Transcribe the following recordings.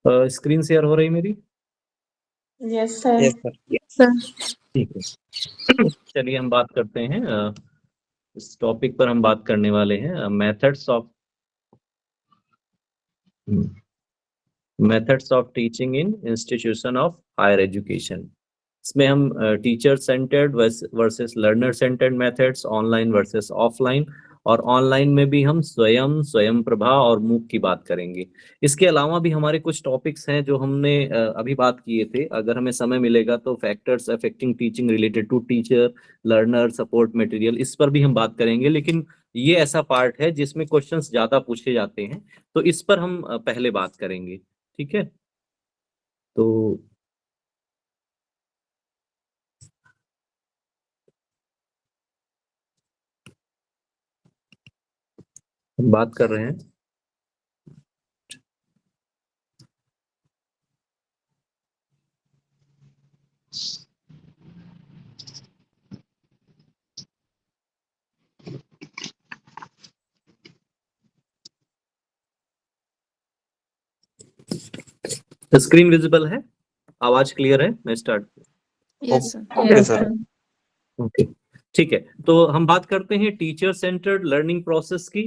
Screen share हो रही मेरी? Yes sir. Yes sir. Sir ठीक है। चलिए हम बात करते हैं, इस टॉपिक पर हम बात करने वाले हैं methods of teaching in institution of higher education. इसमें हम teacher centred versus learner centred methods, online versus offline, और ऑनलाइन में भी हम स्वयं प्रभा और मूक की बात करेंगे। इसके अलावा भी हमारे कुछ टॉपिक्स हैं जो हमने अभी बात किए थे। अगर हमें समय मिलेगा तो factors affecting teaching related to teacher, learner, support material, इस पर भी हम बात करेंगे। लेकिन ये ऐसा पार्ट है जिसमें क्वेश्चंस ज्यादा पूछे जाते हैं, तो इस पर हम पहले बात करेंगे। ठीक है, तो हम बात कर रहे हैं स्क्रीन विजिबल है, आवाज क्लियर है? मैं start. Yes sir. Okay sir. Okay, ठीक है। तो हम बात करते हैं टीचर सेंटर्ड लर्निंग प्रोसेस की।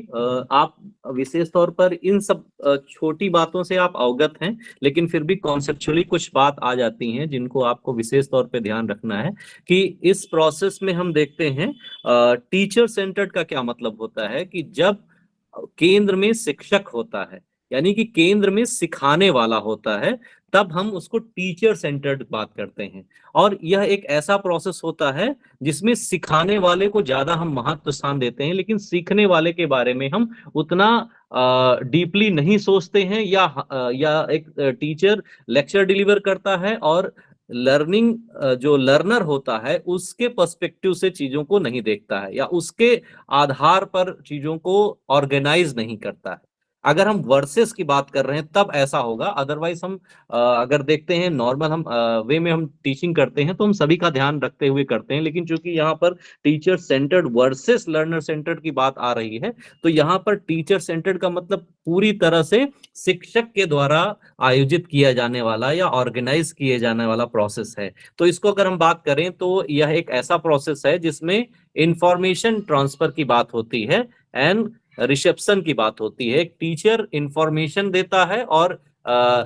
आप विशेष तौर पर इन सब छोटी बातों से आप अवगत हैं, लेकिन फिर भी कॉन्सेप्चुअली कुछ बात आ जाती हैं जिनको आपको विशेष तौर पे ध्यान रखना है कि इस प्रोसेस में हम देखते हैं टीचर सेंटर्ड का क्या मतलब होता है कि जब केंद्र में शिक्षक होता है, यानी कि केंद्र में सिखाने वाला होता है, तब हम उसको टीचर सेंटर्ड बात करते हैं। और यह एक ऐसा प्रोसेस होता है जिसमें सिखाने वाले को ज्यादा हम महत्व स्थान देते हैं, लेकिन सीखने वाले के बारे में हम उतना डीपली नहीं सोचते हैं। या एक टीचर लेक्चर डिलीवर करता है और लर्निंग जो लर्नर होता है उसके पर्सपेक्टिव से चीजों को नहीं देखता है, या उसके आधार पर चीजों को ऑर्गेनाइज नहीं करता है। अगर हम वर्सेस की बात कर रहे हैं तब ऐसा होगा, अदरवाइज हम अगर देखते हैं नॉर्मल हम वे में हम टीचिंग करते हैं तो हम सभी का ध्यान रखते हुए करते हैं। लेकिन चूंकि यहाँ पर teacher centred versus learner centred की बात आ रही है, तो यहाँ पर टीचर सेंटर्ड का मतलब पूरी तरह से शिक्षक के द्वारा आयोजित किया जाने वाला या ऑर्गेनाइज किए जाने वाला प्रोसेस है। तो इसको अगर हम बात करें तो यह एक ऐसा प्रोसेस है जिसमें इंफॉर्मेशन ट्रांसफर की बात होती है एंड रिसेप्शन की बात होती है। एक टीचर इंफॉर्मेशन देता है और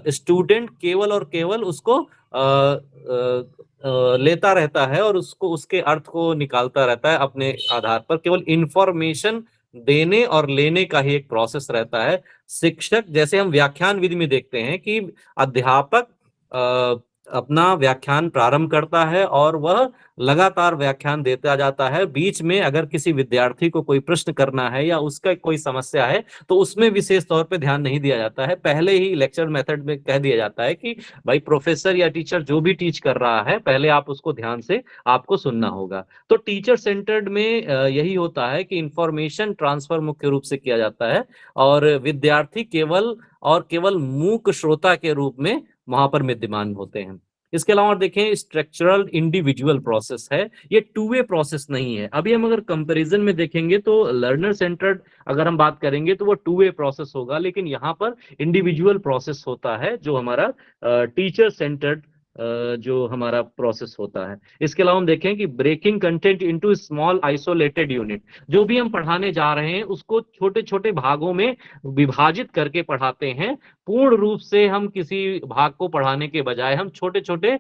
स्टूडेंट केवल और केवल उसको लेता रहता है और उसको उसके अर्थ को निकालता रहता है अपने आधार पर। केवल इंफॉर्मेशन देने और लेने का ही एक प्रोसेस रहता है। शिक्षक, जैसे हम व्याख्यान विधि में देखते हैं कि अध्यापक अपना व्याख्यान प्रारंभ करता है और वह लगातार व्याख्यान देता जाता है। बीच में अगर किसी विद्यार्थी को कोई प्रश्न करना है या उसका कोई समस्या है तो उसमें विशेष तौर पे ध्यान नहीं दिया जाता है। पहले ही लेक्चर मेथड में कह दिया जाता है कि भाई प्रोफेसर या टीचर जो भी टीच कर रहा है पहले आप उसको ध्यान से आपको सुनना होगा। तो टीचर सेंटर्ड में यही होता है कि इंफॉर्मेशन ट्रांसफर मुख्य रूप से किया जाता है और विद्यार्थी केवल और केवल मूक श्रोता के रूप में वहां पर विद्यमान होते हैं। इसके अलावा देखें, स्ट्रक्चरल इंडिविजुअल प्रोसेस है, ये टू वे प्रोसेस नहीं है। अभी हम अगर कंपैरिजन में देखेंगे तो लर्नर सेंटर्ड अगर हम बात करेंगे तो वो टू वे प्रोसेस होगा, लेकिन यहाँ पर इंडिविजुअल प्रोसेस होता है जो हमारा टीचर सेंटर्ड जो हमारा प्रोसेस होता है। इसके अलावा हम देखें कि breaking content into small isolated unit, जो भी हम पढ़ाने जा रहे हैं उसको छोटे छोटे भागों में विभाजित करके पढ़ाते हैं। पूर्ण रूप से हम किसी भाग को पढ़ाने के बजाय हम छोटे छोटे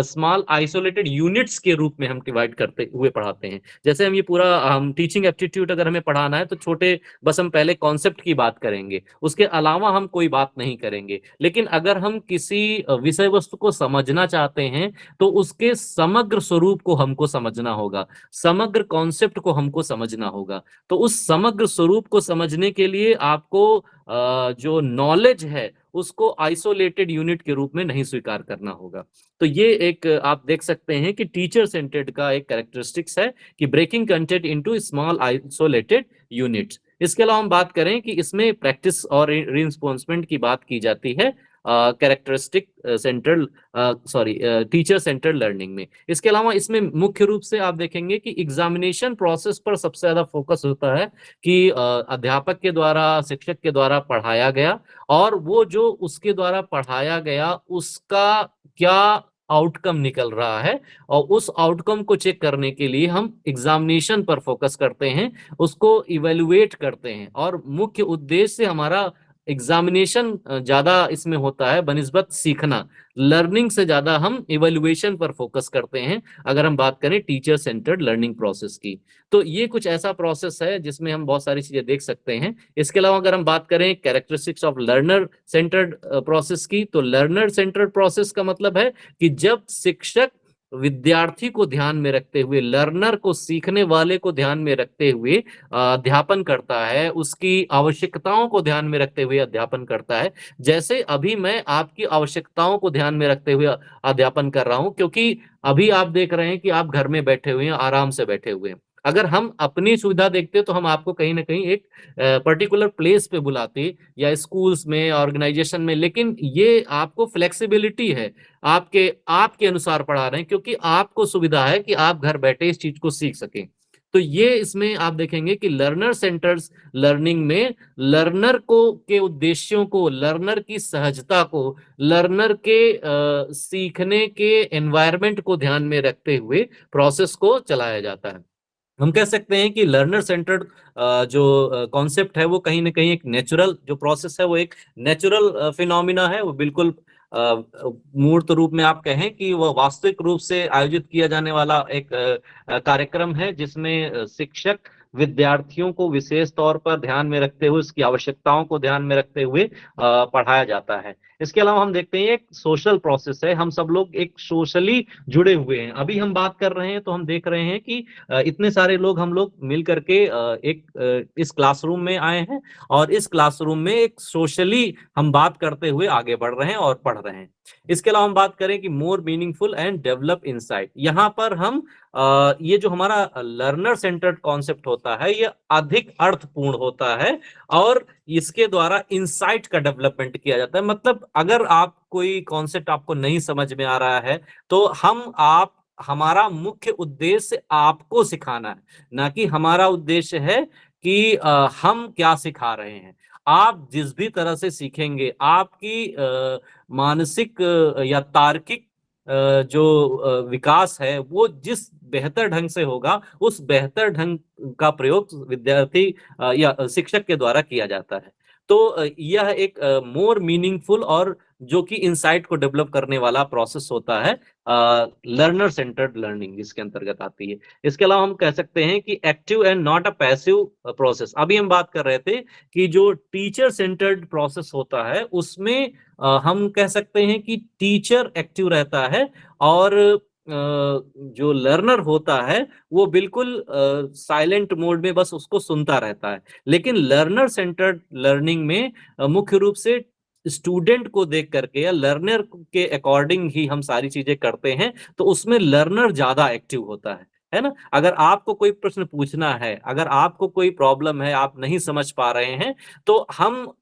स्मॉल आइसोलेटेड यूनिट्स के रूप में हम डिवाइड करते हुए पढ़ाते हैं। जैसे हम ये पूरा हम टीचिंग एप्टीट्यूड अगर हमें पढ़ाना है तो छोटे बस हम पहले कॉन्सेप्ट की बात करेंगे, उसके अलावा हम कोई बात नहीं करेंगे। लेकिन अगर हम किसी विषय वस्तु को समझना चाहते हैं तो उसके समग्र स्वरूप को हमको समझना होगा, समग्र कॉन्सेप्ट को हमको समझना होगा। तो उस समग्र स्वरूप को समझने के लिए आपको जो नॉलेज है उसको आइसोलेटेड यूनिट के रूप में नहीं स्वीकार करना होगा। तो ये एक आप देख सकते हैं कि टीचर सेंटर्ड का एक कैरेक्टरिस्टिक्स है कि breaking content into small isolated units. इसके अलावा हम बात करें कि इसमें प्रैक्टिस और रीइंफोर्समेंट की बात की जाती है। Characteristic central teacher centred learning में। इसके अलावा इसमें मुख्य रूप से आप देखेंगे कि एग्जामिनेशन प्रोसेस पर सबसे ज्यादा फोकस होता है कि अध्यापक के द्वारा, शिक्षक के द्वारा पढ़ाया गया और वो जो उसके द्वारा पढ़ाया गया उसका क्या आउटकम निकल रहा है, और उस आउटकम को चेक करने के लिए हम एग्जामिनेशन पर फोकस करते हैं, उसको इवेलुएट करते हैं। और मुख्य उद्देश्य हमारा एग्जामिनेशन ज्यादा इसमें होता है बनिस्बत सीखना, लर्निंग से ज्यादा हम इवेल्युएशन पर फोकस करते हैं अगर हम बात करें टीचर सेंटर्ड लर्निंग प्रोसेस की। तो ये कुछ ऐसा प्रोसेस है जिसमें हम बहुत सारी चीजें देख सकते हैं। इसके अलावा अगर हम बात करें characteristics of learner centred process की, तो लर्नर सेंटर्ड प्रोसेस का मतलब है कि जब शिक्षक विद्यार्थी को ध्यान में रखते हुए, लर्नर को, सीखने वाले को ध्यान में रखते हुए अध्यापन करता है, उसकी आवश्यकताओं को ध्यान में रखते हुए अध्यापन करता है। जैसे अभी मैं आपकी आवश्यकताओं को ध्यान में रखते हुए अध्यापन कर रहा हूं, क्योंकि अभी आप देख रहे हैं कि आप घर में बैठे हुए हैं, आराम से बैठे हुए हैं। अगर हम अपनी सुविधा देखते तो हम आपको कहीं ना कहीं एक पर्टिकुलर प्लेस पे बुलाते, या स्कूल्स में, ऑर्गेनाइजेशन में, लेकिन ये आपको फ्लेक्सिबिलिटी है, आपके आपके अनुसार पढ़ा रहे हैं क्योंकि आपको सुविधा है कि आप घर बैठे इस चीज को सीख सकें। तो ये इसमें आप देखेंगे कि लर्नर सेंटर्स लर्निंग में लर्नर को के उद्देश्यों को, लर्नर की सहजता को, लर्नर के सीखने के एनवायरनमेंट को ध्यान में रखते हुए प्रोसेस को चलाया जाता है। हम कह सकते हैं कि लर्नर सेंटर्ड जो कॉन्सेप्ट है वो कहीं ना कहीं एक नेचुरल जो प्रोसेस है, वो एक नेचुरल फिनोमिना है। वो बिल्कुल मूर्त रूप में आप कहें कि वह वास्तविक रूप से आयोजित किया जाने वाला एक कार्यक्रम है, जिसमें शिक्षक विद्यार्थियों को विशेष तौर पर ध्यान में रखते हुए, उसकी आवश्यकताओं को ध्यान में रखते हुए पढ़ाया जाता है। इसके अलावा हम देखते हैं एक सोशल प्रोसेस है, हम सब लोग एक सोशली जुड़े हुए हैं। अभी हम बात कर रहे हैं तो हम देख रहे हैं कि इतने सारे लोग, हम लोग मिल करके इस क्लासरूम में आए हैं, और इस क्लासरूम में एक सोशली हम बात करते हुए आगे बढ़ रहे हैं और पढ़ रहे हैं। इसके अलावा हम बात करें कि more meaningful and develop insight, यहाँ पर हम ये जो हमारा लर्नर सेंटर्ड कॉन्सेप्ट होता है, ये अधिक अर्थपूर्ण होता है, और इसके द्वारा इंसाइट का डेवलपमेंट किया जाता है। मतलब अगर आप कोई कॉन्सेप्ट आपको नहीं समझ में आ रहा है, तो हमारा मुख्य उद्देश्य आपको सिखाना है, ना कि हमारा उद्देश्य है कि हम क्या सिखा रहे हैं। आप जिस भी तरह से सीखेंगे, आपकी मानसिक या तार्किक जो विकास है, वो जिस बेहतर ढंग से होगा, उस बेहतर ढंग का प्रयोग विद्यार्थी या शिक्षक के द्वारा किया जाता है। तो यह एक मोर मीनिंगफुल और जो कि इंसाइट को डेवलप करने वाला प्रोसेस होता है, लर्नर सेंटर्ड लर्निंग इसके अंतर्गत आती है। इसके अलावा हम कह सकते हैं कि active and not a passive process. अभी हम बात कर रहे थे कि जो टीचर सेंटर्ड प्रोसेस होता है, उसमें हम कह सकते हैं कि टीचर एक्टिव रहता है, और जो लर्नर होता है वो बिल्कुल साइलेंट मोड में बस उसको सुनता रहता है। लेकिन लर्नर सेंटर्ड लर्निंग में मुख्य रूप से स्टूडेंट को देख करके या लर्नर के अकॉर्डिंग ही हम सारी चीजें करते हैं, तो उसमें लर्नर ज्यादा एक्टिव होता है ना। अगर आपको कोई प्रश्न पूछना है, अगर आपको कोई प्रॉब्लम है, आप नहीं समझ पा रहे हैं, तो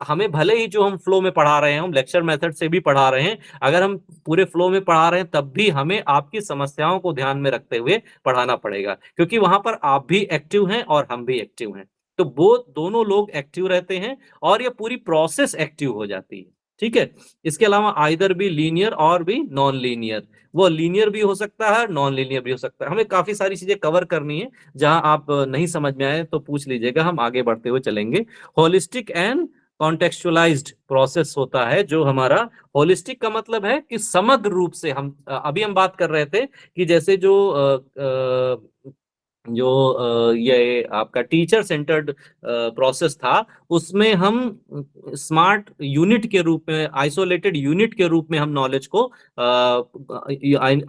हमें भले ही जो हम फ्लो में पढ़ा रहे हैं, हम लेक्चर मेथड से भी पढ़ा रहे हैं, अगर हम पूरे फ्लो में पढ़ा रहे हैं, तब भी हमें आपकी समस्याओं को ध्यान में रखते हुए पढ़ाना पड़ेगा, क्योंकि वहां पर आप भी एक्टिव हैं और हम भी एक्टिव हैं। तो वो दोनों लोग एक्टिव रहते हैं और ये पूरी प्रोसेस एक्टिव हो जाती है। ठीक है। इसके अलावा आइदर भी लीनियर और भी नॉन लीनियर, वो लीनियर भी हो सकता है, नॉन लीनियर भी हो सकता है। हमें काफी सारी चीजें कवर करनी है, जहां आप नहीं समझ में आए तो पूछ लीजिएगा, हम आगे बढ़ते हुए चलेंगे। होलिस्टिक एंड कॉन्टेक्चुअलाइज्ड प्रोसेस होता है जो हमारा। होलिस्टिक का मतलब है कि समग्र रूप से अभी हम बात कर रहे थे कि जैसे ये आपका टीचर सेंटर्ड प्रोसेस था, उसमें हम स्मार्ट यूनिट के रूप में, आइसोलेटेड यूनिट के रूप में हम नॉलेज को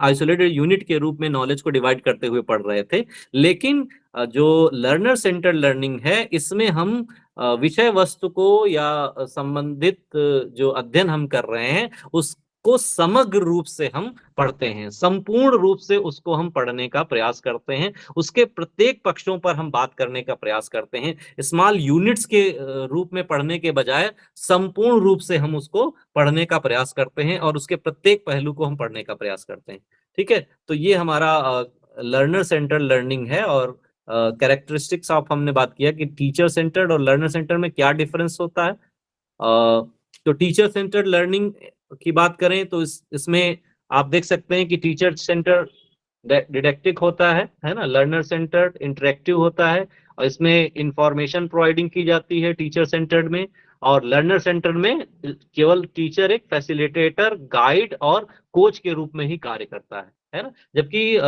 आइसोलेटेड यूनिट के रूप में नॉलेज को डिवाइड करते हुए पढ़ रहे थे। लेकिन जो लर्नर सेंटर्ड लर्निंग है, इसमें हम विषय वस्तु को या संबंधित जो अध्ययन हम कर रहे हैं, उस को समग्र रूप से हम पढ़ते हैं, संपूर्ण रूप से उसको हम पढ़ने का प्रयास करते हैं, उसके प्रत्येक पक्षों पर हम बात करने का प्रयास करते हैं। स्मॉल यूनिट्स के रूप में पढ़ने के बजाय संपूर्ण रूप से हम उसको पढ़ने का प्रयास करते हैं और उसके प्रत्येक पहलू को हम पढ़ने का प्रयास करते हैं। ठीक है, तो ये हमारा लर्नर सेंटर्ड लर्निंग है। और कैरेक्टरिस्टिक्स ऑफ हमने बात किया कि टीचर सेंटर्ड और लर्नर सेंटर्ड में क्या डिफरेंस होता है। तो टीचर सेंटर्ड लर्निंग की बात करें तो इसमें आप देख सकते हैं कि टीचर सेंटर डिडक्टिक होता है ना, लर्नर सेंटर्ड इंटरेक्टिव होता है, और इसमें इंफॉर्मेशन प्रोवाइडिंग की जाती है टीचर सेंटर्ड में। और लर्नर सेंटर में केवल टीचर एक फैसिलिटेटर, गाइड और कोच के रूप में ही कार्य करता है ना। जबकि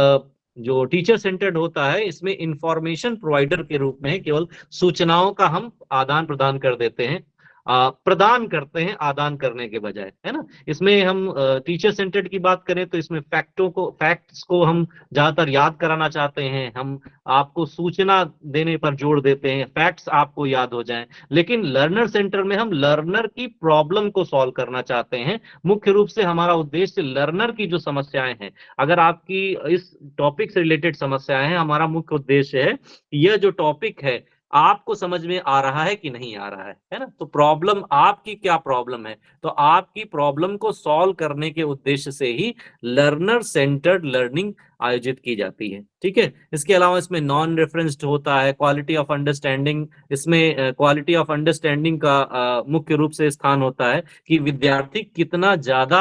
जो टीचर सेंटर्ड होता है इसमें इंफॉर्मेशन प्रोवाइडर के रूप में केवल सूचनाओं का हम आदान प्रदान कर देते हैं, प्रदान करते हैं आदान करने के बजाय, है ना। इसमें हम टीचर सेंटर्ड की बात करें तो इसमें फैक्ट्स को हम ज्यादातर याद कराना चाहते हैं, हम आपको सूचना देने पर जोर देते हैं, फैक्ट्स आपको याद हो जाएं। लेकिन लर्नर सेंटर में हम लर्नर की प्रॉब्लम को सॉल्व करना चाहते हैं। मुख्य रूप से हमारा उद्देश्य लर्नर की जो समस्याएं हैं, अगर आपकी इस टॉपिक से रिलेटेड समस्याएं हैं, हमारा मुख्य उद्देश्य है यह जो टॉपिक है आपको समझ में आ रहा है कि नहीं आ रहा है ना। तो प्रॉब्लम, आपकी क्या प्रॉब्लम है, तो आपकी प्रॉब्लम को सॉल्व करने के उद्देश्य से ही लर्नर सेंटर्ड लर्निंग आयोजित की जाती है। ठीक है, इसके अलावा इसमें नॉन रेफरेंस्ड होता है, क्वालिटी ऑफ अंडरस्टैंडिंग। इसमें क्वालिटी ऑफ अंडरस्टैंडिंग का मुख्य रूप से स्थान होता है कि विद्यार्थी कितना ज्यादा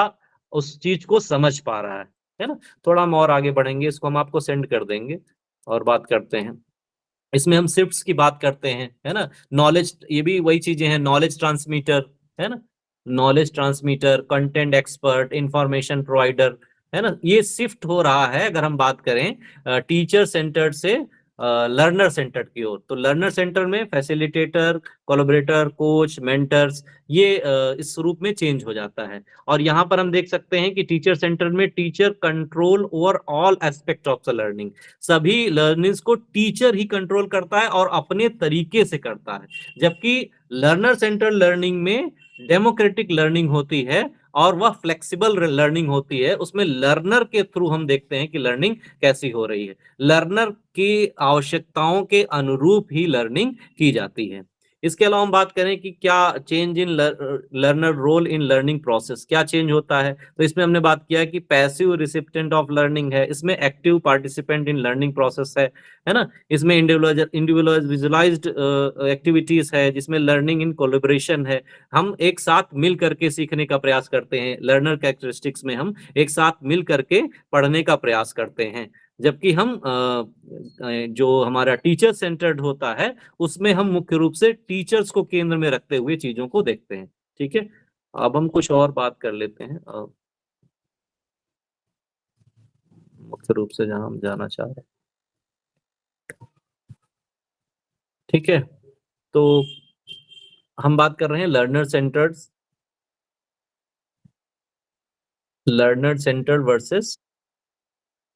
उस चीज को समझ पा रहा है ना। थोड़ा हम और आगे बढ़ेंगे, इसको हम आपको सेंड कर देंगे और बात करते हैं। इसमें हम शिफ्ट्स की बात करते हैं, है ना। नॉलेज, ये भी वही चीजें हैं, नॉलेज ट्रांसमीटर, है ना, knowledge transmitter, content expert, information provider, है ना। ये शिफ्ट हो रहा है अगर हम बात करें टीचर सेंटर्ड से लर्नर सेंटर्ड की ओर। तो लर्नर सेंटर में फैसिलिटेटर, कोलैबोरेटर, कोच, मेंटर्स, ये इस रूप में चेंज हो जाता है। और यहाँ पर हम देख सकते हैं कि टीचर सेंटर में teacher control over all aspect of the learning, सभी लर्निंग्स को टीचर ही कंट्रोल करता है और अपने तरीके से करता है। जबकि लर्नर सेंटर लर्निंग में डेमोक्रेटिक लर्निंग होती है और वह फ्लेक्सिबल लर्निंग होती है, उसमें लर्नर के थ्रू हम देखते हैं कि लर्निंग कैसी हो रही है, लर्नर की आवश्यकताओं के अनुरूप ही लर्निंग की जाती है। इसके अलावा हम बात करें कि क्या change in learner role in learning process, क्या चेंज होता है, तो इसमें हमने बात किया कि पैसिव रिसिपिएंट ऑफ लर्निंग है, इसमें active participant in learning process है ना। इसमें इंडिविजुअलाइज्ड एक्टिविटीज है, जिसमें लर्निंग इन कोलैबोरेशन है, हम एक साथ मिल करके सीखने का प्रयास करते हैं। लर्नर कैरेक्टरिस्टिक्स में हम एक साथ मिल करके पढ़ने का प्रयास करते हैं। जबकि हम जो हमारा टीचर सेंटर्ड होता है उसमें हम मुख्य रूप से टीचर्स को केंद्र में रखते हुए चीजों को देखते हैं। ठीक है, अब हम कुछ और बात कर लेते हैं मुख्य रूप से जहां हम जाना चाह रहे हैं। ठीक है, तो हम बात कर रहे हैं learner centred versus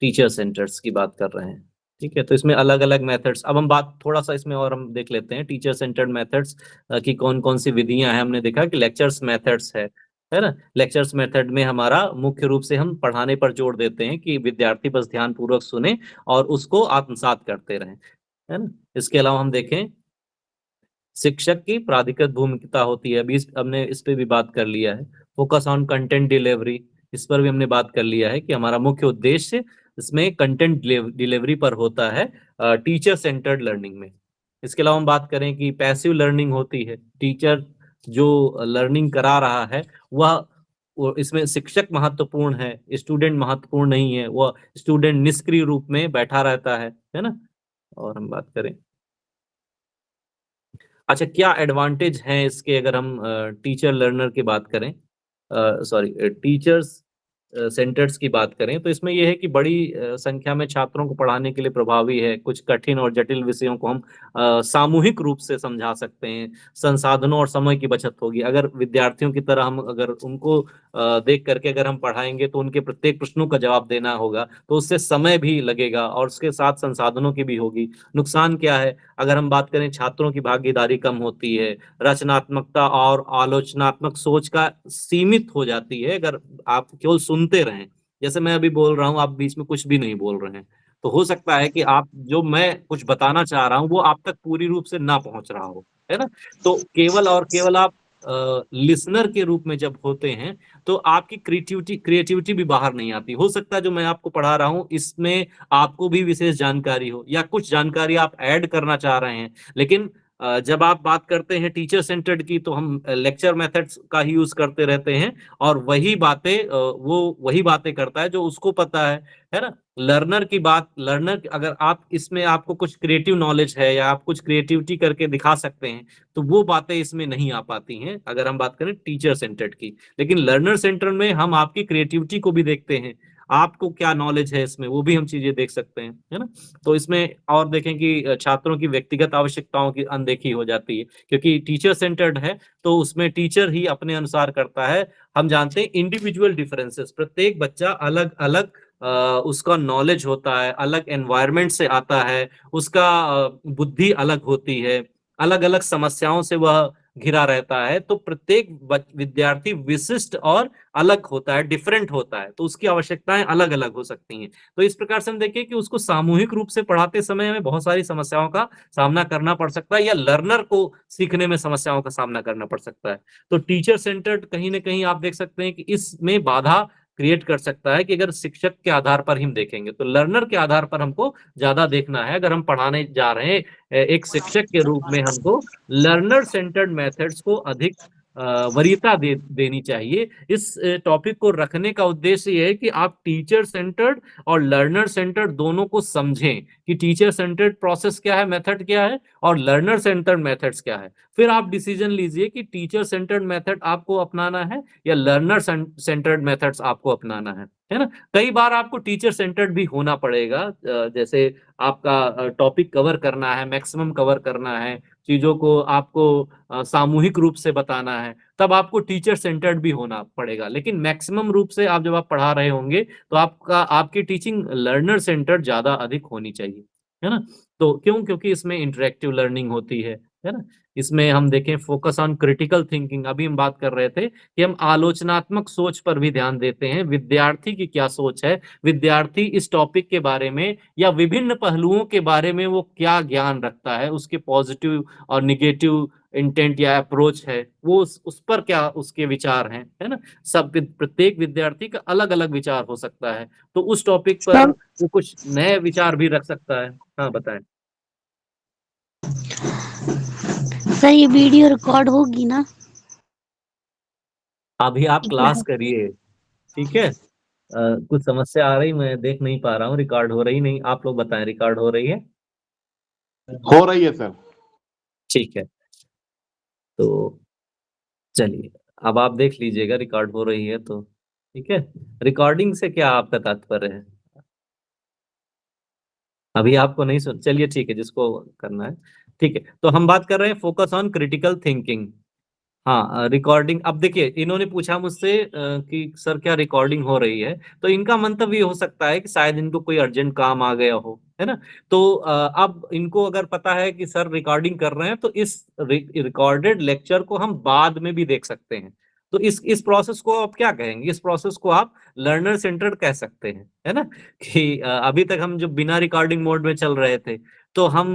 teacher centres की बात कर रहे हैं। ठीक है, तो इसमें अलग अलग मेथड्स, अब हम बात थोड़ा सा इसमें और हम देख लेते हैं टीचर सेंटर्ड मेथड्स की कौन कौन सी विधियां हैं। हमने देखा कि लेक्चर्स मेथड्स है ना। लेक्चर्स मेथड में हमारा मुख्य रूप से हम पढ़ाने पर जोर देते हैं कि विद्यार्थी बस ध्यान पूर्वक सुने और उसको आत्मसात करते रहें, है ना। इसके अलावा हम देखें शिक्षक की प्राधिकृत भूमिका होती है, अभी हमने इस पे भी बात कर लिया है। फोकस ऑन कंटेंट डिलीवरी, इस पर भी हमने बात कर लिया है कि हमारा मुख्य उद्देश्य इसमें कंटेंट डिलीवरी पर होता है टीचर सेंटर्ड लर्निंग में। इसके अलावा हम बात करें कि पैसिव लर्निंग होती है, टीचर जो लर्निंग करा रहा है वो इसमें शिक्षक महत्वपूर्ण है, स्टूडेंट महत्वपूर्ण नहीं है, वह स्टूडेंट निष्क्रिय रूप में बैठा रहता है ना। और हम बात करें, अच्छा क्या एडवांटेज हैं इसके, अगर हम टीचर लर्नर की बात करें, सॉरी टीचर्स सेंटर्स की बात करें तो इसमें यह है कि बड़ी संख्या में छात्रों को पढ़ाने के लिए प्रभावी है। कुछ कठिन और जटिल विषयों को हम सामूहिक रूप से समझा सकते हैं। संसाधनों और समय की बचत होगी। अगर विद्यार्थियों की तरह हम अगर उनको देख करके अगर हम पढ़ाएंगे तो उनके प्रत्येक प्रश्नों का जवाब देना होगा, तो उससे समय भी लगेगा और उसके साथ संसाधनों की भी होगी। नुकसान क्या है? अगर हम बात करें, छात्रों की भागीदारी कम होती है, रचनात्मकता और आलोचनात्मक सोच का सीमित हो जाती है अगर आप केवल सुनते रहें। जैसे मैं अभी बोल रहा हूँ, आप बीच में कुछ भी नहीं बोल रहे हैं, तो हो सकता है कि आप जो मैं कुछ बताना चाह रहा हूँ वो आप तक पूरी रूप से ना पहुंच रहा हो, है ना? तो केवल और केवल आप लिसनर के रूप में जब होते हैं तो आपकी क्रिएटिविटी भी बाहर नहीं आती। हो सकता है जो मैं आपको पढ़ा रहा हूँ इसमें आपको भी विशेष जानकारी हो या कुछ जानकारी आप ऐड करना चाह रहे हैं, लेकिन जब आप बात करते हैं टीचर सेंटर्ड की तो हम लेक्चर मेथड्स का ही यूज करते रहते हैं और वही बातें वो वही बातें करता है जो उसको पता है ना? लर्नर अगर आप इसमें आपको कुछ क्रिएटिव नॉलेज है या आप कुछ क्रिएटिविटी करके दिखा सकते हैं तो वो बातें इसमें नहीं आ पाती हैं अगर हम बात करें टीचर सेंटर्ड की। लेकिन लर्नर सेंटर में हम आपकी क्रिएटिविटी को भी देखते हैं, आपको क्या नॉलेज है इसमें वो भी हम चीजें देख सकते हैं, है ना? तो इसमें और देखें कि छात्रों की व्यक्तिगत आवश्यकताओं की अनदेखी हो जाती है, क्योंकि टीचर सेंटर्ड है तो उसमें टीचर ही अपने अनुसार करता है। हम जानते हैं इंडिविजुअल डिफरेंसेस, प्रत्येक बच्चा अलग अलग उसका नॉलेज होता है, अलग एनवायरनमेंट से आता है, उसका बुद्धि अलग होती है, अलग अलग समस्याओं से वह घिरा रहता है। तो प्रत्येक विद्यार्थी विशिष्ट और अलग होता है, डिफरेंट होता है, तो उसकी आवश्यकताएं अलग अलग हो सकती हैं। तो इस प्रकार से हम देखें कि उसको सामूहिक रूप से पढ़ाते समय हमें बहुत सारी समस्याओं का सामना करना पड़ सकता है या लर्नर को सीखने में समस्याओं का सामना करना पड़ सकता है। तो टीचर सेंटर्ड कहीं ना कहीं आप देख सकते हैं कि इसमें बाधा क्रिएट कर सकता है कि अगर शिक्षक के आधार पर ही हम देखेंगे तो लर्नर के आधार पर हमको ज्यादा देखना है। अगर हम पढ़ाने जा रहे हैं एक शिक्षक के रूप में हमको लर्नर सेंटर्ड मेथड्स को अधिक वरीयता देनी चाहिए। इस टॉपिक को रखने का उद्देश्य ये है कि आप टीचर सेंटर्ड और लर्नर सेंटर्ड दोनों को समझें कि टीचर सेंटर्ड प्रोसेस क्या है, मेथड क्या है और लर्नर सेंटर्ड मेथड्स क्या है। फिर आप डिसीजन लीजिए कि टीचर सेंटर्ड मेथड आपको अपनाना है या लर्नर सेंटर्ड मेथड्स आपको अपनाना है ना? कई बार आपको टीचर सेंटर्ड भी होना पड़ेगा, जैसे आपका टॉपिक कवर करना है, मैक्सिमम कवर करना है, चीजों को आपको सामूहिक रूप से बताना है, तब आपको टीचर सेंटर्ड भी होना पड़ेगा। लेकिन मैक्सिमम रूप से आप जब आप पढ़ा रहे होंगे तो आपकी टीचिंग लर्नर सेंटर्ड ज्यादा अधिक होनी चाहिए, है ना? तो क्योंकि इसमें इंटरेक्टिव लर्निंग होती है ना? इसमें हम देखें फोकस ऑन क्रिटिकल थिंकिंग, अभी हम बात कर रहे थे कि हम आलोचनात्मक सोच पर भी ध्यान देते हैं। विद्यार्थी की क्या सोच है, विद्यार्थी इस टॉपिक के बारे में या विभिन्न पहलुओं के बारे में वो क्या ज्ञान रखता है, उसके पॉजिटिव और निगेटिव इंटेंट या अप्रोच है, वो उस पर क्या उसके विचार हैं, है ना? प्रत्येक विद्यार्थी का अलग अलग विचार हो सकता है, तो उस टॉपिक पर सर वो कुछ नए विचार भी रख सकता है। हाँ बताएं। सर ये वीडियो रिकॉर्ड होगी ना? अभी आप क्लास करिए, ठीक है? कुछ समस्या आ रही, मैं देख नहीं पा रहा हूँ, रिकॉर्ड हो रही नहीं। आप लोग बताएं, रिकॉर्ड हो रही है? हो रही है सर। ठीक है, तो चलिए अब आप देख लीजिएगा रिकॉर्ड हो रही है तो ठीक है। रिकॉर्डिंग से क्या आपका तात्पर्य है? अभी आपको नहीं सुन, चलिए ठीक है, जिसको करना है ठीक है। तो हम बात कर रहे हैं फोकस ऑन क्रिटिकल थिंकिंग। हाँ, रिकॉर्डिंग, अब देखिए इन्होंने पूछा मुझसे कि सर क्या रिकॉर्डिंग हो रही है, तो इनका मंतव्य ये हो सकता है कि शायद इनको कोई अर्जेंट काम आ गया हो, है ना? तो अब इनको अगर पता है कि सर रिकॉर्डिंग कर रहे हैं तो इस रिकॉर्डेड लेक्चर को हम बाद में भी देख सकते हैं। तो इस प्रोसेस को आप क्या कहेंगे? इस प्रोसेस को आप लर्नर सेंटर्ड कह सकते हैं, है ना? कि अभी तक हम जो बिना रिकॉर्डिंग मोड में चल रहे थे तो हम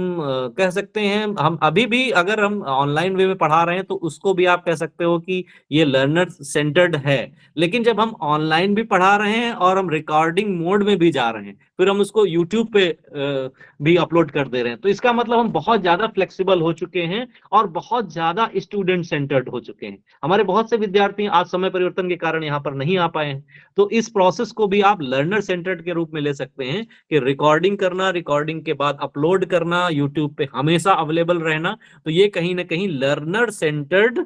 कह सकते हैं, हम अभी भी अगर हम ऑनलाइन वे में पढ़ा रहे हैं तो उसको भी आप कह सकते हो कि ये लर्नर सेंटर्ड है। लेकिन जब हम ऑनलाइन भी पढ़ा रहे हैं और हम रिकॉर्डिंग मोड में भी जा रहे हैं, फिर हम उसको यूट्यूब पे भी अपलोड कर दे रहे हैं, तो इसका मतलब हम बहुत ज्यादा फ्लेक्सिबल हो चुके हैं और बहुत ज्यादा स्टूडेंट सेंटर्ड हो चुके हैं। हमारे बहुत से विद्यार्थी आज समय परिवर्तन के कारण यहाँ पर नहीं आ पाए हैं, तो इस प्रोसेस को भी आप लर्नर सेंटर्ड के रूप में ले सकते हैं कि रिकॉर्डिंग करना, रिकॉर्डिंग के बाद अपलोड करना, यूट्यूब पे हमेशा अवेलेबल रहना, तो ये कहीं ना कहीं लर्नर सेंटर्ड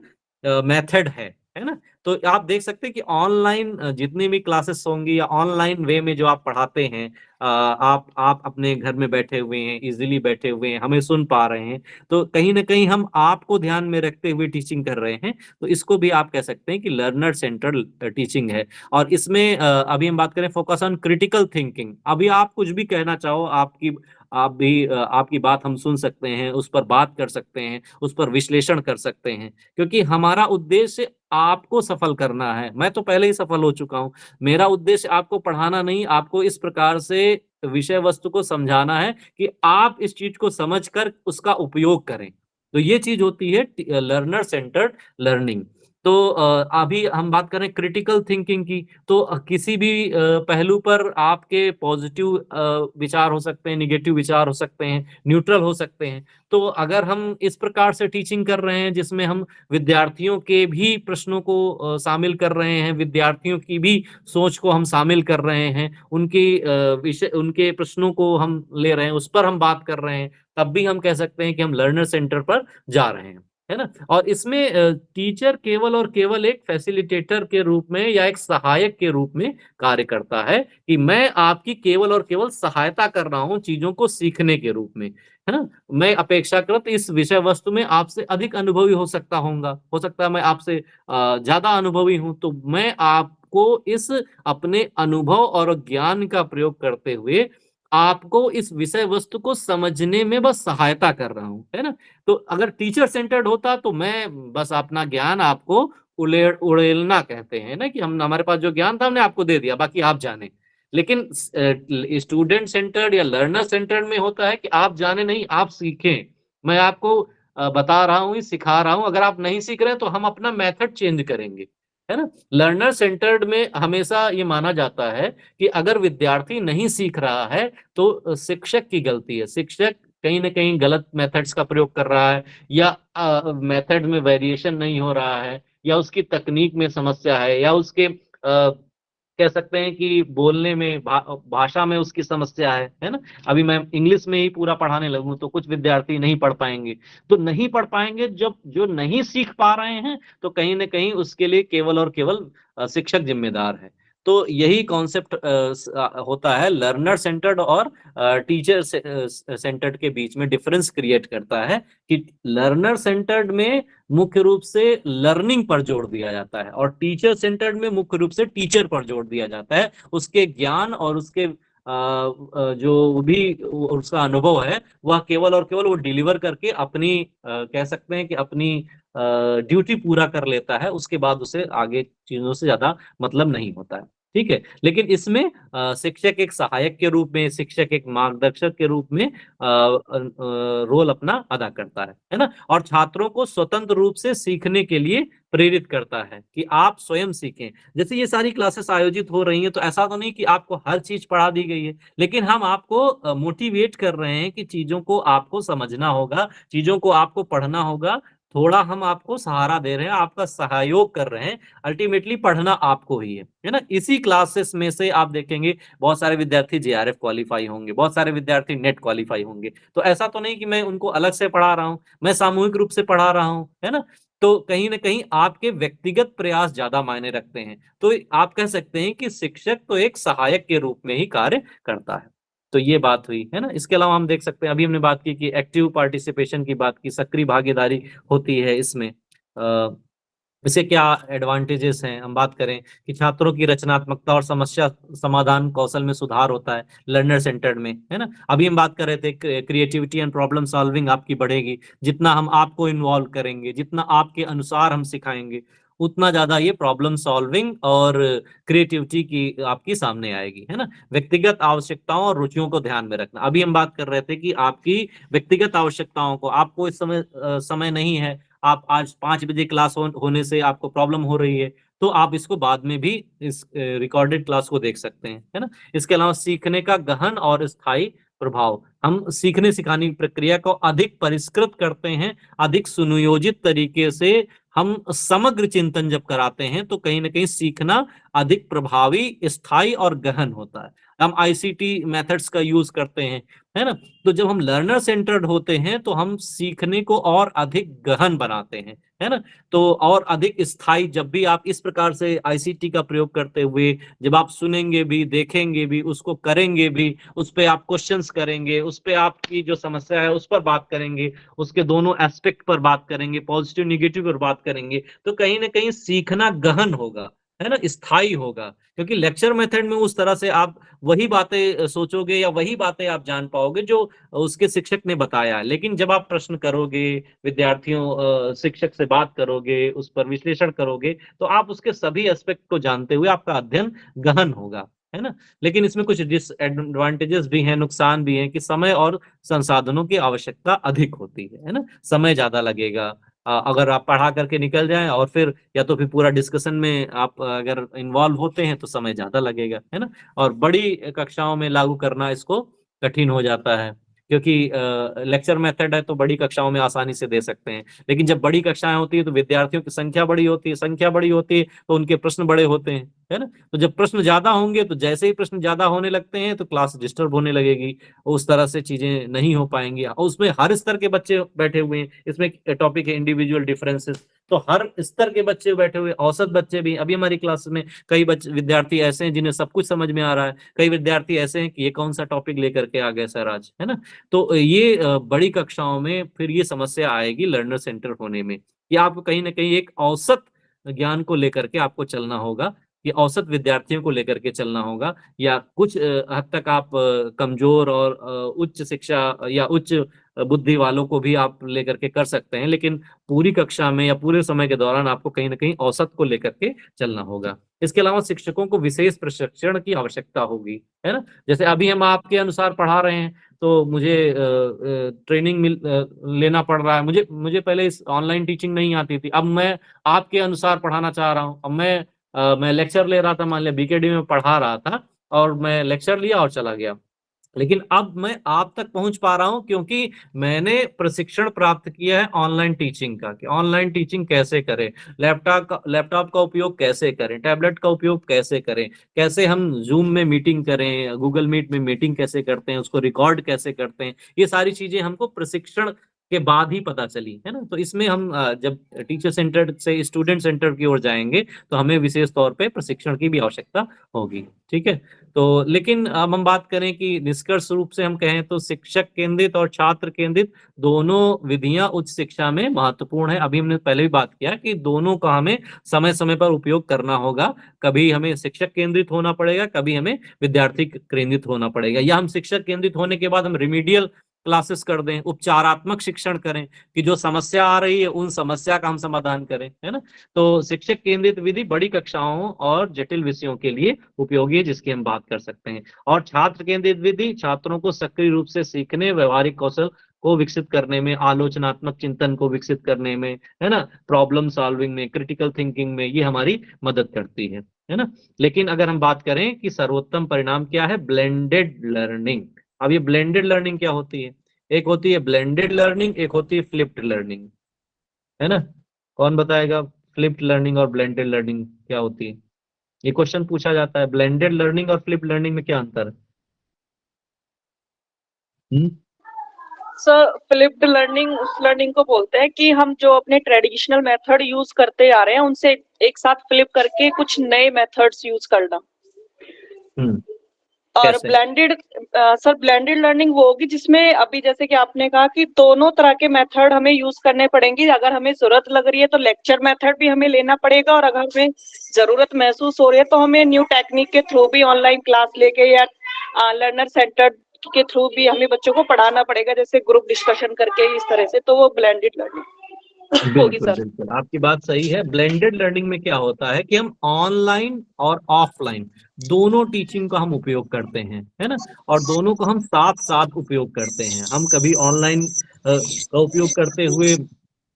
मेथड है ना? तो आप देख सकते हैं कि ऑनलाइन जितनी भी क्लासेस होंगी या ऑनलाइन वे में जो आप पढ़ाते हैं, आप अपने घर में बैठे हुए हैं, इजीली बैठे हुए हैं, हमें सुन पा रहे हैं, तो कहीं ना कहीं हम आपको ध्यान में रखते हुए टीचिंग कर रहे हैं। तो इसको भी आप कह सकते हैं कि लर्नर सेंट्रल टीचिंग है। और इसमें अभी हम बात करें फोकस ऑन क्रिटिकल थिंकिंग। अभी आप कुछ भी कहना चाहो, आपकी बात हम सुन सकते हैं, उस पर बात कर सकते हैं, उस पर विश्लेषण कर सकते हैं, क्योंकि हमारा उद्देश्य आपको सफल करना है। मैं तो पहले ही सफल हो चुका हूं। मेरा उद्देश्य आपको पढ़ाना नहीं, आपको इस प्रकार से विषय वस्तु को समझाना है कि आप इस चीज को समझकर उसका उपयोग करें। तो ये चीज होती है लर्नर सेंटर्ड लर्निंग। तो अभी हम बात करें क्रिटिकल थिंकिंग की, तो किसी भी पहलू पर आपके पॉजिटिव विचार हो सकते हैं, निगेटिव विचार हो सकते हैं, न्यूट्रल हो सकते हैं। तो अगर हम इस प्रकार से टीचिंग कर रहे हैं जिसमें हम विद्यार्थियों के भी प्रश्नों को शामिल कर रहे हैं, विद्यार्थियों की भी सोच को हम शामिल कर रहे हैं, उनके प्रश्नों को हम ले रहे हैं, उस पर हम बात कर रहे हैं, तब भी हम कह सकते हैं कि हम लर्नर सेंटर पर जा रहे हैं, है ना। और इसमें टीचर केवल और केवल एक फैसिलिटेटर के रूप में या एक सहायक के रूप में कार्य करता है, कि मैं आपकी केवल और केवल सहायता कर रहा हूं चीजों को सीखने के रूप में, है ना। मैं अपेक्षाकृत इस विषय वस्तु में आपसे अधिक अनुभवी हो सकता है मैं आपसे ज्यादा अनुभवी हूं, तो मैं आपको इस अपने अनुभव और ज्ञान का प्रयोग करते हुए आपको इस विषय वस्तु को समझने में बस सहायता कर रहा हूं, है ना। तो अगर टीचर सेंटर्ड होता तो मैं बस अपना ज्ञान आपको उड़ेलना कहते हैं ना, कि हम हमारे पास जो ज्ञान था हमने आपको दे दिया, बाकी आप जाने। लेकिन स्टूडेंट सेंटर्ड या लर्नर सेंटर्ड में होता है कि आप जाने नहीं, आप सीखें। मैं आपको बता रहा हूँ, सिखा रहा हूँ, अगर आप नहीं सीख रहे तो हम अपना मेथड चेंज करेंगे, है ना। लर्नर सेंटर्ड में हमेशा ये माना जाता है कि अगर विद्यार्थी नहीं सीख रहा है तो शिक्षक की गलती है। शिक्षक कहीं ना कहीं गलत मेथड्स का प्रयोग कर रहा है, या मेथड में वेरिएशन नहीं हो रहा है, या उसकी तकनीक में समस्या है, या उसके कह सकते हैं कि बोलने में भाषा में उसकी समस्या है ना। अभी मैं इंग्लिश में ही पूरा पढ़ाने लगूं तो कुछ विद्यार्थी नहीं पढ़ पाएंगे। तो नहीं पढ़ पाएंगे जब जो नहीं सीख पा रहे हैं, तो कहीं ना कहीं उसके लिए केवल और केवल शिक्षक जिम्मेदार है। तो यही कॉन्सेप्ट होता है लर्नर सेंटर्ड और टीचर सेंटर्ड के बीच में डिफरेंस क्रिएट करता है, कि लर्नर सेंटर्ड में मुख्य रूप से लर्निंग पर जोर दिया जाता है, और टीचर सेंटर्ड में मुख्य रूप से टीचर पर जोर दिया जाता है, उसके ज्ञान और उसके जो भी उसका अनुभव है वह केवल और केवल वो डिलीवर करके अपनी कह सकते हैं कि अपनी ड्यूटी पूरा कर लेता है, उसके बाद उसे आगे चीजों से ज्यादा मतलब नहीं होता है। ठीक है, लेकिन इसमें शिक्षक एक सहायक के रूप में, शिक्षक एक मार्गदर्शक के रूप में रोल अपना अदा करता है ना। और छात्रों को स्वतंत्र रूप से सीखने के लिए प्रेरित करता है कि आप स्वयं सीखें। जैसे ये सारी क्लासेस आयोजित हो रही हैं, तो ऐसा तो नहीं कि आपको हर चीज पढ़ा दी गई है, लेकिन हम आपको मोटिवेट कर रहे हैं कि चीजों को आपको समझना होगा, चीजों को आपको पढ़ना होगा। थोड़ा हम आपको सहारा दे रहे हैं, आपका सहयोग कर रहे हैं, अल्टीमेटली पढ़ना आपको ही है ना। इसी क्लासेस में से आप देखेंगे बहुत सारे विद्यार्थी जेआरएफ क्वालिफाई होंगे, बहुत सारे विद्यार्थी नेट क्वालिफाई होंगे। तो ऐसा तो नहीं कि मैं उनको अलग से पढ़ा रहा हूँ, मैं सामूहिक रूप से पढ़ा रहा हूँ, है ना। तो कहीं ना कहीं आपके व्यक्तिगत प्रयास ज्यादा मायने रखते हैं। तो आप कह सकते हैं कि शिक्षक तो एक सहायक के रूप में ही कार्य करता है। तो ये बात हुई, है ना। इसके अलावा हम देख सकते हैं, अभी हमने बात की कि एक्टिव पार्टिसिपेशन की बात की, सक्रिय भागीदारी होती है इसमें। इससे क्या एडवांटेजेस हैं, हम बात करें कि छात्रों की रचनात्मकता और समस्या समाधान कौशल में सुधार होता है लर्नर सेंटर्ड में, है ना। अभी हम बात कर रहे थे क्रिएटिविटी एंड प्रॉब्लम सॉल्विंग आपकी बढ़ेगी, जितना हम आपको इन्वॉल्व करेंगे, जितना आपके अनुसार हम सिखाएंगे, उतना ज्यादा ये प्रॉब्लम सॉल्विंग और क्रिएटिविटी की आपकी सामने आएगी, है ना। व्यक्तिगत आवश्यकताओं और रुचियों को ध्यान में रखना। अभी हम बात कर रहे थे कि आपकी व्यक्तिगत आवश्यकताओं को, आपको इस समय नहीं है, आप आज 5 बजे क्लास होने से आपको प्रॉब्लम हो रही है, तो आप इसको बाद में भी इस रिकॉर्डेड क्लास को देख सकते हैं, है ना। इसके अलावा सीखने का गहन और स्थायी प्रभाव, हम सीखने सिखाने की प्रक्रिया को अधिक परिष्कृत करते हैं, अधिक सुनियोजित तरीके से हम समग्र चिंतन जब कराते हैं तो कहीं ना कहीं सीखना अधिक प्रभावी, स्थायी और गहन होता है। हम आईसीटी मेथड्स का यूज करते हैं, है ना। तो जब हम लर्नर सेंटर्ड होते हैं तो हम सीखने को और अधिक गहन बनाते हैं, है ना। तो और अधिक स्थायी, जब भी आप इस प्रकार से आईसीटी का प्रयोग करते हुए जब आप सुनेंगे भी, देखेंगे भी, उसको करेंगे भी, उस पे आप क्वेश्चंस करेंगे, उस पे आपकी जो समस्या है उस पर बात करेंगे, उसके दोनों एस्पेक्ट पर बात करेंगे, पॉजिटिव निगेटिव पर बात करेंगे, तो कहीं ना कहीं सीखना गहन होगा, है ना, स्थायी होगा। क्योंकि लेक्चर मेथड में उस तरह से आप वही बातें सोचोगे या वही बातें आप जान पाओगे जो उसके शिक्षक ने बताया है। लेकिन जब आप प्रश्न करोगे, विद्यार्थियों शिक्षक से बात करोगे, उस पर विश्लेषण करोगे, तो आप उसके सभी एस्पेक्ट को जानते हुए आपका अध्ययन गहन होगा, है ना। लेकिन इसमें कुछ डिसएडवांटेजेस भी हैं, नुकसान भी हैं कि समय और संसाधनों की आवश्यकता अधिक होती है ना। समय ज्यादा लगेगा, अगर आप पढ़ा करके निकल जाएं और फिर या तो फिर पूरा डिस्कशन में आप अगर इन्वॉल्व होते हैं तो समय ज्यादा लगेगा, है ना। और बड़ी कक्षाओं में लागू करना इसको कठिन हो जाता है, क्योंकि लेक्चर मेथड है तो बड़ी कक्षाओं में आसानी से दे सकते हैं। लेकिन जब बड़ी कक्षाएं होती है तो विद्यार्थियों की संख्या बड़ी होती है, संख्या बड़ी होती है तो उनके प्रश्न बड़े होते हैं, है ना। तो जब प्रश्न ज्यादा होंगे तो जैसे ही प्रश्न ज्यादा होने लगते हैं तो क्लास डिस्टर्ब होने लगेगी, उस तरह से चीजें नहीं हो पाएंगी। और उसमें हर स्तर के बच्चे बैठे हुए हैं, इसमें टॉपिक है इंडिविजुअल डिफरेंसेस, तो हर स्तर के बच्चे बैठे हुए, औसत बच्चे भी। अभी हमारी क्लास में कई बच्चे विद्यार्थी ऐसे हैं जिन्हें सब कुछ समझ में आ रहा है, कई विद्यार्थी ऐसे हैं कि ये कौन सा टॉपिक लेकर के आ गए सर आज, है ना। तो ये बड़ी कक्षाओं में फिर ये समस्या आएगी लर्नर सेंटर होने में, कि आपको कहीं ना कहीं एक औसत ज्ञान को लेकर के आपको चलना होगा, ये औसत विद्यार्थियों को लेकर के चलना होगा। या कुछ हद तक आप कमजोर और उच्च शिक्षा या उच्च बुद्धि वालों को भी आप लेकर के कर सकते हैं, लेकिन पूरी कक्षा में या पूरे समय के दौरान आपको कहीं ना कहीं औसत को लेकर के चलना होगा। इसके अलावा शिक्षकों को विशेष प्रशिक्षण की आवश्यकता होगी, है ना। जैसे अभी हम आपके अनुसार पढ़ा रहे हैं तो मुझे ट्रेनिंग लेना पड़ रहा है। मुझे मुझे पहले इस ऑनलाइन टीचिंग नहीं आती थी, अब मैं आपके अनुसार पढ़ाना चाह रहा हूँ। अब मैं लेक्चर ले रहा था, मान लिया बीकेडी में पढ़ा रहा था और मैं लेक्चर लिया और चला गया, लेकिन अब मैं आप तक पहुंच पा रहा हूं क्योंकि मैंने प्रशिक्षण प्राप्त किया है ऑनलाइन टीचिंग का, कि ऑनलाइन टीचिंग कैसे करें, लैपटॉप का उपयोग कैसे करें, टैबलेट का उपयोग कैसे करें, कैसे हम जूम में मीटिंग करें, गूगल मीट में मीटिंग कैसे करते हैं, उसको रिकॉर्ड कैसे करते हैं। ये सारी चीजें हमको प्रशिक्षण के बाद ही पता चली, है ना। तो इसमें हम जब टीचर सेंटर से स्टूडेंट सेंटर की ओर जाएंगे तो हमें विशेष तौर पे प्रशिक्षण की भी आवश्यकता होगी, ठीक है। तो लेकिन अब हम बात करें कि निष्कर्ष रूप से हम कहें तो शिक्षक केंद्रित और छात्र केंद्रित दोनों विधियां उच्च शिक्षा में महत्वपूर्ण है। अभी हमने पहले भी बात किया कि दोनों का हमें समय समय पर उपयोग करना होगा। कभी हमें शिक्षक केंद्रित होना पड़ेगा, कभी हमें विद्यार्थी केंद्रित होना पड़ेगा, या हम शिक्षक केंद्रित होने के बाद हम रिमीडियल क्लासेस कर दें, उपचारात्मक शिक्षण करें, कि जो समस्या आ रही है उन समस्या का हम समाधान करें, है ना। तो शिक्षक केंद्रित विधि बड़ी कक्षाओं और जटिल विषयों के लिए उपयोगी है, जिसकी हम बात कर सकते हैं। और छात्र केंद्रित विधि छात्रों को सक्रिय रूप से सीखने, व्यवहारिक कौशल को विकसित करने में, आलोचनात्मक चिंतन को विकसित करने में, है ना, प्रॉब्लम सॉल्विंग में, क्रिटिकल थिंकिंग में, ये हमारी मदद करती है ना। लेकिन अगर हम बात करें कि सर्वोत्तम परिणाम क्या है, ब्लेंडेड लर्निंग। अब ये ब्लेंडेड लर्निंग क्या होती है? एक होती है ब्लेंडेड लर्निंग, एक होती है फ्लिप्ड लर्निंग, है ना। कौन बताएगा फ्लिप्ड लर्निंग और ब्लेंडेड लर्निंग क्या होती है? ये क्वेश्चन पूछा जाता है, ब्लेंडेड लर्निंग और फ्लिप्ड लर्निंग में क्या अंतर है? सर, फ्लिप्ड लर्निंग उस लर्निंग को बोलते हैं कि हम जो अपने ट्रेडिशनल मेथड यूज करते आ रहे हैं उनसे एक साथ फ्लिप करके कुछ नए मेथड्स यूज करना। और कैसे? ब्लेंडेड, सर ब्लेंडेड लर्निंग वो होगी जिसमें अभी जैसे कि आपने कहा कि दोनों तरह के मेथड हमें यूज करने पड़ेंगे। अगर हमें जरूरत लग रही है तो लेक्चर मेथड भी हमें लेना पड़ेगा, और अगर हमें जरूरत महसूस हो रही है तो हमें न्यू टेक्निक के थ्रू भी ऑनलाइन क्लास लेके या लर्नर सेंटर के थ्रू भी हमें बच्चों को पढ़ाना पड़ेगा, जैसे ग्रुप डिस्कशन करके, इस तरह से। तो वो ब्लेंडेड लर्निंग होगी बिल्कुल सर। बिल्कुल, आपकी बात सही है। ब्लेंडेड लर्निंग में क्या होता है कि हम ऑनलाइन और ऑफलाइन दोनों टीचिंग का हम उपयोग करते हैं, है ना। और दोनों को हम साथ साथ उपयोग करते हैं। हम कभी ऑनलाइन का उपयोग करते हुए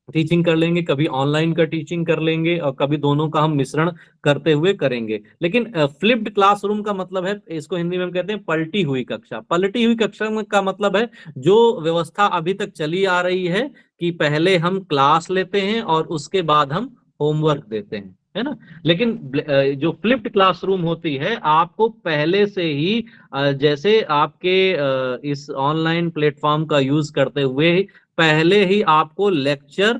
टीचिंग कर लेंगे, कभी ऑनलाइन का टीचिंग कर लेंगे और कभी दोनों का हम मिश्रण करते हुए करेंगे। लेकिन फ्लिप्ड क्लासरूम का मतलब है, इसको हिंदी में हम कहते हैं पलटी हुई कक्षा। पलटी हुई कक्षा का मतलब है जो व्यवस्था अभी तक चली आ रही है कि पहले हम क्लास लेते हैं और उसके बाद हम होमवर्क देते हैं, है ना। लेकिन जो फ्लिप्ड क्लासरूम होती है, आपको पहले से ही जैसे आपके इस ऑनलाइन प्लेटफॉर्म का यूज करते हुए पहले ही आपको लेक्चर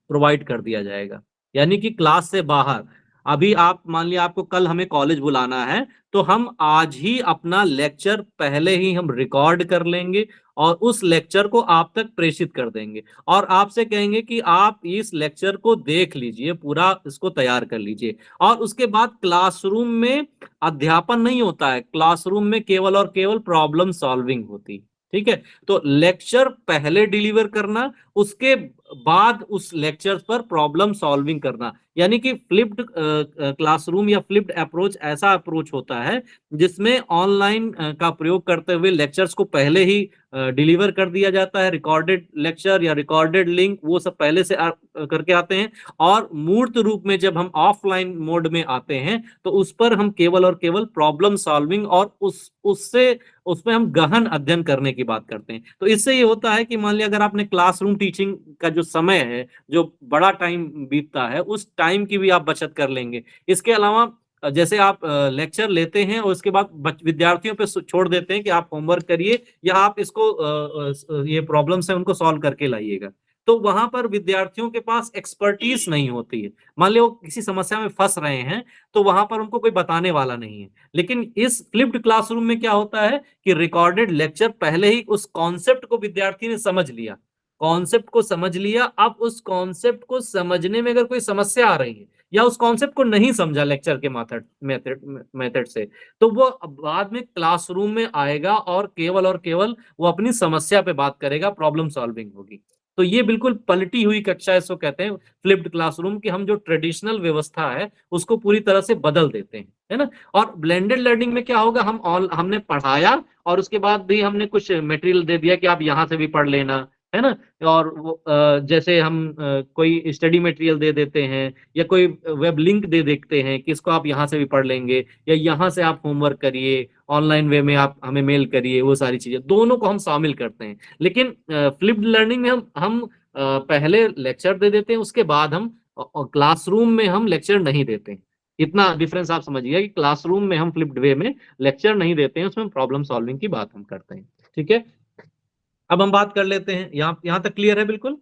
प्रोवाइड कर दिया जाएगा। यानी कि क्लास से बाहर, अभी आप मान लिया आपको कल हमें कॉलेज बुलाना है, तो हम आज ही अपना लेक्चर पहले ही हम रिकॉर्ड कर लेंगे और उस लेक्चर को आप तक प्रेषित कर देंगे और आपसे कहेंगे कि आप इस लेक्चर को देख लीजिए, पूरा इसको तैयार कर लीजिए। और उसके बाद क्लासरूम में अध्यापन नहीं होता है, क्लासरूम में केवल और केवल प्रॉब्लम सॉल्विंग होती, ठीक है। तो लेक्चर पहले डिलीवर करना, उसके बाद उस लेक्चर पर प्रॉब्लम सॉल्विंग करना, यानी कि फ्लिप्ड क्लासरूम या फ्लिप्ड अप्रोच ऐसा अप्रोच होता है जिसमें ऑनलाइन का प्रयोग करते हुए लेक्चर्स को पहले ही डिलीवर कर दिया जाता है। रिकॉर्डेड लेक्चर या रिकॉर्डेड लिंक वो सब पहले से करके आते हैं, और मूर्त रूप में जब हम ऑफलाइन मोड में आते हैं तो उस पर हम केवल और केवल प्रॉब्लम सॉल्विंग और उसमें हम गहन अध्ययन करने की बात करते हैं। तो इससे ये होता है कि मान लिया अगर आपने क्लासरूम टीचिंग का जो समय है, जो बड़ा टाइम बीतता है, उस टाइम की भी आप बचत कर लेंगे। इसके अलावा जैसे आप लेक्चर लेते हैं और उसके बाद विद्यार्थियों पे छोड़ देते हैं कि आप होमवर्क करिए या आप इसको ये प्रॉब्लम्स है उनको सॉल्व करके लाइएगा, तो वहां पर विद्यार्थियों के पास एक्सपर्टीज नहीं होती है। मान लो वो किसी समस्या में फंस रहे हैं तो वहां पर उनको कोई बताने वाला नहीं है। लेकिन इस फ्लिप्ड क्लासरूम में क्या होता है कि रिकॉर्डेड लेक्चर पहले ही उस कॉन्सेप्ट को विद्यार्थी ने समझ लिया, कॉन्सेप्ट को समझ लिया। अब उस कॉन्सेप्ट को समझने में अगर कोई समस्या आ रही है या उस कॉन्सेप्ट को नहीं समझा लेक्चर के मेथड से, तो वो बाद में क्लासरूम में आएगा और केवल वो अपनी समस्या पे बात करेगा, प्रॉब्लम सॉल्विंग होगी। तो ये बिल्कुल पलटी हुई कक्षा इसको कहते हैं, फ्लिप्ड क्लासरूम की। हम जो ट्रेडिशनल व्यवस्था है उसको पूरी तरह से बदल देते हैं, है ना। और ब्लेंडेड लर्निंग में क्या होगा, हमने पढ़ाया और उसके बाद भी हमने कुछ मटेरियल दे दिया कि आप यहाँ से भी पढ़ लेना, है ना। और वो जैसे हम कोई स्टडी मटेरियल दे देते हैं या कोई वेब लिंक दे देते हैं कि इसको आप यहाँ से भी पढ़ लेंगे या यहाँ से आप होमवर्क करिए, ऑनलाइन वे में आप हमें मेल करिए, वो सारी चीजें दोनों को हम शामिल करते हैं। लेकिन फ्लिप्ड लर्निंग में हम पहले लेक्चर दे देते हैं, उसके बाद हम क्लासरूम में हम लेक्चर नहीं देते हैं। इतना डिफरेंस आप समझिए कि क्लासरूम में हम फ्लिप्ड वे में लेक्चर नहीं देते हैं, उसमें प्रॉब्लम सॉल्विंग की बात हम करते हैं, ठीक है। अब हम बात कर लेते हैं, यहाँ तक क्लियर है बिल्कुल।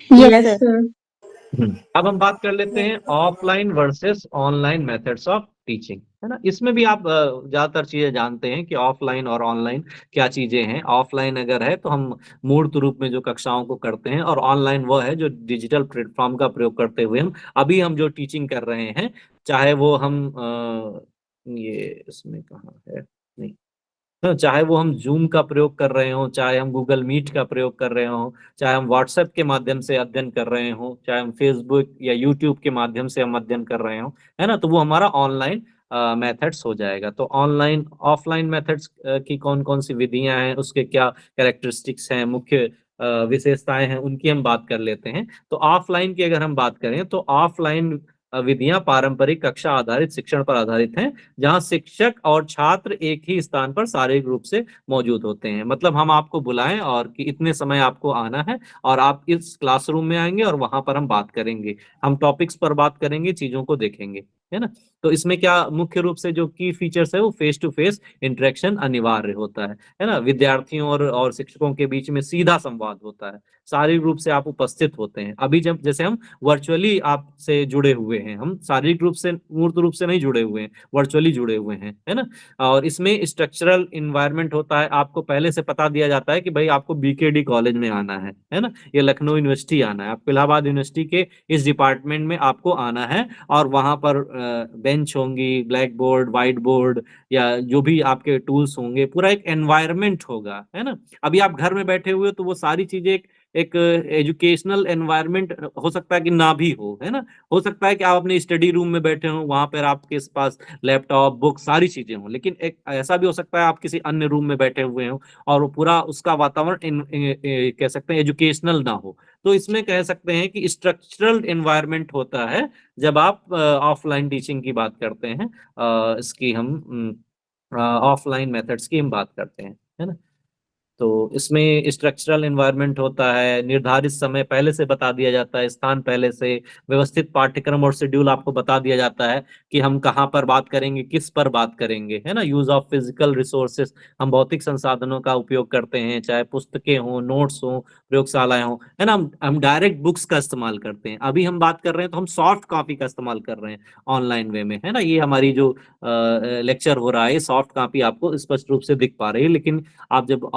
Yes sir. अब हम बात कर लेते हैं offline versus online methods of teaching, है ना। इसमें भी आप ज्यादातर चीजें जानते हैं कि ऑफलाइन और ऑनलाइन क्या चीजें हैं। ऑफलाइन अगर है तो हम मूर्त रूप में जो कक्षाओं को करते हैं, और ऑनलाइन वो है जो डिजिटल प्लेटफॉर्म का प्रयोग करते हुए हम जो टीचिंग कर रहे हैं, चाहे वो हम ये इसमें कहाँ है, नहीं, तो चाहे वो हम जूम का प्रयोग कर रहे हो, चाहे हम गूगल मीट का प्रयोग कर रहे हो, चाहे हम व्हाट्सएप के माध्यम से अध्ययन कर रहे हो, चाहे हम फेसबुक या यूट्यूब के माध्यम से हम अध्ययन कर रहे हो, है ना, तो वो हमारा ऑनलाइन मेथड्स हो जाएगा। तो ऑनलाइन ऑफलाइन मेथड्स की कौन कौन सी विधियां हैं, उसके क्या कैरेक्टरिस्टिक्स हैं, मुख्य विशेषताएं हैं, उनकी हम बात कर लेते हैं। तो ऑफलाइन की अगर हम बात करें तो ऑफलाइन विधियां पारंपरिक कक्षा आधारित शिक्षण पर आधारित हैं, जहां शिक्षक और छात्र एक ही स्थान पर शारीरिक रूप से मौजूद होते हैं। मतलब हम आपको बुलाएं और कि इतने समय आपको आना है और आप इस क्लासरूम में आएंगे और वहां पर हम बात करेंगे, हम टॉपिक्स पर बात करेंगे, चीजों को देखेंगे, है ना। तो इसमें क्या मुख्य रूप से जो की फीचर्स है वो फेस टू फेस इंटरेक्शन अनिवार्य होता है ना। विद्यार्थियों और शिक्षकों के बीच में सीधा संवाद होता है, शारीरिक रूप से आप उपस्थित होते हैं। अभी जब जैसे हम वर्चुअली आपसे जुड़े हुए हैं, हम शारीरिक रूप से मूर्त रूप से नहीं जुड़े हुए हैं, वर्चुअली जुड़े हुए हैं, है ना। और इसमें स्ट्रक्चरल इन्वायरमेंट होता है, आपको पहले से पता दिया जाता है कि भाई आपको बीकेडी कॉलेज में आना है ना, ये लखनऊ यूनिवर्सिटी आना है, आपको इलाहाबाद यूनिवर्सिटी के इस डिपार्टमेंट में आपको आना है, और वहां पर बेंच होंगी, ब्लैक बोर्ड, व्हाइट बोर्ड, या जो भी आपके टूल्स होंगे, पूरा एक एनवायरमेंट होगा, है ना। अभी आप घर में बैठे हुए हो तो वो सारी चीजें एक एजुकेशनल एनवायरनमेंट हो सकता है कि ना भी हो, है ना। हो सकता है कि आप अपने स्टडी रूम में बैठे हो, वहां पर आपके पास लैपटॉप, बुक, सारी चीजें हो, लेकिन एक ऐसा भी हो सकता है आप किसी अन्य रूम में बैठे हुए हो और वो पूरा उसका वातावरण कह सकते हैं एजुकेशनल ना हो। तो इसमें कह सकते हैं कि स्ट्रक्चरल एनवायरनमेंट होता है जब आप ऑफलाइन टीचिंग की बात करते हैं। इसकी हम ऑफलाइन मेथड्स की हम बात करते हैं, है ना। तो इसमें स्ट्रक्चरल एनवायरनमेंट होता है, निर्धारित समय पहले से बता दिया जाता है, स्थान पहले से, व्यवस्थित पाठ्यक्रम और शेड्यूल आपको बता दिया जाता है कि हम कहाँ पर बात करेंगे, किस पर बात करेंगे, है ना। यूज ऑफ फिजिकल रिसोर्सेस, हम भौतिक संसाधनों का उपयोग करते हैं, चाहे पुस्तकें हों, नोट्स हों, प्रयोगशालाएं हों, है ना। हम डायरेक्ट बुक्स का इस्तेमाल करते हैं। अभी हम बात कर रहे हैं तो हम सॉफ्ट कॉपी का इस्तेमाल कर रहे हैं ऑनलाइन वे में, है ना। ये हमारी जो लेक्चर हो रहा है, सॉफ्ट कॉपी आपको स्पष्ट रूप से दिख पा रही है, लेकिन आप जब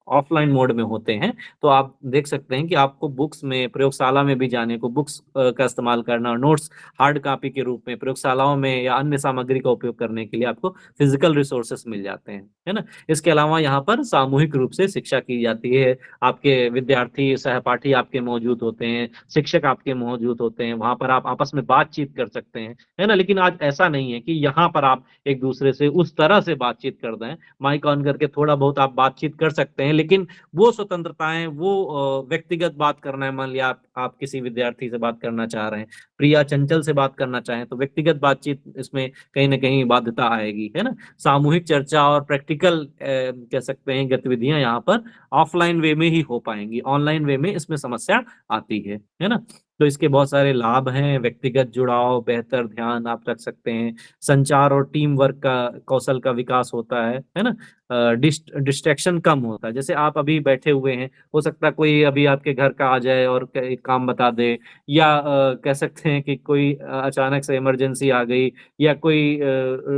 ऑफलाइन मोड में होते हैं तो आप देख सकते हैं कि आपको बुक्स में, प्रयोगशाला में भी जाने को, बुक्स का इस्तेमाल करना और नोट्स हार्ड कॉपी के रूप में प्रयोगशालाओं में या अन्य सामग्री का उपयोग करने के लिए आपको फिजिकल रिसोर्सेस मिल जाते हैं, है ना। इसके अलावा यहाँ पर सामूहिक रूप से शिक्षा की जाती है। आपके विद्यार्थी सहपाठी आपके मौजूद होते हैं, शिक्षक आपके मौजूद होते हैं, वहां पर आप आपस में बातचीत कर सकते हैं, है ना। लेकिन आज ऐसा नहीं है कि यहाँ पर आप एक दूसरे से उस तरह से बातचीत कर दें। माइक ऑन करके थोड़ा बहुत आप बातचीत कर सकते हैं, लेकिन वो स्वतंत्रताएं, वो व्यक्तिगत बात करना है, मान लिया आप किसी विद्यार्थी से बात करना चाह रहे हैं, प्रिया चंचल से बात करना चाहें, तो व्यक्तिगत बातचीत इसमें कहीं ना कहीं बाध्यता आएगी, है ना। सामूहिक चर्चा और प्रैक्टिकल कह सकते हैं गतिविधियां यहाँ पर ऑफलाइन वे में ही हो पाएंगी, ऑनलाइन वे में इसमें समस्या आती है ना। तो इसके बहुत सारे लाभ हैं। व्यक्तिगत जुड़ाव, बेहतर ध्यान आप रख सकते हैं, संचार और टीम वर्क का कौशल का विकास होता है ना। डिस्ट्रैक्शन कम होता है। जैसे आप अभी बैठे हुए हैं, हो सकता है कोई अभी आपके घर का आ जाए और एक काम बता दे, या कह सकते हैं कि कोई अचानक से इमरजेंसी आ गई, या कोई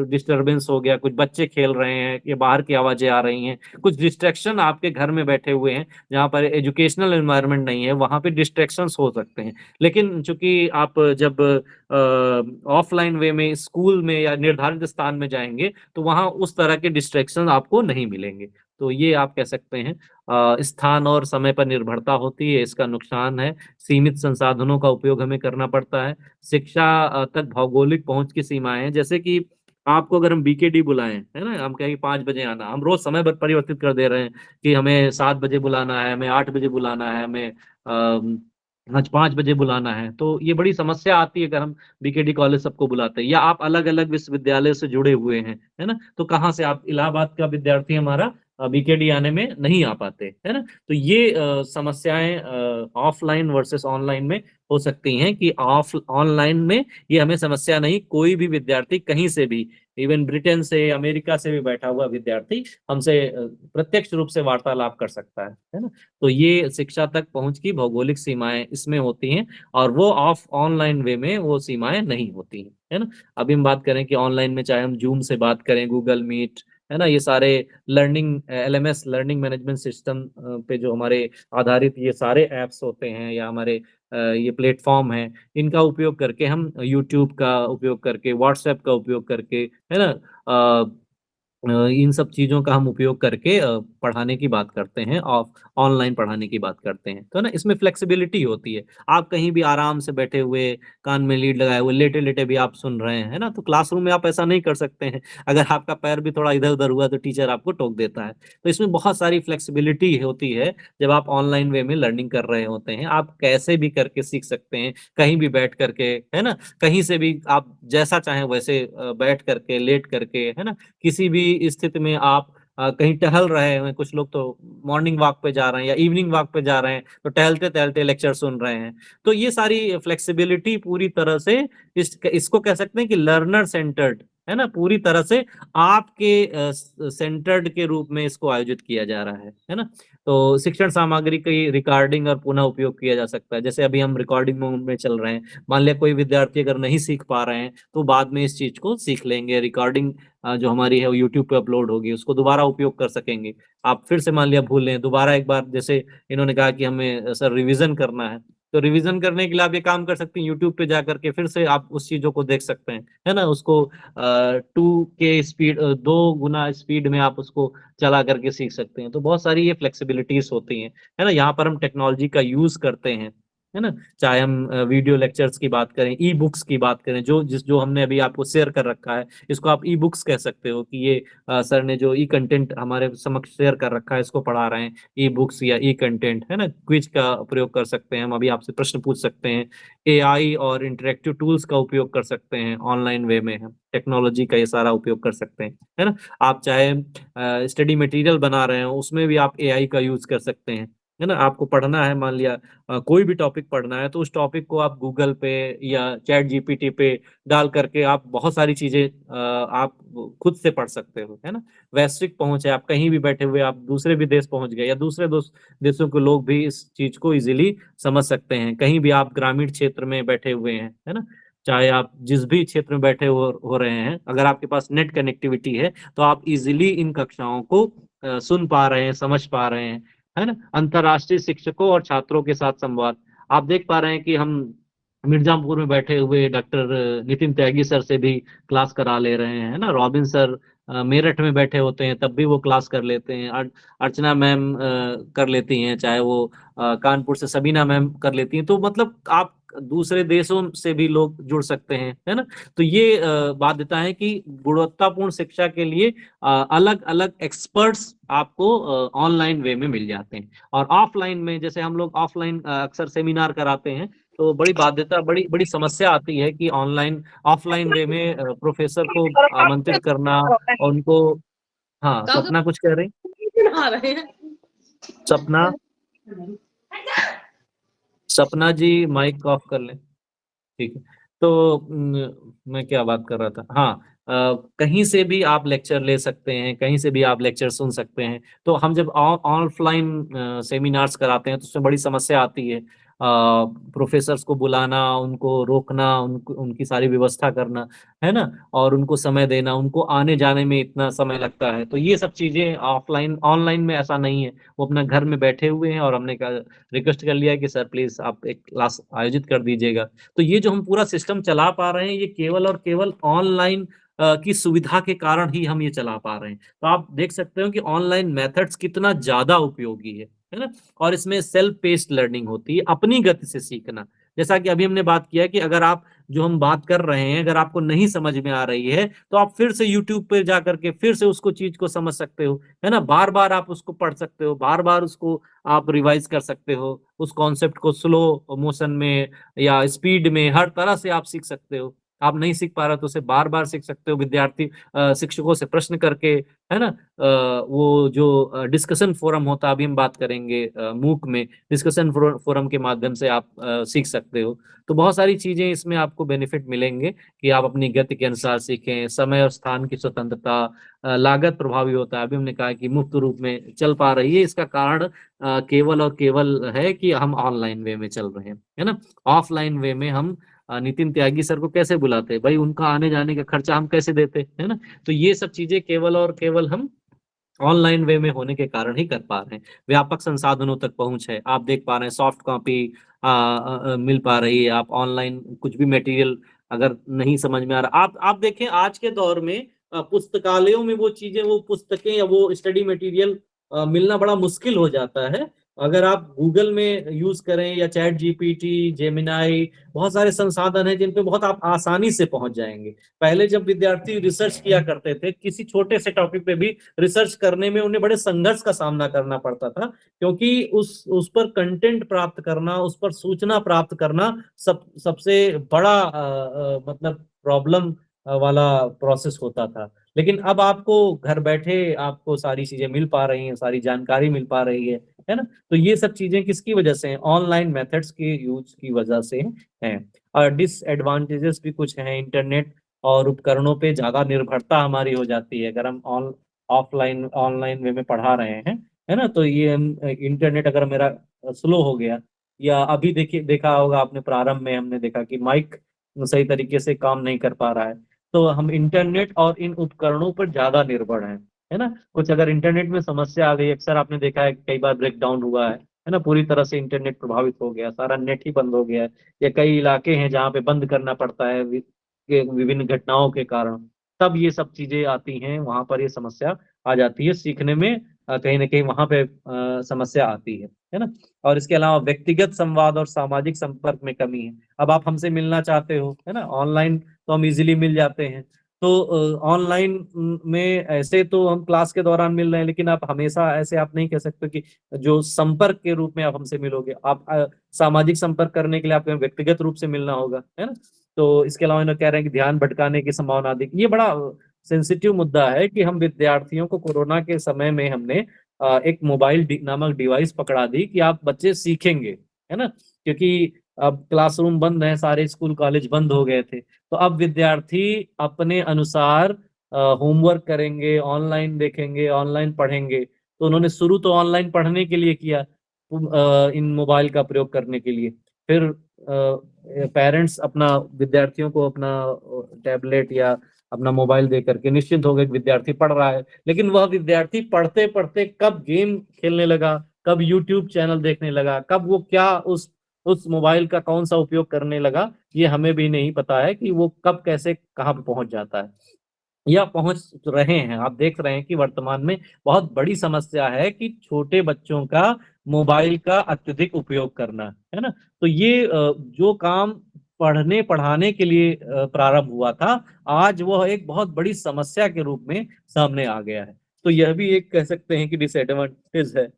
डिस्टरबेंस हो गया, कुछ बच्चे खेल रहे हैं या बाहर की आवाजें आ रही हैं, कुछ डिस्ट्रैक्शन आपके घर में बैठे हुए हैं जहाँ पर एजुकेशनल एनवायरनमेंट नहीं है, वहां पे डिस्ट्रैक्शंस हो सकते हैं। लेकिन चूंकि आप जब ऑफलाइन वे में स्कूल में या निर्धारित स्थान में जाएंगे तो वहां उस तरह के डिस्ट्रैक्शन आपको नहीं मिलेंगे। तो ये आप कह सकते हैं स्थान और समय पर निर्भरता होती है, इसका नुकसान है। सीमित संसाधनों का उपयोग हमें करना पड़ता है। शिक्षा तक भौगोलिक पहुंच की सीमाएं हैं। जैसे कि आपको अगर हम बीकेडी बुलाएं, है ना, हम कहें कि 5 बजे आना, हम रोज समय परिवर्तित कर दे रहे हैं कि हमें 7 बजे बुलाना है, हमें 8 बजे बुलाना है, हमें आज 5 बजे बुलाना है। तो ये बड़ी समस्या आती है अगर हम बीकेडी कॉलेज सबको बुलाते हैं, या आप अलग अलग विश्वविद्यालय से जुड़े हुए हैं, है ना। तो कहाँ से आप, इलाहाबाद का विद्यार्थी हमारा बीकेडी आने में नहीं आ पाते, है ना। तो ये समस्याएं ऑफलाइन वर्सेस ऑनलाइन में हो सकती हैं कि ऑफ ऑनलाइन में ये हमें समस्या नहीं, कोई भी विद्यार्थी कहीं से भी, इवन ब्रिटेन से, अमेरिका से भी बैठा हुआ विद्यार्थी हमसे प्रत्यक्ष रूप से वार्तालाप कर सकता है ना। तो ये शिक्षा तक पहुंच की भौगोलिक सीमाएं इसमें होती हैं, और वो ऑफ ऑनलाइन वे में वो सीमाएं नहीं होती हैं, है ना। अभी हम बात करें कि ऑनलाइन में चाहे हम जूम से बात करें, गूगल मीट, है ना, ये सारे learning LMS, learning management system पे जो हमारे आधारित ये सारे ऐप्स होते हैं, या हमारे ये प्लेटफॉर्म है, इनका उपयोग करके हम यूट्यूब का उपयोग करके, व्हाट्सएप का उपयोग करके, है ना, इन सब चीजों का हम उपयोग करके पढ़ाने की बात करते हैं, और ऑनलाइन पढ़ाने की बात करते हैं। तो ना इसमें फ्लेक्सिबिलिटी होती है। आप कहीं भी आराम से बैठे हुए, कान में लीड लगाए हुए, लेटे लेटे भी आप सुन रहे हैं, है ना। तो क्लासरूम में आप ऐसा नहीं कर सकते हैं। अगर आपका पैर भी थोड़ा इधर उधर हुआ तो टीचर आपको टोक देता है। तो इसमें बहुत सारी फ्लेक्सिबिलिटी होती है जब आप ऑनलाइन वे में लर्निंग कर रहे होते हैं। आप कैसे भी करके सीख सकते हैं, कहीं भी बैठ करके, है ना, कहीं से भी आप जैसा चाहें वैसे बैठ करके, लेट करके, है ना, किसी भी स्थिति में आप कहीं टहल रहे हैं। कुछ लोग तो मॉर्निंग वॉक पे जा रहे हैं या इवनिंग वॉक पे जा रहे हैं, तो टहलते टहलते लेक्चर सुन रहे हैं। तो ये सारी फ्लेक्सिबिलिटी पूरी तरह से इसको कह सकते हैं कि लर्नर सेंटर्ड, है ना, पूरी तरह से आपके सेंटर्ड के रूप में इसको आयोजित किया जा रहा है ना। तो शिक्षण सामग्री की रिकॉर्डिंग और पुनः उपयोग किया जा सकता है। जैसे अभी हम रिकॉर्डिंग मोड में चल रहे हैं, मान लिया कोई विद्यार्थी अगर नहीं सीख पा रहे हैं तो बाद में इस चीज को सीख लेंगे। रिकॉर्डिंग जो हमारी है वो यूट्यूब पे अपलोड होगी, उसको दोबारा उपयोग कर सकेंगे। आप फिर से मान लिया भूल लें, दोबारा एक बार, जैसे इन्होंने कहा कि हमें सर रिवीजन करना है, तो रिवीजन करने के लिए आप ये काम कर सकते हैं, यूट्यूब पे जा करके फिर से आप उस चीजों को देख सकते हैं, है ना। उसको 2 के स्पीड, 2 गुना स्पीड में आप उसको चला करके सीख सकते हैं। तो बहुत सारी ये फ्लेक्सिबिलिटीज होती हैं, है ना। यहाँ पर हम टेक्नोलॉजी का यूज करते हैं, है ना। चाहे हम वीडियो लेक्चर्स की बात करें, ई बुक्स की बात करें, जो हमने अभी आपको शेयर कर रखा है, इसको आप ई बुक्स कह सकते हो कि ये सर ने जो ई कंटेंट हमारे समक्ष शेयर कर रखा है इसको पढ़ा रहे हैं, ई बुक्स या ई कंटेंट, है ना। क्विज का प्रयोग कर सकते हैं हम, अभी आपसे प्रश्न पूछ सकते हैं, एआई और इंटरेक्टिव टूल्स का उपयोग कर सकते हैं, ऑनलाइन वे में हम टेक्नोलॉजी का ये सारा उपयोग कर सकते हैं, है ना। आप चाहे स्टडी मटेरियल बना रहे हो उसमें भी आप एआई का यूज कर सकते हैं, है ना। आपको पढ़ना है, मान लिया कोई भी टॉपिक पढ़ना है, तो उस टॉपिक को आप गूगल पे या चैट जीपीटी पे डाल करके आप बहुत सारी चीजें आप खुद से पढ़ सकते हो, है ना। वैश्विक पहुंच है, आप कहीं भी बैठे हुए आप दूसरे भी देश पहुंच गए, या दूसरे देशों के लोग भी इस चीज को इजीली समझ सकते हैं, कहीं भी आप ग्रामीण क्षेत्र में बैठे हुए हैं, है ना। चाहे आप जिस भी क्षेत्र में बैठे हो रहे हैं, अगर आपके पास नेट कनेक्टिविटी है तो आप इजीली इन कक्षाओं को सुन पा रहे हैं, समझ पा रहे हैं, है ना। अंतर्राष्ट्रीय शिक्षकों और छात्रों के साथ संवाद, आप देख पा रहे हैं कि हम मिर्जापुर में बैठे हुए डॉक्टर नितिन त्यागी सर से भी क्लास करा ले रहे हैं, है ना। रॉबिन सर मेरठ में बैठे होते हैं तब भी वो क्लास कर लेते हैं, अर्चना मैम कर लेती हैं, चाहे वो कानपुर से सबीना मैम कर लेती हैं। तो मतलब आप दूसरे देशों से भी लोग जुड़ सकते हैं, है ना। तो ये बाध्यता है कि गुणवत्तापूर्ण शिक्षा के लिए अलग अलग एक्सपर्ट्स आपको ऑनलाइन वे में मिल जाते हैं। और ऑफलाइन में, जैसे हम लोग ऑफलाइन अक्सर सेमिनार कराते हैं, तो बड़ी बाध्यता, बड़ी बड़ी समस्या आती है कि ऑफलाइन वे में प्रोफेसर को आमंत्रित करना और उनको, हाँ सपना कुछ कह रही, सपना, सपना जी माइक ऑफ कर लें, ठीक है। तो मैं क्या बात कर रहा था, हाँ, कहीं से भी आप लेक्चर ले सकते हैं, कहीं से भी आप लेक्चर सुन सकते हैं। तो हम जब ऑफलाइन सेमिनार्स कराते हैं तो उसमें बड़ी समस्या आती है, प्रोफेसर्स को बुलाना, उनको रोकना, उनकी सारी व्यवस्था करना, है ना, और उनको समय देना, उनको आने जाने में इतना समय लगता है। तो ये सब चीजें ऑनलाइन में ऐसा नहीं है, वो अपना घर में बैठे हुए हैं और हमने रिक्वेस्ट कर लिया कि सर प्लीज आप एक क्लास आयोजित कर दीजिएगा। तो ये जो हम पूरा सिस्टम चला पा रहे हैं, ये केवल और केवल ऑनलाइन की सुविधा के कारण ही हम ये चला पा रहे हैं। तो आप देख सकते हो कि ऑनलाइन मेथड्स कितना ज्यादा उपयोगी है ना। और इसमें सेल्फ पेस्ड लर्निंग होती है, अपनी गति से सीखना। जैसा कि अभी हमने बात किया कि अगर आप जो हम बात कर रहे हैं अगर आपको नहीं समझ में आ रही है तो आप फिर से यूट्यूब पे जा करके फिर से उसको चीज को समझ सकते हो, है ना। बार बार आप उसको पढ़ सकते हो, बार बार उसको आप रिवाइज कर सकते हो, उस कॉन्सेप्ट को स्लो मोशन में या स्पीड में हर तरह से आप सीख सकते हो। आप नहीं सीख पा रहे तो उसे बार बार सीख सकते हो, विद्यार्थी शिक्षकों से प्रश्न करके, है ना। वो जो डिस्कशन फोरम होता है, अभी हम बात करेंगे मूक में, डिस्कशन फोरम के माध्यम से आप सीख सकते हो। तो बहुत सारी चीजें इसमें आपको बेनिफिट मिलेंगे कि आप अपनी गति के अनुसार सीखें, समय और स्थान की स्वतंत्रता, लागत प्रभावी होता है। अभी हमने कहा कि मुफ्त रूप में चल पा रही है, इसका कारण केवल और केवल है कि हम ऑनलाइन वे में चल रहे हैं, है ना। ऑफलाइन वे में हम नितिन त्यागी सर को कैसे बुलाते, भाई उनका आने जाने का खर्चा हम कैसे देते, है ना। तो ये सब चीजें केवल और केवल हम ऑनलाइन वे में होने के कारण ही कर पा रहे हैं। व्यापक संसाधनों तक पहुंच है, आप देख पा रहे हैं, सॉफ्ट कॉपी मिल पा रही है। आप ऑनलाइन कुछ भी मटेरियल अगर नहीं समझ में आ रहा, आप देखें आज के दौर में पुस्तकालयों में वो चीजें, वो पुस्तकें या वो स्टडी मटेरियल मिलना बड़ा मुश्किल हो जाता है। अगर आप गूगल में यूज करें या चैट जीपीटी, जेमिनाई, बहुत सारे संसाधन हैं जिन पे बहुत आप आसानी से पहुंच जाएंगे। पहले जब विद्यार्थी रिसर्च किया करते थे किसी छोटे से टॉपिक पे भी, रिसर्च करने में उन्हें बड़े संघर्ष का सामना करना पड़ता था, क्योंकि उस पर कंटेंट प्राप्त करना, उस पर सूचना प्राप्त करना सबसे बड़ा मतलब प्रॉब्लम वाला प्रोसेस होता था। लेकिन अब आपको घर बैठे आपको सारी चीजें मिल पा रही हैं, सारी जानकारी मिल पा रही है ना। तो ये सब चीजें किसकी वजह से हैं, ऑनलाइन मेथड्स के यूज की वजह से हैं। और डिसएडवांटेजेस भी कुछ हैं, इंटरनेट और उपकरणों पे ज्यादा निर्भरता हमारी हो जाती है। अगर हम ऑनलाइन वे में पढ़ा रहे हैं, है ना, तो ये इंटरनेट अगर मेरा स्लो हो गया, या अभी देखा होगा आपने, प्रारंभ में हमने देखा कि माइक सही तरीके से काम नहीं कर पा रहा है। तो हम इंटरनेट और इन उपकरणों पर ज्यादा निर्भर हैं, है ना। कुछ अगर इंटरनेट में समस्या आ गई, अक्सर आपने देखा है कई बार ब्रेकडाउन हुआ है, है ना, पूरी तरह से इंटरनेट प्रभावित हो गया, सारा नेट ही बंद हो गया है, या कई इलाके हैं जहाँ पे बंद करना पड़ता है विभिन्न घटनाओं के कारण, तब ये सब चीजें आती हैं, वहां पर ये समस्या आ जाती है सीखने में, कहीं ना कहीं वहां पे समस्या आती है ना। और इसके अलावा व्यक्तिगत संवाद और सामाजिक संपर्क में कमी है। अब आप हमसे मिलना चाहते हो, है ना, ऑनलाइन तो हम इजीली मिल जाते हैं, तो ऑनलाइन में ऐसे तो हम क्लास के दौरान मिल रहे हैं, लेकिन आप हमेशा ऐसे आप नहीं कह सकते कि जो संपर्क के रूप में आप हमसे मिलोगे। आप सामाजिक संपर्क करने के लिए आपको व्यक्तिगत रूप से मिलना होगा, है ना। तो इसके अलावा इन्होंने कह रहे हैं कि ध्यान भटकाने की संभावना अधिक। ये बड़ा सेंसिटिव मुद्दा है कि हम विद्यार्थियों को कोरोना के समय में हमने एक मोबाइल नामक डिवाइस पकड़ा दी कि आप बच्चे सीखेंगे, है ना, क्योंकि अब क्लासरूम बंद है, सारे स्कूल कॉलेज बंद हो गए थे, तो अब विद्यार्थी अपने अनुसार होमवर्क करेंगे, ऑनलाइन देखेंगे, ऑनलाइन पढ़ेंगे। तो उन्होंने शुरू तो ऑनलाइन पढ़ने के लिए किया, इन मोबाइल का प्रयोग करने के लिए। फिर पेरेंट्स अपना विद्यार्थियों को अपना टैबलेट या अपना मोबाइल दे करके निश्चिंत हो गए कि विद्यार्थी पढ़ रहा है, लेकिन वह विद्यार्थी पढ़ते पढ़ते कब गेम खेलने लगा, कब यूट्यूब चैनल देखने लगा, कब वो क्या उस मोबाइल का कौन सा उपयोग करने लगा, ये हमें भी नहीं पता है कि वो कब कैसे कहाँ पे पहुंच जाता है या पहुंच रहे हैं। आप देख रहे हैं कि वर्तमान में बहुत बड़ी समस्या है कि छोटे बच्चों का मोबाइल का अत्यधिक उपयोग करना, है ना। तो ये जो काम पढ़ने पढ़ाने के लिए प्रारंभ हुआ था, आज वह एक बहुत बड़ी समस्या के रूप में सामने आ गया है। तो यह भी एक कह सकते हैं कि डिसएडवांटेज है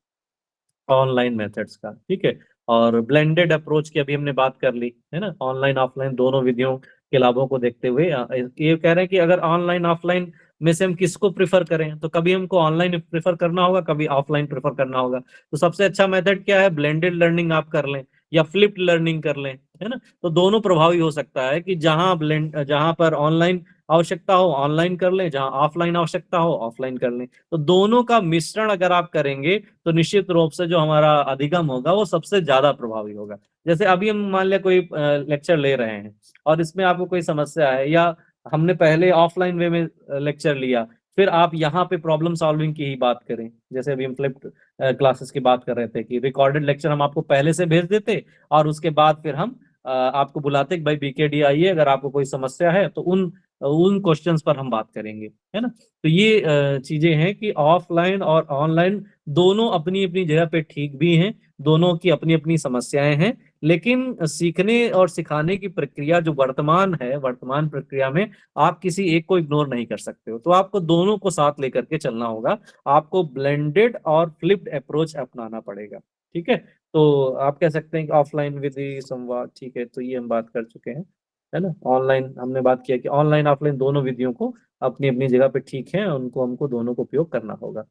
ऑनलाइन मेथड्स का, ठीक है। और ब्लेंडेड अप्रोच की अभी हमने बात कर ली, है ना, ऑनलाइन ऑफलाइन दोनों विधियों के लाभों को देखते हुए ये कह रहे हैं कि अगर ऑनलाइन ऑफलाइन में से हम किसको प्रिफर करें, तो कभी हमको ऑनलाइन प्रिफर करना होगा, कभी ऑफलाइन प्रिफर करना होगा। तो सबसे अच्छा मेथड क्या है, ब्लेंडेड लर्निंग आप कर लें या फ्लिप्ड लर्निंग कर लें, है ना। तो दोनों प्रभावी हो सकता है कि जहां पर ऑनलाइन आवश्यकता हो ऑनलाइन कर लें, जहां ऑफलाइन आवश्यकता हो ऑफलाइन कर लें। तो दोनों का मिश्रण अगर आप करेंगे तो निश्चित रूप से जो हमारा अधिगम होगा वो सबसे ज्यादा प्रभावी होगा। जैसे अभी हम मान लिया कोई लेक्चर ले रहे हैं और इसमें आपको कोई समस्या है, या हमने पहले ऑफलाइन वे में लेक्चर लिया, फिर आप यहाँ पे प्रॉब्लम सॉल्विंग की ही बात करें, जैसे अभी हम फ्लिप्ड क्लासेस की बात कर रहे थे कि रिकॉर्डेड लेक्चर हम आपको पहले से भेज देते और उसके बाद फिर हम आपको बुलाते कि भाई बीकेडी आइए, अगर आपको कोई समस्या है तो उन उन क्वेश्चंस पर हम बात करेंगे, है ना। तो ये चीजें हैं कि ऑफलाइन और ऑनलाइन दोनों अपनी अपनी जगह पे ठीक भी हैं, दोनों की अपनी अपनी समस्याएं हैं, लेकिन सीखने और सिखाने की प्रक्रिया जो वर्तमान है, वर्तमान प्रक्रिया में आप किसी एक को इग्नोर नहीं कर सकते हो, तो आपको दोनों को साथ लेकर के चलना होगा। आपको ब्लेंडेड और फ्लिप्ड अप्रोच अपनाना पड़ेगा, ठीक है। तो आप कह सकते हैं कि ऑफलाइन विधि संवाद, ठीक है, तो ये हम बात कर चुके हैं, है ना। ऑनलाइन हमने बात किया कि ऑनलाइन ऑफलाइन दोनों विधियों को अपनी अपनी जगह पे ठीक है, उनको हमको दोनों को उपयोग करना होगा।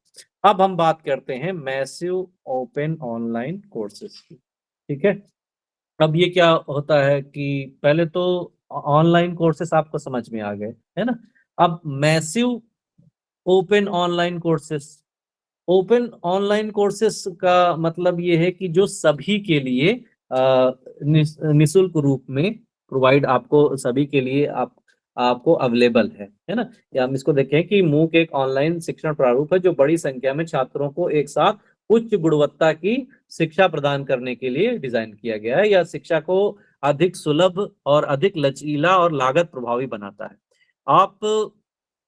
अब हम बात करते हैं मैसिव ओपन ऑनलाइन कोर्सेज की, ठीक है। अब ये क्या होता है कि पहले तो ऑनलाइन कोर्सेस आपको समझ में आ गए, है ना। अब massive open online courses, open online courses का मतलब ये है कि जो सभी के लिए निशुल्क रूप में प्रोवाइड, आपको सभी के लिए आपको अवेलेबल है ना। या हम इसको देखें कि मूक एक ऑनलाइन शिक्षण प्रारूप है जो बड़ी संख्या में छात्रों को एक साथ उच्च गुणवत्ता की शिक्षा प्रदान करने के लिए डिजाइन किया गया है। यह शिक्षा को अधिक सुलभ और अधिक लचीला और लागत प्रभावी बनाता है। आप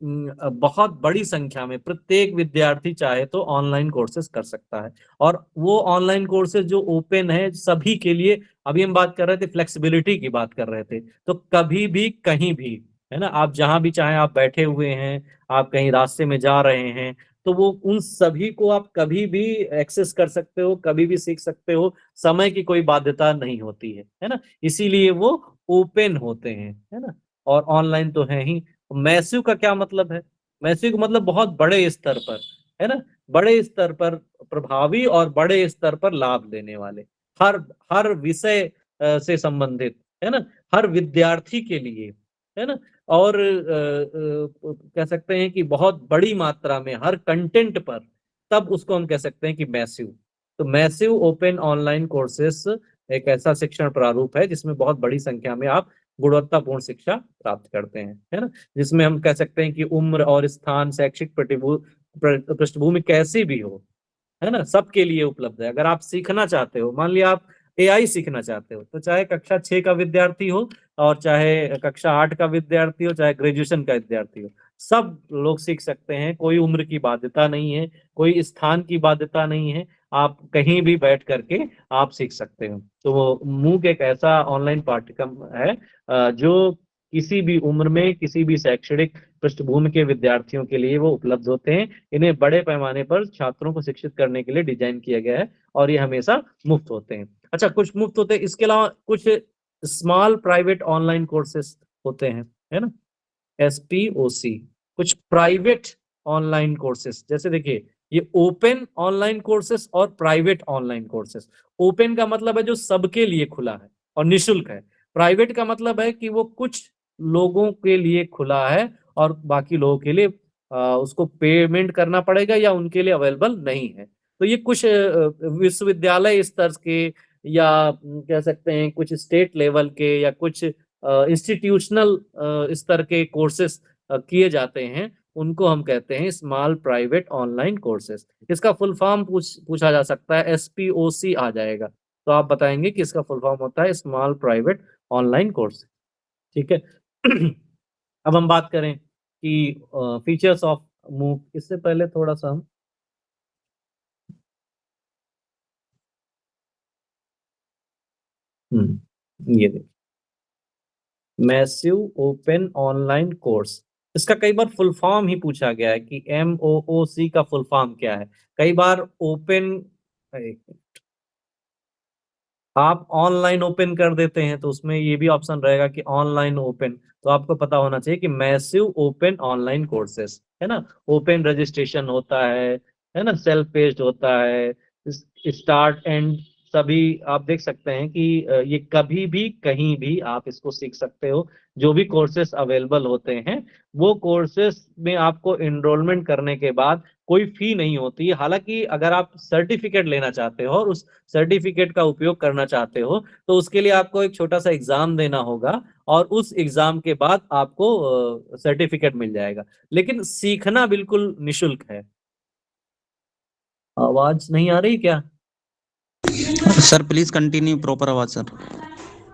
बहुत बड़ी संख्या में प्रत्येक विद्यार्थी चाहे तो ऑनलाइन कोर्सेज कर सकता है, और वो ऑनलाइन कोर्सेज जो ओपन है सभी के लिए। अभी हम बात कर रहे थे फ्लेक्सिबिलिटी की बात कर रहे थे, तो कभी भी कहीं भी, है ना, आप जहां भी चाहें, आप बैठे हुए हैं, आप कहीं रास्ते में जा रहे हैं, तो वो उन सभी को आप कभी भी एक्सेस कर सकते हो, कभी भी सीख सकते हो, समय की कोई बाध्यता नहीं होती है ना। इसीलिए वो ओपन होते हैं, है ना। और ऑनलाइन तो है ही। मैसिव का क्या मतलब है, मैसिव का मतलब बहुत बड़े स्तर पर, है ना, बड़े स्तर पर प्रभावी और बड़े स्तर पर लाभ देने वाले, हर हर विषय से संबंधित, है ना, हर विद्यार्थी के लिए, है ना। और कह सकते हैं कि बहुत बड़ी मात्रा में हर कंटेंट पर, तब उसको हम कह सकते हैं कि मैसिव। तो मैसिव ओपन ऑनलाइन कोर्सेस एक ऐसा शिक्षण प्रारूप है जिसमें बहुत बड़ी संख्या में आप गुणवत्तापूर्ण शिक्षा प्राप्त करते हैं, है ना। जिसमें हम कह सकते हैं कि उम्र और स्थान, शैक्षिक पृष्ठभूमि कैसी भी हो, है ना, सबके लिए उपलब्ध है। अगर आप सीखना चाहते हो, मान लिया आप एआई सीखना चाहते हो, तो चाहे कक्षा 6 का विद्यार्थी हो और चाहे कक्षा 8 का विद्यार्थी हो, चाहे ग्रेजुएशन का विद्यार्थी हो, सब लोग सीख सकते हैं। कोई उम्र की बाध्यता नहीं है, कोई स्थान की बाध्यता नहीं है, आप कहीं भी बैठ करके आप सीख सकते हो। तो वो मूक एक ऐसा ऑनलाइन पाठ्यक्रम है जो किसी भी उम्र में, किसी भी शैक्षणिक पृष्ठभूमि के विद्यार्थियों के लिए वो उपलब्ध होते हैं। इन्हें बड़े पैमाने पर छात्रों को शिक्षित करने के लिए डिजाइन किया गया है और ये हमेशा मुफ्त होते हैं। अच्छा, कुछ मुफ्त होते हैं, इसके अलावा कुछ स्मॉल प्राइवेट ऑनलाइन कोर्सेस होते हैं, है ना, SPOC, कुछ प्राइवेट ऑनलाइन कोर्सेस। जैसे देखिए, ये ओपन ऑनलाइन कोर्सेस और प्राइवेट ऑनलाइन कोर्सेस। ओपन का मतलब है जो सबके लिए खुला है और निशुल्क है। प्राइवेट का मतलब है कि वो कुछ लोगों के लिए खुला है और बाकी लोगों के लिए उसको पेमेंट करना पड़ेगा या उनके लिए अवेलेबल नहीं है। तो ये कुछ विश्वविद्यालय स्तर के या कह सकते हैं कुछ स्टेट लेवल के या कुछ इंस्टीट्यूशनल स्तर के कोर्सेस किए जाते हैं, उनको हम कहते हैं स्मॉल प्राइवेट ऑनलाइन कोर्सेस। इसका फुल फॉर्म पूछा जा सकता है, SPOC आ जाएगा। तो आप बताएंगे कि इसका फुल फॉर्म होता है स्मॉल प्राइवेट ऑनलाइन कोर्स। ठीक है। अब हम बात करें कि फीचर्स ऑफ मूक। इससे पहले थोड़ा सा हम ये देखिए, मैसिव ओपन ऑनलाइन कोर्स, इसका कई बार फुल फॉर्म ही पूछा गया है कि MOOC का फुल फॉर्म क्या है। कई बार ओपन, आप ऑनलाइन ओपन कर देते हैं तो उसमें ये भी ऑप्शन रहेगा कि ऑनलाइन ओपन। तो आपको पता होना चाहिए कि मैसिव ओपन ऑनलाइन कोर्सेस, है ना। ओपन रजिस्ट्रेशन होता है ना, सेल्फ पेज्ड होता है, स्टार्ट एंड सभी आप देख सकते हैं कि ये कभी भी कहीं भी आप इसको सीख सकते हो। जो भी कोर्सेस अवेलेबल होते हैं, वो कोर्सेस में आपको एनरोलमेंट करने के बाद कोई फी नहीं होती है। हालांकि अगर आप सर्टिफिकेट लेना चाहते हो और उस सर्टिफिकेट का उपयोग करना चाहते हो, तो उसके लिए आपको एक छोटा सा एग्जाम देना होगा और उस एग्जाम के बाद आपको सर्टिफिकेट मिल जाएगा। लेकिन सीखना बिल्कुल निशुल्क है। आवाज नहीं आ रही क्या? सर प्लीज कंटिन्यू प्रॉपर आवाज सर।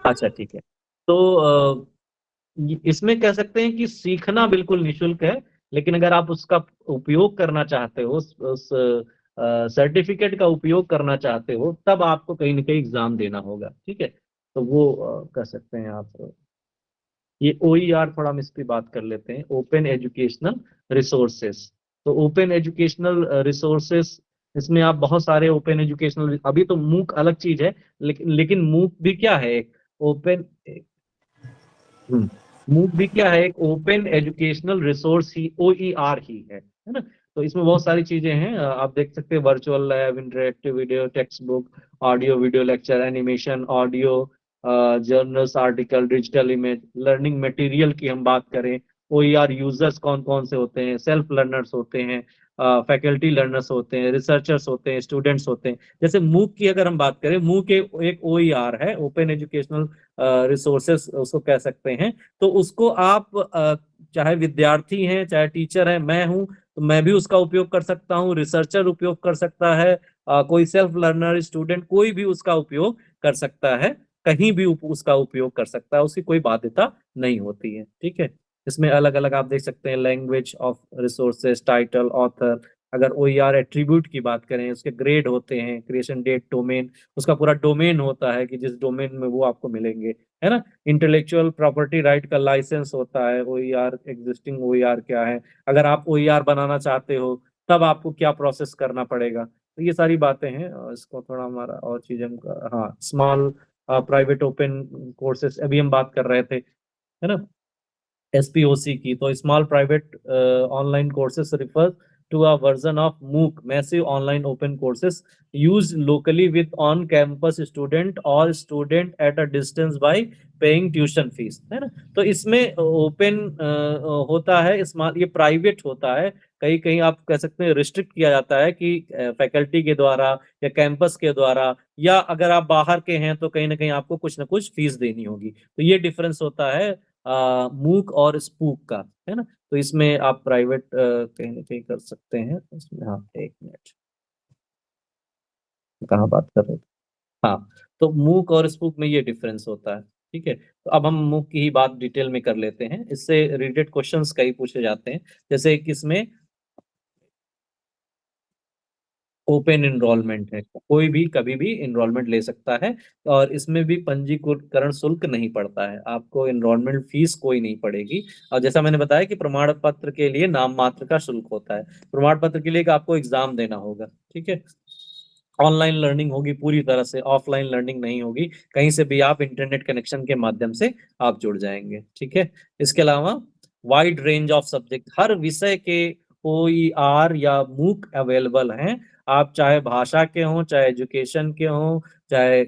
अच्छा ठीक है। तो इसमें कह सकते हैं कि सीखना बिल्कुल निशुल्क है, लेकिन अगर आप उसका उपयोग करना चाहते हो, उस सर्टिफिकेट का उपयोग करना चाहते हो, तब आपको कहीं ना कहीं एग्जाम देना होगा। ठीक है, तो वो कर सकते हैं आप। ये OER थोड़ा हम इस पे बात कर लेते हैं, ओपन एजुकेशनल रिसोर्सेस। तो ओपन एजुकेशनल रिसोर्सेस, इसमें आप बहुत सारे ओपन एजुकेशनल, अभी तो मूक अलग चीज है, लेकिन मूक भी क्या है, एक ओपन, मूक भी क्या है, एक ओपन एजुकेशनल रिसोर्स ही, OER ही है ना। तो इसमें बहुत सारी चीजें हैं, आप देख सकते हैं, virtual lab, interactive video, text book, audio video lecture, animation, audio, journals, article, digital image, learning material की हम बात करें, OER यूजर्स कौन कौन से होते हैं, सेल्फ लर्नर्स होते हैं, फैकल्टी लर्नर्स होते हैं, रिसर्चर्स होते हैं, स्टूडेंट्स होते हैं। जैसे मूक की अगर हम बात करें, मूक एक OER है, ओपन एजुकेशनल रिसोर्सेस उसको कह सकते हैं। तो उसको आप चाहे विद्यार्थी हैं, चाहे टीचर है, मैं हूं, तो मैं भी उसका उपयोग कर सकता हूँ, रिसर्चर उपयोग कर सकता है, कोई सेल्फ लर्नर स्टूडेंट, कोई भी उसका उपयोग कर सकता है, कहीं भी उसका उपयोग कर सकता है, उसकी कोई बाध्यता नहीं होती है। ठीक है, इसमें अलग अलग आप देख सकते हैं, language of resources, title, author. अगर OER एट्रीब्यूट की बात करें, उसके ग्रेड होते हैं, क्रिएशन डेट, डोमेन, उसका पूरा डोमेन होता है कि जिस डोमेन में वो आपको मिलेंगे, है ना। इंटेलेक्चुअल प्रॉपर्टी राइट का लाइसेंस होता है, OER, एग्जिस्टिंग OER क्या है, अगर आप OER बनाना चाहते हो तब आपको क्या प्रोसेस करना पड़ेगा। तो ये सारी बातें हैं, और इसको थोड़ा हमारा और चीजें हाँ, स्मॉल प्राइवेट ओपन कोर्सेस अभी हम बात कर रहे थे, है ना, SPOC की। तो small private online courses refer to a version of MOOC, massive online open courses used locally with on-campus student or student at a distance by paying tuition fees, है ना। तो इसमें ओपन होता है, स्मॉल, ये private होता है। कहीं कहीं आप कह सकते हैं रिस्ट्रिक्ट किया जाता है कि फैकल्टी के द्वारा या कैंपस के द्वारा, या अगर आप बाहर के हैं तो कहीं ना कहीं आपको कुछ ना कुछ फीस देनी होगी। तो ये डिफरेंस होता है मूक और स्पूक का, है ना। तो इसमें आप प्राइवेट कहीं ना कहीं कर सकते हैं इसमें। हाँ, एक मिनट। कहाँ बात कर रहे थे? हाँ, तो मूक और स्पूक में ये डिफरेंस होता है। ठीक है, तो अब हम मूक की ही बात डिटेल में कर लेते हैं। इससे रिलेटेड क्वेश्चंस कई पूछे जाते हैं, जैसे किसमें ओपन एनरोलमेंट है, कोई भी कभी भी एनरोलमेंट ले सकता है और इसमें भी पंजीकरण शुल्क नहीं पड़ता है, आपको एनरोलमेंट फीस कोई नहीं पड़ेगी। और जैसा मैंने बताया कि प्रमाण पत्र के लिए नाम मात्र का शुल्क होता है, प्रमाण पत्र के लिए आपको एग्जाम देना होगा। ठीक है, ऑनलाइन लर्निंग होगी पूरी तरह से, ऑफलाइन लर्निंग नहीं होगी, कहीं से भी आप इंटरनेट कनेक्शन के माध्यम से आप जुड़ जाएंगे। ठीक है, इसके अलावा वाइड रेंज ऑफ सब्जेक्ट, हर विषय के OER या मूक अवेलेबल हैं। आप चाहे भाषा के हों, चाहे एजुकेशन के हों, चाहे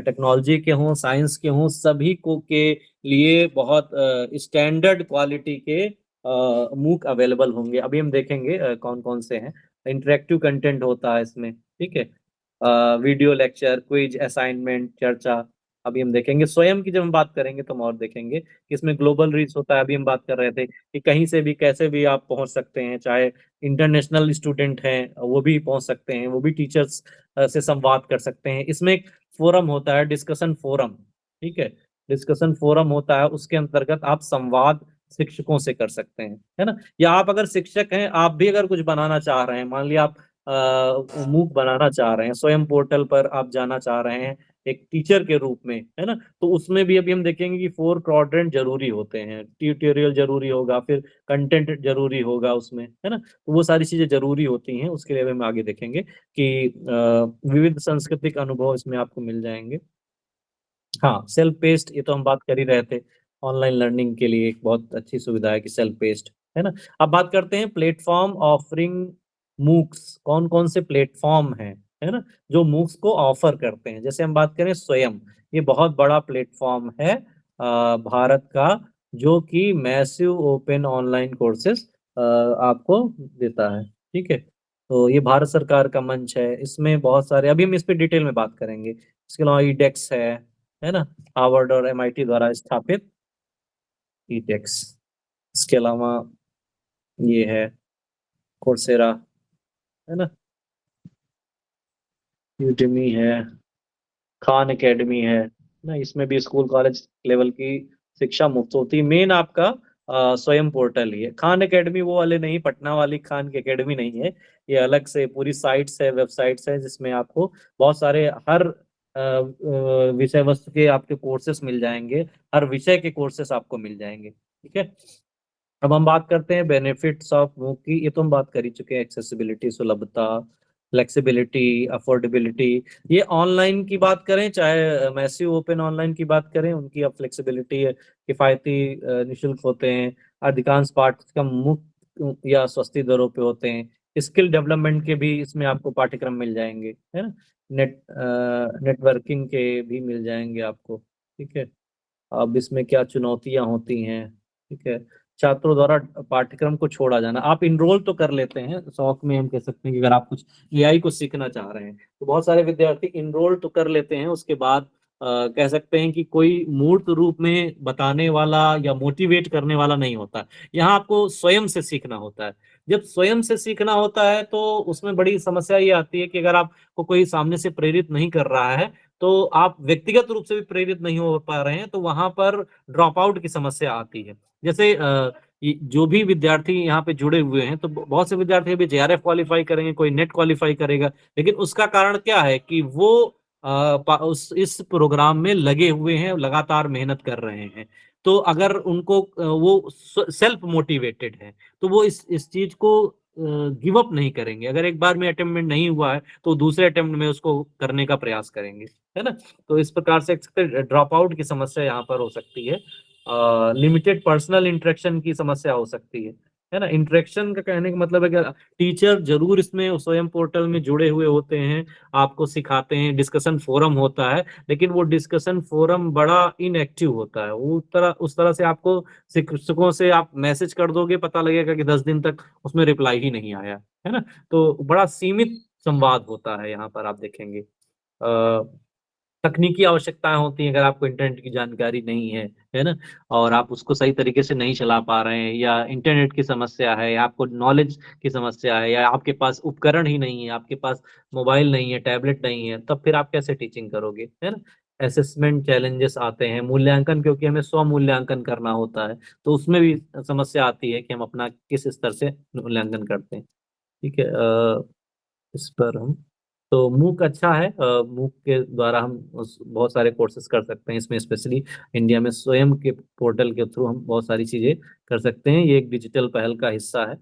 टेक्नोलॉजी के हों, साइंस के हों, सभी को के लिए बहुत स्टैंडर्ड क्वालिटी के मूक अवेलेबल होंगे। अभी हम देखेंगे कौन कौन से हैं। इंटरेक्टिव कंटेंट होता है इसमें। ठीक है, वीडियो लेक्चर, क्विज, असाइनमेंट, चर्चा, अभी हम देखेंगे। स्वयं की जब हम बात करेंगे तो हम और देखेंगे कि इसमें ग्लोबल रीच होता है। अभी हम बात कर रहे थे कि कहीं से भी कैसे भी आप पहुंच सकते हैं, चाहे इंटरनेशनल स्टूडेंट हैं वो भी पहुंच सकते हैं, वो भी टीचर्स से संवाद कर सकते हैं। इसमें एक फोरम होता है, डिस्कशन फोरम। ठीक है, डिस्कशन फोरम होता है, उसके अंतर्गत आप संवाद शिक्षकों से कर सकते हैं, है ना। या आप अगर शिक्षक हैं, आप भी अगर कुछ बनाना चाह रहे हैं, मान लिया आप मूक बनाना चाह रहे हैं, स्वयं पोर्टल पर आप जाना चाह रहे हैं एक टीचर के रूप में, है ना, तो उसमें भी अभी हम देखेंगे कि 4 क्वाड्रेंट जरूरी होते हैं। ट्यूटोरियल जरूरी होगा, फिर कंटेंट जरूरी होगा उसमें, है ना, तो वो सारी चीजें जरूरी होती हैं। उसके लिए हम आगे देखेंगे कि विविध सांस्कृतिक अनुभव इसमें आपको मिल जाएंगे। हाँ, सेल्फ पेस्ड, ये तो हम बात कर ही रहे थे, ऑनलाइन लर्निंग के लिए एक बहुत अच्छी सुविधा है कि सेल्फ पेस्ड, है ना। अब बात करते हैं प्लेटफॉर्म ऑफरिंग मूक्स, कौन कौन से प्लेटफॉर्म हैं, है ना, जो मूक्स को ऑफर करते हैं। जैसे हम बात करें स्वयं, ये बहुत बड़ा प्लेटफॉर्म है भारत का, जो कि मैसिव ओपन ऑनलाइन कोर्सेज आपको देता है। ठीक है, तो ये भारत सरकार का मंच है, इसमें बहुत सारे, अभी हम इस पे डिटेल में बात करेंगे। इसके अलावा ईडेक्स है ना, हार्वर्ड और MIT द्वारा स्थापित ईटेक्स। इसके अलावा ये है कोर्सेरा, है ना, यूडेमी है, खान एकेडमी है ना, इसमें भी स्कूल कॉलेज लेवल की शिक्षा मुफ्त होती है। मेन आपका स्वयं पोर्टल ही है। खान एकेडमी वो वाले नहीं, पटना वाली खान की एकेडमी नहीं है, ये अलग से पूरी साइट्स है, वेबसाइट्स है, जिसमें आपको बहुत सारे हर विषय वस्तु के आपके कोर्सेस मिल जाएंगे, हर विषय के कोर्सेस आपको मिल जाएंगे। ठीक है, अब हम बात करते हैं बेनिफिट्स ऑफ मूक की। ये तो हम बात कर ही चुके हैं, एक्सेसिबिलिटी, सुलभता, फ्लेक्सिबिलिटी, अफोर्डेबिलिटी। ये ऑनलाइन की बात करें, चाहे मैसिव ओपन ऑनलाइन की बात करें, उनकी अब फ्लेक्सिबिलिटी है, किफायती निशुल्क होते हैं, अधिकांश पाठ्यक्रम मुफ्त या सस्ती दरों पे होते हैं। स्किल डेवलपमेंट के भी इसमें आपको पाठ्यक्रम मिल जाएंगे, है ना, नेटवर्किंग के भी मिल जाएंगे आपको। ठीक है, अब इसमें क्या चुनौतियां होती हैं। ठीक है, छात्रों द्वारा पाठ्यक्रम को छोड़ा जाना, आप इनरोल तो कर लेते हैं शौक में, हम कह सकते हैं कि अगर आप कुछ AI को सीखना चाह रहे हैं तो बहुत सारे विद्यार्थी इनरोल तो कर लेते हैं, उसके बाद कह सकते हैं कि कोई मूर्त रूप में बताने वाला या मोटिवेट करने वाला नहीं होता। यहाँ आपको स्वयं से सीखना होता है। जब स्वयं से सीखना होता है तो उसमें बड़ी समस्या ये आती है कि अगर आपको कोई सामने से प्रेरित नहीं कर रहा है, तो आप व्यक्तिगत रूप से भी प्रेरित नहीं हो पा रहे हैं, तो वहां पर ड्रॉप आउट की समस्या आती है। जैसे जो भी विद्यार्थी यहाँ पे जुड़े हुए हैं, तो बहुत से विद्यार्थी अभी JRF क्वालिफाई करेंगे, कोई नेट क्वालिफाई करेगा, लेकिन उसका कारण क्या है कि वो इस प्रोग्राम में लगे हुए हैं, लगातार मेहनत कर रहे हैं। तो अगर उनको वो सेल्फ मोटिवेटेड है, तो वो इस चीज को गिव अप नहीं करेंगे। अगर एक बार में अटेम्प्ट में नहीं हुआ है तो दूसरे अटेम्प्ट में उसको करने का प्रयास करेंगे, है ना। तो इस प्रकार से ड्रॉप आउट की समस्या यहाँ पर हो सकती है। लिमिटेड पर्सनल इंटरेक्शन की समस्या हो सकती है ना। इंटरेक्शन का कहने का मतलब है कि टीचर जरूर इसमें स्वयं पोर्टल में जुड़े हुए होते हैं, आपको सिखाते हैं, डिस्कशन फोरम होता है, लेकिन वो डिस्कशन फोरम बड़ा इनएक्टिव होता है। वो उस तरह से आपको शिक्षकों से आप मैसेज कर दोगे, पता लगेगा कि 10 दिन तक उसमें रिप्लाई ही नहीं आया, है ना। तो बड़ा सीमित संवाद होता है यहाँ पर, आप देखेंगे। तकनीकी आवश्यकताएं होती हैं, अगर आपको इंटरनेट की जानकारी नहीं है ना, और आप उसको सही तरीके से नहीं चला पा रहे हैं, या इंटरनेट की समस्या है, या आपको नॉलेज की समस्या है, या आपके पास उपकरण ही नहीं है, आपके पास मोबाइल नहीं है, टैबलेट नहीं है, तब फिर आप कैसे टीचिंग करोगे, है ना। असेसमेंट चैलेंजेस आते हैं, मूल्यांकन, क्योंकि हमें स्व मूल्यांकन करना होता है, तो उसमें भी समस्या आती है कि हम अपना किस स्तर से मूल्यांकन करते हैं। ठीक है, इस पर हम तो मूक अच्छा है, मूक के द्वारा हम बहुत सारे कोर्सेज कर सकते हैं, इसमें स्पेशली इंडिया में स्वयं के पोर्टल के थ्रू हम बहुत सारी चीजें कर सकते हैं, ये एक डिजिटल पहल का हिस्सा है।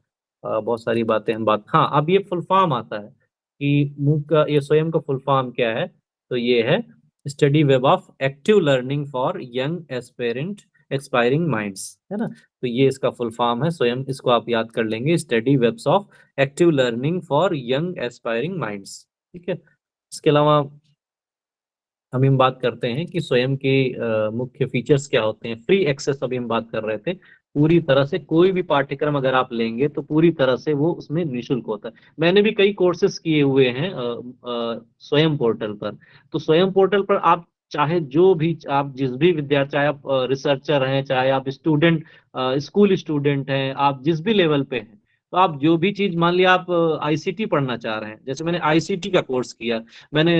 बहुत सारी बातें हम हाँ, अब ये फुल फॉर्म आता है कि मूक का, ये स्वयं का फुल फॉर्म क्या है, तो ये है study web of active learning for young aspirant expiring minds, है ना। तो ये इसका फुल फॉर्म है स्वयं, इसको आप याद कर लेंगे, study webs of active learning for young aspiring minds. ठीक है, इसके अलावा हम बात करते हैं कि स्वयं के मुख्य फीचर्स क्या होते हैं। फ्री एक्सेस अभी हम बात कर रहे थे, पूरी तरह से कोई भी पाठ्यक्रम अगर आप लेंगे तो पूरी तरह से वो उसमें निःशुल्क होता है। मैंने भी कई कोर्सेज किए हुए हैं स्वयं पोर्टल पर। तो स्वयं पोर्टल पर आप चाहे जो भी, आप जिस भी विद्यार्थी, चाहे आप रिसर्चर हैं, चाहे आप स्टूडेंट, स्कूल स्टूडेंट हैं, आप जिस भी लेवल पे हैं, तो आप जो भी चीज, मान लिया आप आईसीटी पढ़ना चाह रहे हैं, जैसे मैंने आईसीटी का कोर्स किया, मैंने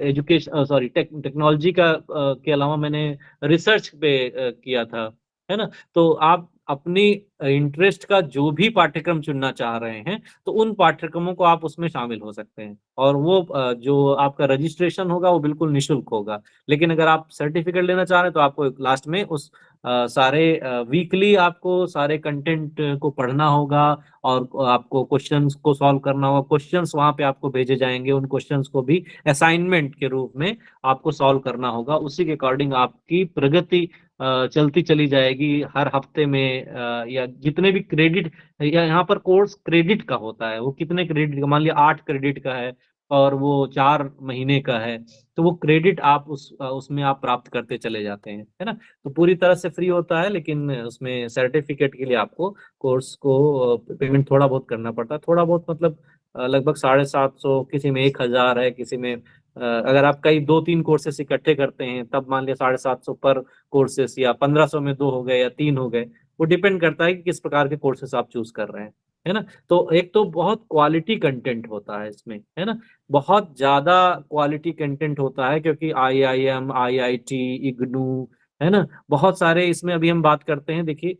एजुकेशन सॉरी टेक्नोलॉजी का के अलावा मैंने रिसर्च पे किया था, है ना। तो आप अपनी इंटरेस्ट का जो भी पाठ्यक्रम चुनना चाह रहे हैं, तो उन पाठ्यक्रमों को आप उसमें शामिल हो सकते हैं, और वो जो आपका रजिस्ट्रेशन होगा वो बिल्कुल निःशुल्क होगा। लेकिन अगर आप सर्टिफिकेट लेना चाह रहे हैं तो आपको लास्ट में उस सारे वीकली आपको सारे कंटेंट को पढ़ना होगा, और आपको क्वेश्चंस को सॉल्व करना होगा। क्वेश्चंस वहां पे आपको भेजे जाएंगे, उन क्वेश्चंस को भी असाइनमेंट के रूप में आपको सॉल्व करना होगा, उसी के अकॉर्डिंग आपकी प्रगति चलती चली जाएगी हर हफ्ते में। या जितने भी क्रेडिट, या यहाँ पर कोर्स क्रेडिट का होता है, वो कितने क्रेडिट का, मान लिया 8 क्रेडिट का है और वो 4 महीने का है, तो वो क्रेडिट आप उसमें आप प्राप्त करते चले जाते हैं, है ना। तो पूरी तरह से फ्री होता है, लेकिन उसमें सर्टिफिकेट के लिए आपको कोर्स को पेमेंट थोड़ा बहुत करना पड़ता है, थोड़ा बहुत मतलब लगभग 750, किसी में 1000 है, किसी में अगर आप कई 2-3 कोर्सेस इकट्ठे करते हैं तब मान लिया 750 पर कोर्सेस, या 1500 में 2 हो गए या 3 हो गए, वो डिपेंड करता है कि किस प्रकार के कोर्सेस आप चूज कर रहे हैं, है ना। तो एक तो बहुत क्वालिटी कंटेंट होता है इसमें, है ना, बहुत ज्यादा क्वालिटी कंटेंट होता है, क्योंकि आईआईएम, आईआईटी, इग्नू, है ना, बहुत सारे इसमें अभी हम बात करते हैं। देखिए,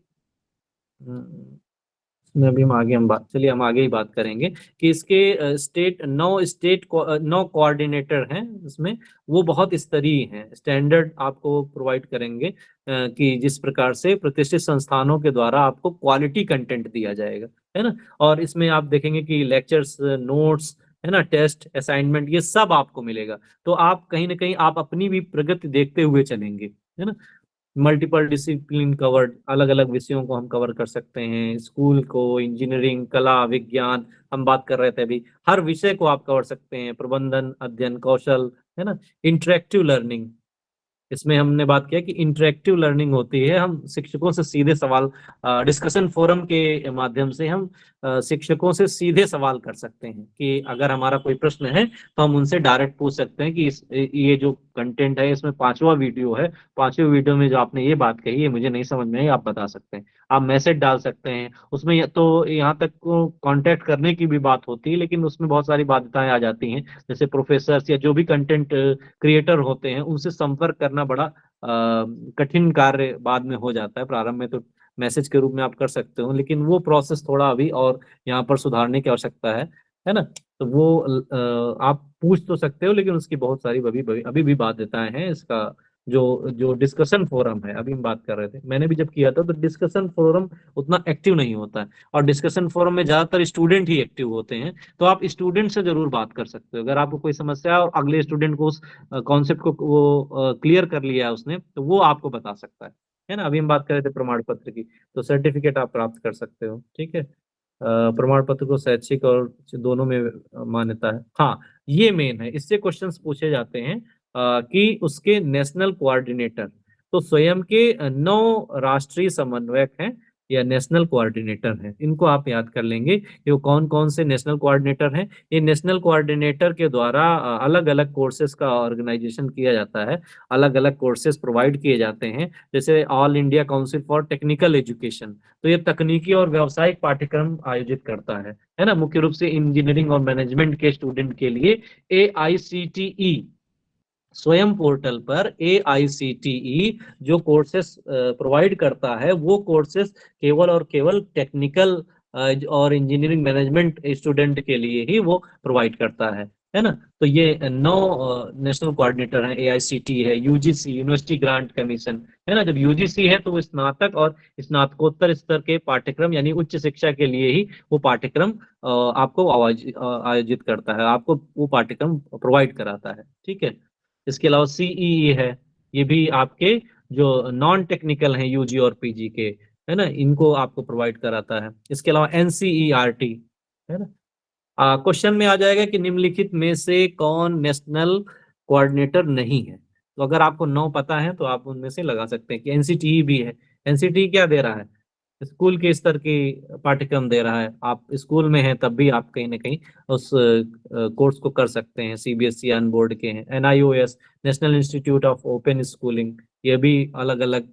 इसमें अभी हम बात, चलिए हम आगे ही बात करेंगे कि इसके स्टेट 9 कोऑर्डिनेटर हैं इसमें, वो बहुत स्तरीय हैं, स्टैंडर्ड आपको प्रोवाइड करेंगे कि जिस प्रकार से प्रतिष्ठित संस्थानों के द्वारा आपको क्वालिटी कंटेंट दिया जाएगा, है ना। और इसमें आप देखेंगे कि लेक्चर्स, नोट्स, है ना, टेस्ट, असाइनमेंट, ये सब आपको मिलेगा। तो आप कहीं ना कहीं आप अपनी भी प्रगति देखते हुए चलेंगे, है ना। मल्टीपल डिसिप्लिन कवर्ड, अलग अलग विषयों को हम कवर कर सकते हैं, स्कूल को, इंजीनियरिंग, कला, विज्ञान, हम बात कर रहे थे अभी, हर विषय को आप कवर सकते हैं, प्रबंधन, अध्ययन कौशल, है ना। इंटरेक्टिव लर्निंग, इसमें हमने बात किया कि इंटरेक्टिव लर्निंग होती है, हम शिक्षकों से सीधे सवाल, डिस्कशन फोरम के माध्यम से हम शिक्षकों से सीधे सवाल कर सकते हैं, कि अगर हमारा कोई प्रश्न है तो हम उनसे डायरेक्ट पूछ सकते हैं कि ये जो कंटेंट है, इसमें 5वां वीडियो है, 5वें वीडियो में जो आपने ये बात कही है मुझे नहीं समझ में आई, आप बता सकते हैं। आप मैसेज डाल सकते हैं उसमें, तो यहाँ तक को कांटेक्ट करने की भी बात होती है, लेकिन उसमें बहुत सारी बाध्यताएं आ जाती हैं, जैसे प्रोफेसर या जो भी कंटेंट क्रिएटर होते हैं उनसे संपर्क करना बड़ा कठिन कार्य बाद में हो जाता है। प्रारंभ में तो मैसेज के रूप में आप कर सकते हो, लेकिन वो प्रोसेस थोड़ा अभी और यहाँ पर सुधारने की आवश्यकता है ना। तो वो आप पूछ तो सकते हो, लेकिन उसकी बहुत सारी अभी भी बाध्यताएं हैं। इसका जो जो डिस्कशन फोरम है, अभी हम बात कर रहे थे, मैंने भी जब किया था तो डिस्कशन फोरम उतना एक्टिव नहीं होता है, और डिस्कशन फोरम में ज्यादातर स्टूडेंट ही एक्टिव होते हैं। तो आप स्टूडेंट से जरूर बात कर सकते हो, अगर आपको कोई समस्या है और अगले स्टूडेंट को उस कॉन्सेप्ट को वो क्लियर कर लिया है उसने, तो वो आपको बता सकता है ना। अभी हम बात कर रहे थे प्रमाण पत्र की, तो सर्टिफिकेट आप प्राप्त कर सकते हो, ठीक है। प्रमाण पत्र को शैक्षिक और दोनों में मान्यता है। हाँ, ये मेन है, इससे क्वेश्चंस पूछे जाते हैं कि उसके नेशनल कोऑर्डिनेटर, तो स्वयं के 9 राष्ट्रीय समन्वयक हैं, या नेशनल कोऑर्डिनेटर हैं। इनको आप याद कर लेंगे कि वो कौन कौन से नेशनल कोऑर्डिनेटर हैं। ये नेशनल कोऑर्डिनेटर के द्वारा अलग अलग कोर्सेज का ऑर्गेनाइजेशन किया जाता है, अलग अलग कोर्सेज प्रोवाइड किए जाते हैं। जैसे all India council for technical education, तो ये तकनीकी और व्यावसायिक पाठ्यक्रम आयोजित करता है ना, मुख्य रूप से इंजीनियरिंग और मैनेजमेंट के स्टूडेंट के लिए। AICTE स्वयं पोर्टल पर AICTE जो कोर्सेस प्रोवाइड करता है, वो कोर्सेस केवल और केवल टेक्निकल और इंजीनियरिंग मैनेजमेंट स्टूडेंट के लिए ही वो प्रोवाइड करता है ना। तो ये 9 नेशनल कोऑर्डिनेटर हैं। AICTE है, UGC यूनिवर्सिटी ग्रांट कमीशन है ना। जब UGC है तो वो स्नातक और स्नातकोत्तर स्तर के पाठ्यक्रम यानी उच्च शिक्षा के लिए ही वो पाठ्यक्रम आपको आयोजित करता है, आपको वो पाठ्यक्रम प्रोवाइड कराता है, ठीक है। इसके अलावा CEE है, ये भी आपके जो नॉन टेक्निकल हैं UG और PG के, है ना, इनको आपको प्रोवाइड कराता है। इसके अलावा NCERT है ना। क्वेश्चन में आ जाएगा कि निम्नलिखित में से कौन नेशनल कोऑर्डिनेटर नहीं है। तो अगर आपको 9 पता है तो आप उनमें से लगा सकते हैं कि NCTE भी है। NCTE क्या दे रहा है? स्कूल के स्तर की पाठ्यक्रम दे रहा है। आप स्कूल में हैं तब भी आप कहीं ना कहीं उस कोर्स को कर सकते हैं। CBSE अन बोर्ड के हैं। NIOS national institute of open schooling, ये भी अलग अलग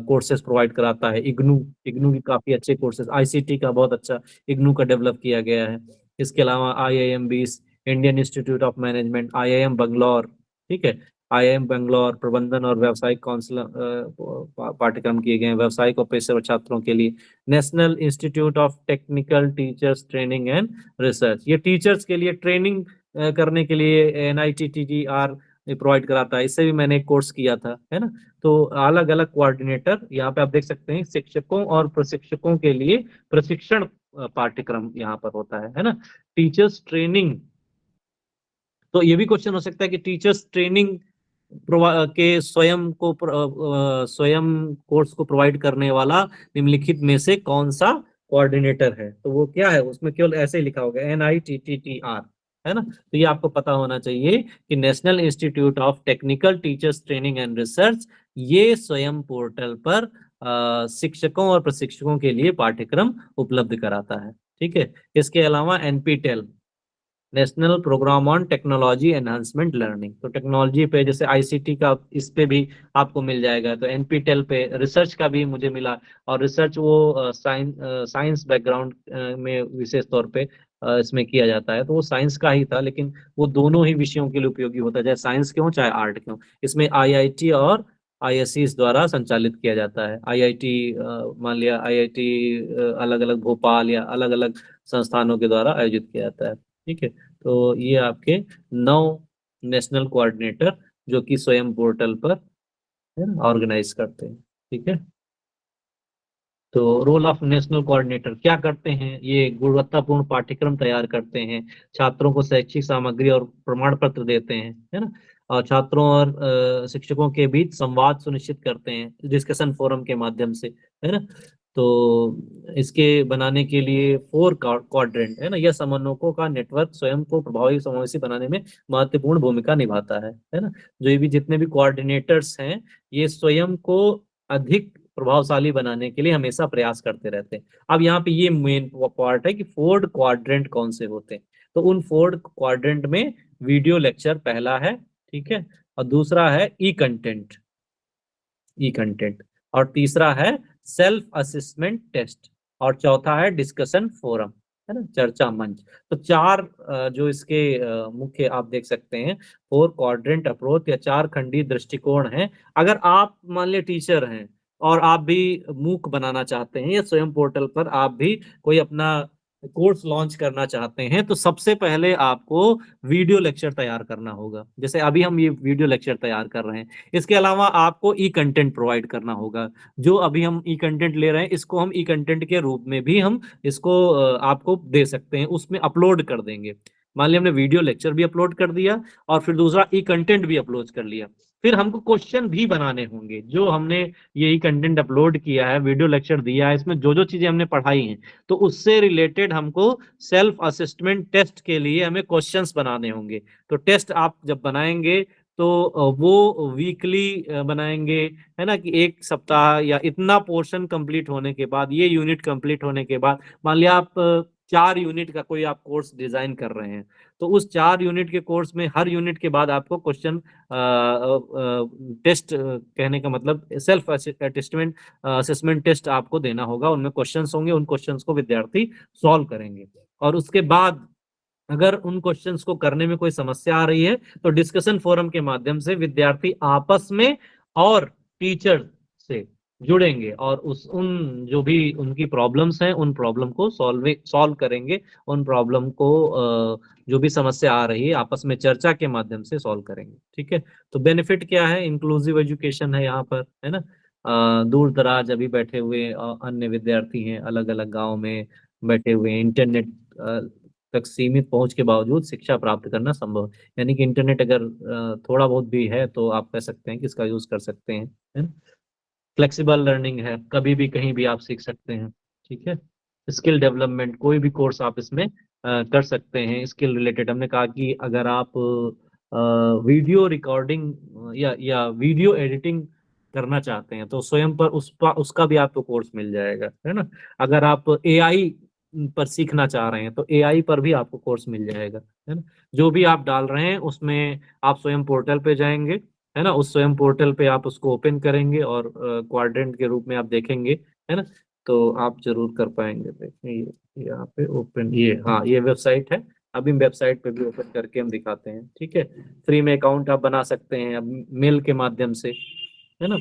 कोर्सेज प्रोवाइड कराता है। इग्नू की काफी अच्छे कोर्सेज, ICT का बहुत अच्छा इग्नू का डेवलप किया गया है। इसके अलावा IIM 20, Indian institute of management, IIM Bangalore, ठीक है, IIM बंगलौर प्रबंधन और व्यावसायिक काउंसिल पाठ्यक्रम किए गए हैं व्यावसायिक और पेशेवर छात्रों के लिए। National institute of technical teachers training and research, ये टीचर्स के लिए ट्रेनिंग करने के लिए NITTR प्रोवाइड कराता है। इससे भी मैंने एक कोर्स किया था, है ना। तो अलग अलग कोऑर्डिनेटर यहाँ पे आप देख सकते हैं, शिक्षकों और प्रशिक्षकों के लिए प्रशिक्षण पाठ्यक्रम यहाँ पर होता है ना। टीचर्स ट्रेनिंग, तो ये भी क्वेश्चन हो सकता है कि टीचर्स ट्रेनिंग के स्वयं कोर्स को प्रोवाइड करने वाला निम्नलिखित में से कौन सा कोऑर्डिनेटर है। तो वो क्या है, उसमें केवल ऐसे ही लिखा होगा NITTR, है ना। तो ये आपको पता होना चाहिए कि national institute of technical teachers training and research ये स्वयं पोर्टल पर शिक्षकों और प्रशिक्षकों के लिए पाठ्यक्रम उपलब्ध कराता है, ठीक है। इसके अलावा NPTEL national programme on technology enhancement learning, तो टेक्नोलॉजी पे जैसे ICT का इस पे भी आपको मिल जाएगा। तो NPTEL पे रिसर्च का भी मुझे मिला, और रिसर्च वो साइंस बैकग्राउंड में विशेष तौर पे इसमें किया जाता है। तो वो साइंस का ही था, लेकिन वो दोनों ही विषयों के लिए उपयोगी होता है, चाहे साइंस के हो चाहे आर्ट के हो। इसमें IIT और ISEs द्वारा संचालित किया जाता है। IIT मान लिया IIT अलग अलग भोपाल या अलग अलग संस्थानों के द्वारा आयोजित किया जाता है, ठीक है। तो ये आपके 9 नेशनल कोऑर्डिनेटर जो कि स्वयं पोर्टल पर ऑर्गेनाइज करते हैं, ठीक है। तो रोल ऑफ नेशनल कोऑर्डिनेटर क्या करते हैं? ये गुणवत्तापूर्ण पाठ्यक्रम तैयार करते हैं, छात्रों को शैक्षिक सामग्री और प्रमाण पत्र देते हैं, है ना, और छात्रों और शिक्षकों के बीच संवाद सुनिश्चित करते हैं डिस्कशन फोरम के माध्यम से, है ना। तो इसके बनाने के लिए 4 क्वाड्रेंट, है ना, यह समन्वयकों का नेटवर्क स्वयं को प्रभावी समावेशी बनाने में महत्वपूर्ण भूमिका निभाता है ना। जो ये भी जितने भी कोऑर्डिनेटर्स हैं, ये स्वयं को अधिक प्रभावशाली बनाने के लिए हमेशा प्रयास करते रहते हैं। अब यहाँ पे ये मेन पार्ट है कि 4 क्वाड्रेंट कौन से होते हैं। तो उन 4 क्वाड्रेंट में वीडियो लेक्चर पहला है, ठीक है, और दूसरा है ई कंटेंट, और तीसरा है सेल्फ असेसमेंट टेस्ट, और चौथा है डिस्कशन फोरम, है ना, चर्चा मंच। तो 4 जो इसके मुख्य आप देख सकते हैं 4 क्वाड्रेंट अप्रोच या 4 खंडी दृष्टिकोण हैं। अगर आप मान लिया टीचर हैं और आप भी मूक बनाना चाहते हैं या स्वयं पोर्टल पर आप भी कोई अपना कोर्स लॉन्च करना चाहते हैं, तो सबसे पहले आपको वीडियो लेक्चर तैयार करना होगा। जैसे अभी हम ये वीडियो लेक्चर तैयार कर रहे हैं। इसके अलावा आपको ई कंटेंट प्रोवाइड करना होगा। जो अभी हम ई कंटेंट ले रहे हैं, इसको हम ई कंटेंट के रूप में भी हम इसको आपको दे सकते हैं, उसमें अपलोड कर देंगे। मान लिया हमने वीडियो लेक्चर भी अपलोड कर दिया और फिर दूसरा ई कंटेंट भी अपलोड कर लिया, फिर हमको क्वेश्चन भी बनाने होंगे। जो हमने ये कंटेंट अपलोड किया है, वीडियो लेक्चर दिया है, इसमें जो जो चीजें हमने पढ़ाई हैं, तो उससे रिलेटेड हमको सेल्फ असेसमेंट टेस्ट के लिए हमें क्वेश्चंस बनाने होंगे। तो टेस्ट आप जब बनाएंगे तो वो वीकली बनाएंगे, है ना, कि एक सप्ताह या इतना पोर्शन कंप्लीट होने के बाद, ये यूनिट कंप्लीट होने के बाद, मान लिया आप 4 यूनिट का कोई आप कोर्स डिजाइन कर रहे हैं, तो उस 4 यूनिट के कोर्स में हर यूनिट के बाद आपको क्वेश्चन टेस्ट, कहने का मतलब सेल्फ अटेस्टमेंट असेसमेंट टेस्ट आपको देना होगा। उनमें क्वेश्चंस होंगे, उन क्वेश्चंस को विद्यार्थी सॉल्व करेंगे, और उसके बाद अगर उन क्वेश्चंस को करने में कोई समस्या आ रही है तो डिस्कशन फोरम के माध्यम से विद्यार्थी आपस में और टीचर से जुड़ेंगे और उन जो भी उनकी प्रॉब्लम्स हैं उन प्रॉब्लम को सॉल्व करेंगे, उन प्रॉब्लम को जो भी समस्या आ रही है आपस में चर्चा के माध्यम से सॉल्व करेंगे। ठीक है, तो बेनिफिट क्या है, इंक्लूसिव एजुकेशन है यहाँ पर, है ना। दूर दराज अभी बैठे हुए अन्य विद्यार्थी हैं, अलग अलग गांव में बैठे हुए हैं, इंटरनेट तक सीमित पहुंच के बावजूद शिक्षा प्राप्त करना संभव है। यानी कि इंटरनेट अगर थोड़ा बहुत भी है तो आप कह सकते हैं कि इसका यूज कर सकते हैं, है ना। फ्लेक्सिबल लर्निंग है, कभी भी कहीं भी आप सीख सकते हैं। ठीक है, स्किल डेवलपमेंट, कोई भी कोर्स आप इसमें कर सकते हैं स्किल रिलेटेड। हमने कहा कि अगर आप वीडियो रिकॉर्डिंग या वीडियो एडिटिंग करना चाहते हैं तो स्वयं पर उसका भी आपको कोर्स मिल जाएगा, है ना। अगर आप एआई पर सीखना चाह रहे हैं तो एआई पर भी आपको कोर्स मिल जाएगा, है ना। जो भी आप डाल रहे हैं उसमें आप स्वयं पोर्टल पे जाएंगे, है ना, उस स्वयं पोर्टल पे आप उसको ओपन करेंगे और क्वाड्रेंट के रूप में आप देखेंगे, है ना, तो आप जरूर कर पाएंगे। देखिए यहाँ पे ओपन, ये हाँ ये वेबसाइट है, अभी वेबसाइट पे भी ओपन करके हम दिखाते हैं। ठीक है, फ्री में अकाउंट आप बना सकते हैं अब मेल के माध्यम से, है ना।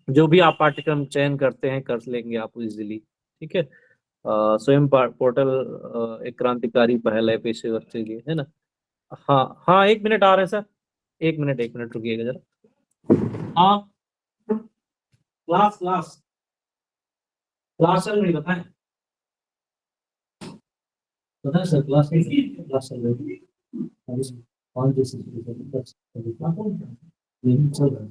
जो भी आप पाठ्यक्रम चयन करते हैं कर लेंगे आप इजीली। ठीक है, स्वयं पोर्टल एक क्रांतिकारी पहल है पेशेवर के लिए, है ना। हाँ हाँ, 1 मिनट आ रहे हैं सर, 1 मिनट रुकिएगा जरा। हाँ, क्लास क्लास क्लास चल रही, बताएं बताएं सर, क्लास कैसी क्लास चल रही है? कौन सी चल रहा है?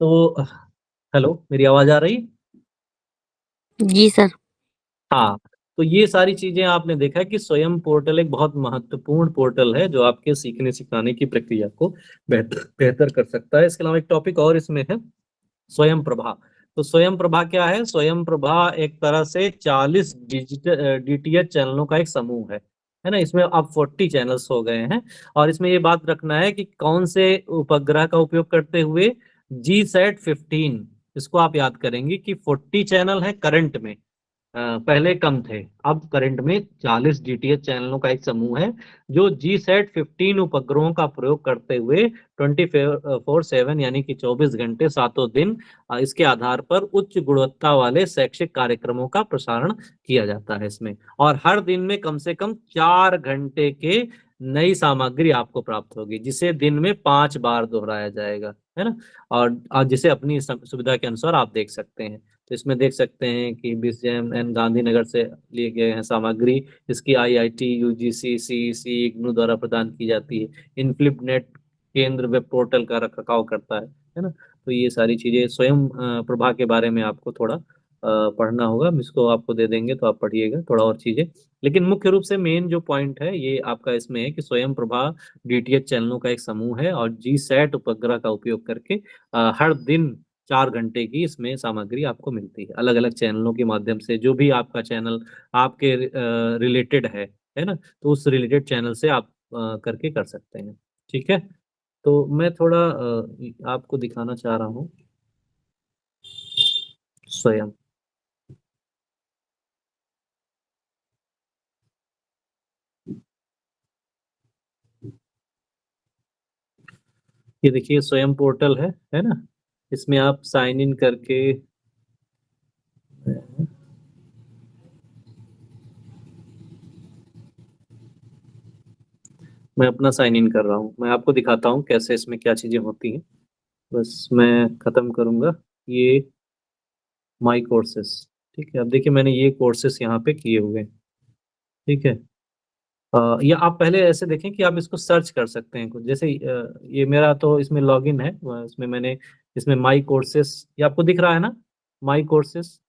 तो हेलो, मेरी आवाज आ रही? जी सर। हाँ, तो ये सारी चीजें आपने देखा कि स्वयं पोर्टल एक बहुत महत्वपूर्ण पोर्टल है जो आपके सीखने सिखाने की प्रक्रिया को बेहतर कर सकता है। इसके अलावा एक टॉपिक और इसमें है, स्वयं प्रभा। तो स्वयं प्रभा क्या है? स्वयं प्रभा एक तरह से 40 डिजिटल डीटीएच चैनलों का एक समूह है ना। इसमें अब 40 चैनल्स हो गए हैं, और इसमें ये बात रखना है कि कौन से उपग्रह का उपयोग करते हुए, GSAT-15। इसको आप याद करेंगे कि 40 चैनल है करंट में, पहले कम थे, अब करंट में 40 डीटीएच चैनलों का एक समूह है जो GSAT-15 उपग्रहों का प्रयोग करते हुए 24/7 यानी कि 24 घंटे सातों दिन इसके आधार पर उच्च गुणवत्ता वाले शैक्षिक कार्यक्रमों का प्रसारण किया जाता है इसमें। और हर दिन में कम से कम 4 घंटे के नई सामग्री आपको प्राप्त होगी, जिसे दिन में 5 बार दोहराया जाएगा, है ना। और जिसे अपनी सुविधा के अनुसार आप देख सकते हैं। तो इसमें देख सकते हैं कि BISGEM एंड गांधीनगर से लिए गए हैं सामग्री। इसकी IIT, UGC, CEC, इग्नू द्वारा प्रदान की जाती है। इनफ्लिप नेट केंद्र वेब पोर्टल का रखरखाव करता है ना। तो ये सारी चीजें स्वयं प्रभा के बारे में आपको थोड़ा पढ़ना होगा, हम इसको आपको दे देंगे तो आप पढ़िएगा थोड़ा और चीजें। लेकिन मुख्य रूप से मेन जो पॉइंट है ये आपका इसमें है कि स्वयं प्रभा डीटीएच चैनलों का एक समूह है, और GSAT उपग्रह का उपयोग करके हर दिन 4 घंटे की इसमें सामग्री आपको मिलती है, अलग अलग चैनलों के माध्यम से। जो भी आपका चैनल आपके रिलेटेड है ना, तो उस रिलेटेड चैनल से आप करके कर सकते हैं। ठीक है, तो मैं थोड़ा आपको दिखाना चाह रहा हूँ स्वयं। ये देखिए स्वयं पोर्टल है ना। इसमें आप साइन इन करके, मैं अपना साइन इन कर रहा हूँ, मैं आपको दिखाता हूँ कैसे इसमें क्या चीजें होती हैं। बस मैं खत्म करूंगा ये माई कोर्सेस। ठीक है, अब देखिए मैंने ये कोर्सेस यहाँ पे किए हुए हैं। ठीक है, या आप पहले ऐसे देखें कि आप इसको सर्च कर सकते हैं कुछ, जैसे ये मेरा तो इसमें लॉगिन है, इसमें मैंने इसमें माई कोर्सेस, ये आपको दिख रहा है ना, माई कोर्सेस।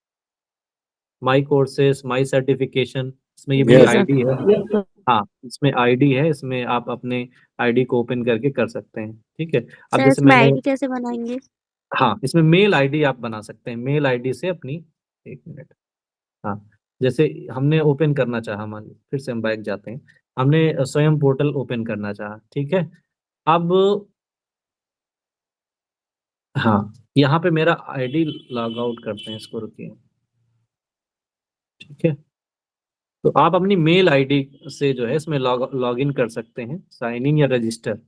माई कोर्सेस, माई सर्टिफिकेशन, इसमें ये मेरी Yes. आईडी है। हाँ, इसमें आईडी है, इसमें आप अपने आईडी को ओपन करके कर सकते हैं। ठीक है, अब सर जैसे इसमें मैंने, आईडी कैसे बनाएंगे? हाँ, इसमें मेल आईडी आप बना सकते हैं, मेल आईडी से अपनी, एक मिनट, हाँ, जैसे हमने ओपन करना चाहा, मान लीजिए, फिर से हम बैक जाते हैं, हमने स्वयं पोर्टल ओपन करना चाहा, ठीक है। अब हाँ, यहाँ पे मेरा आईडी लॉग आउट करते हैं, इसको रुकिए, ठीक है। तो आप अपनी मेल आईडी से जो है इसमें लॉग इन कर सकते हैं, साइन इन या रजिस्टर।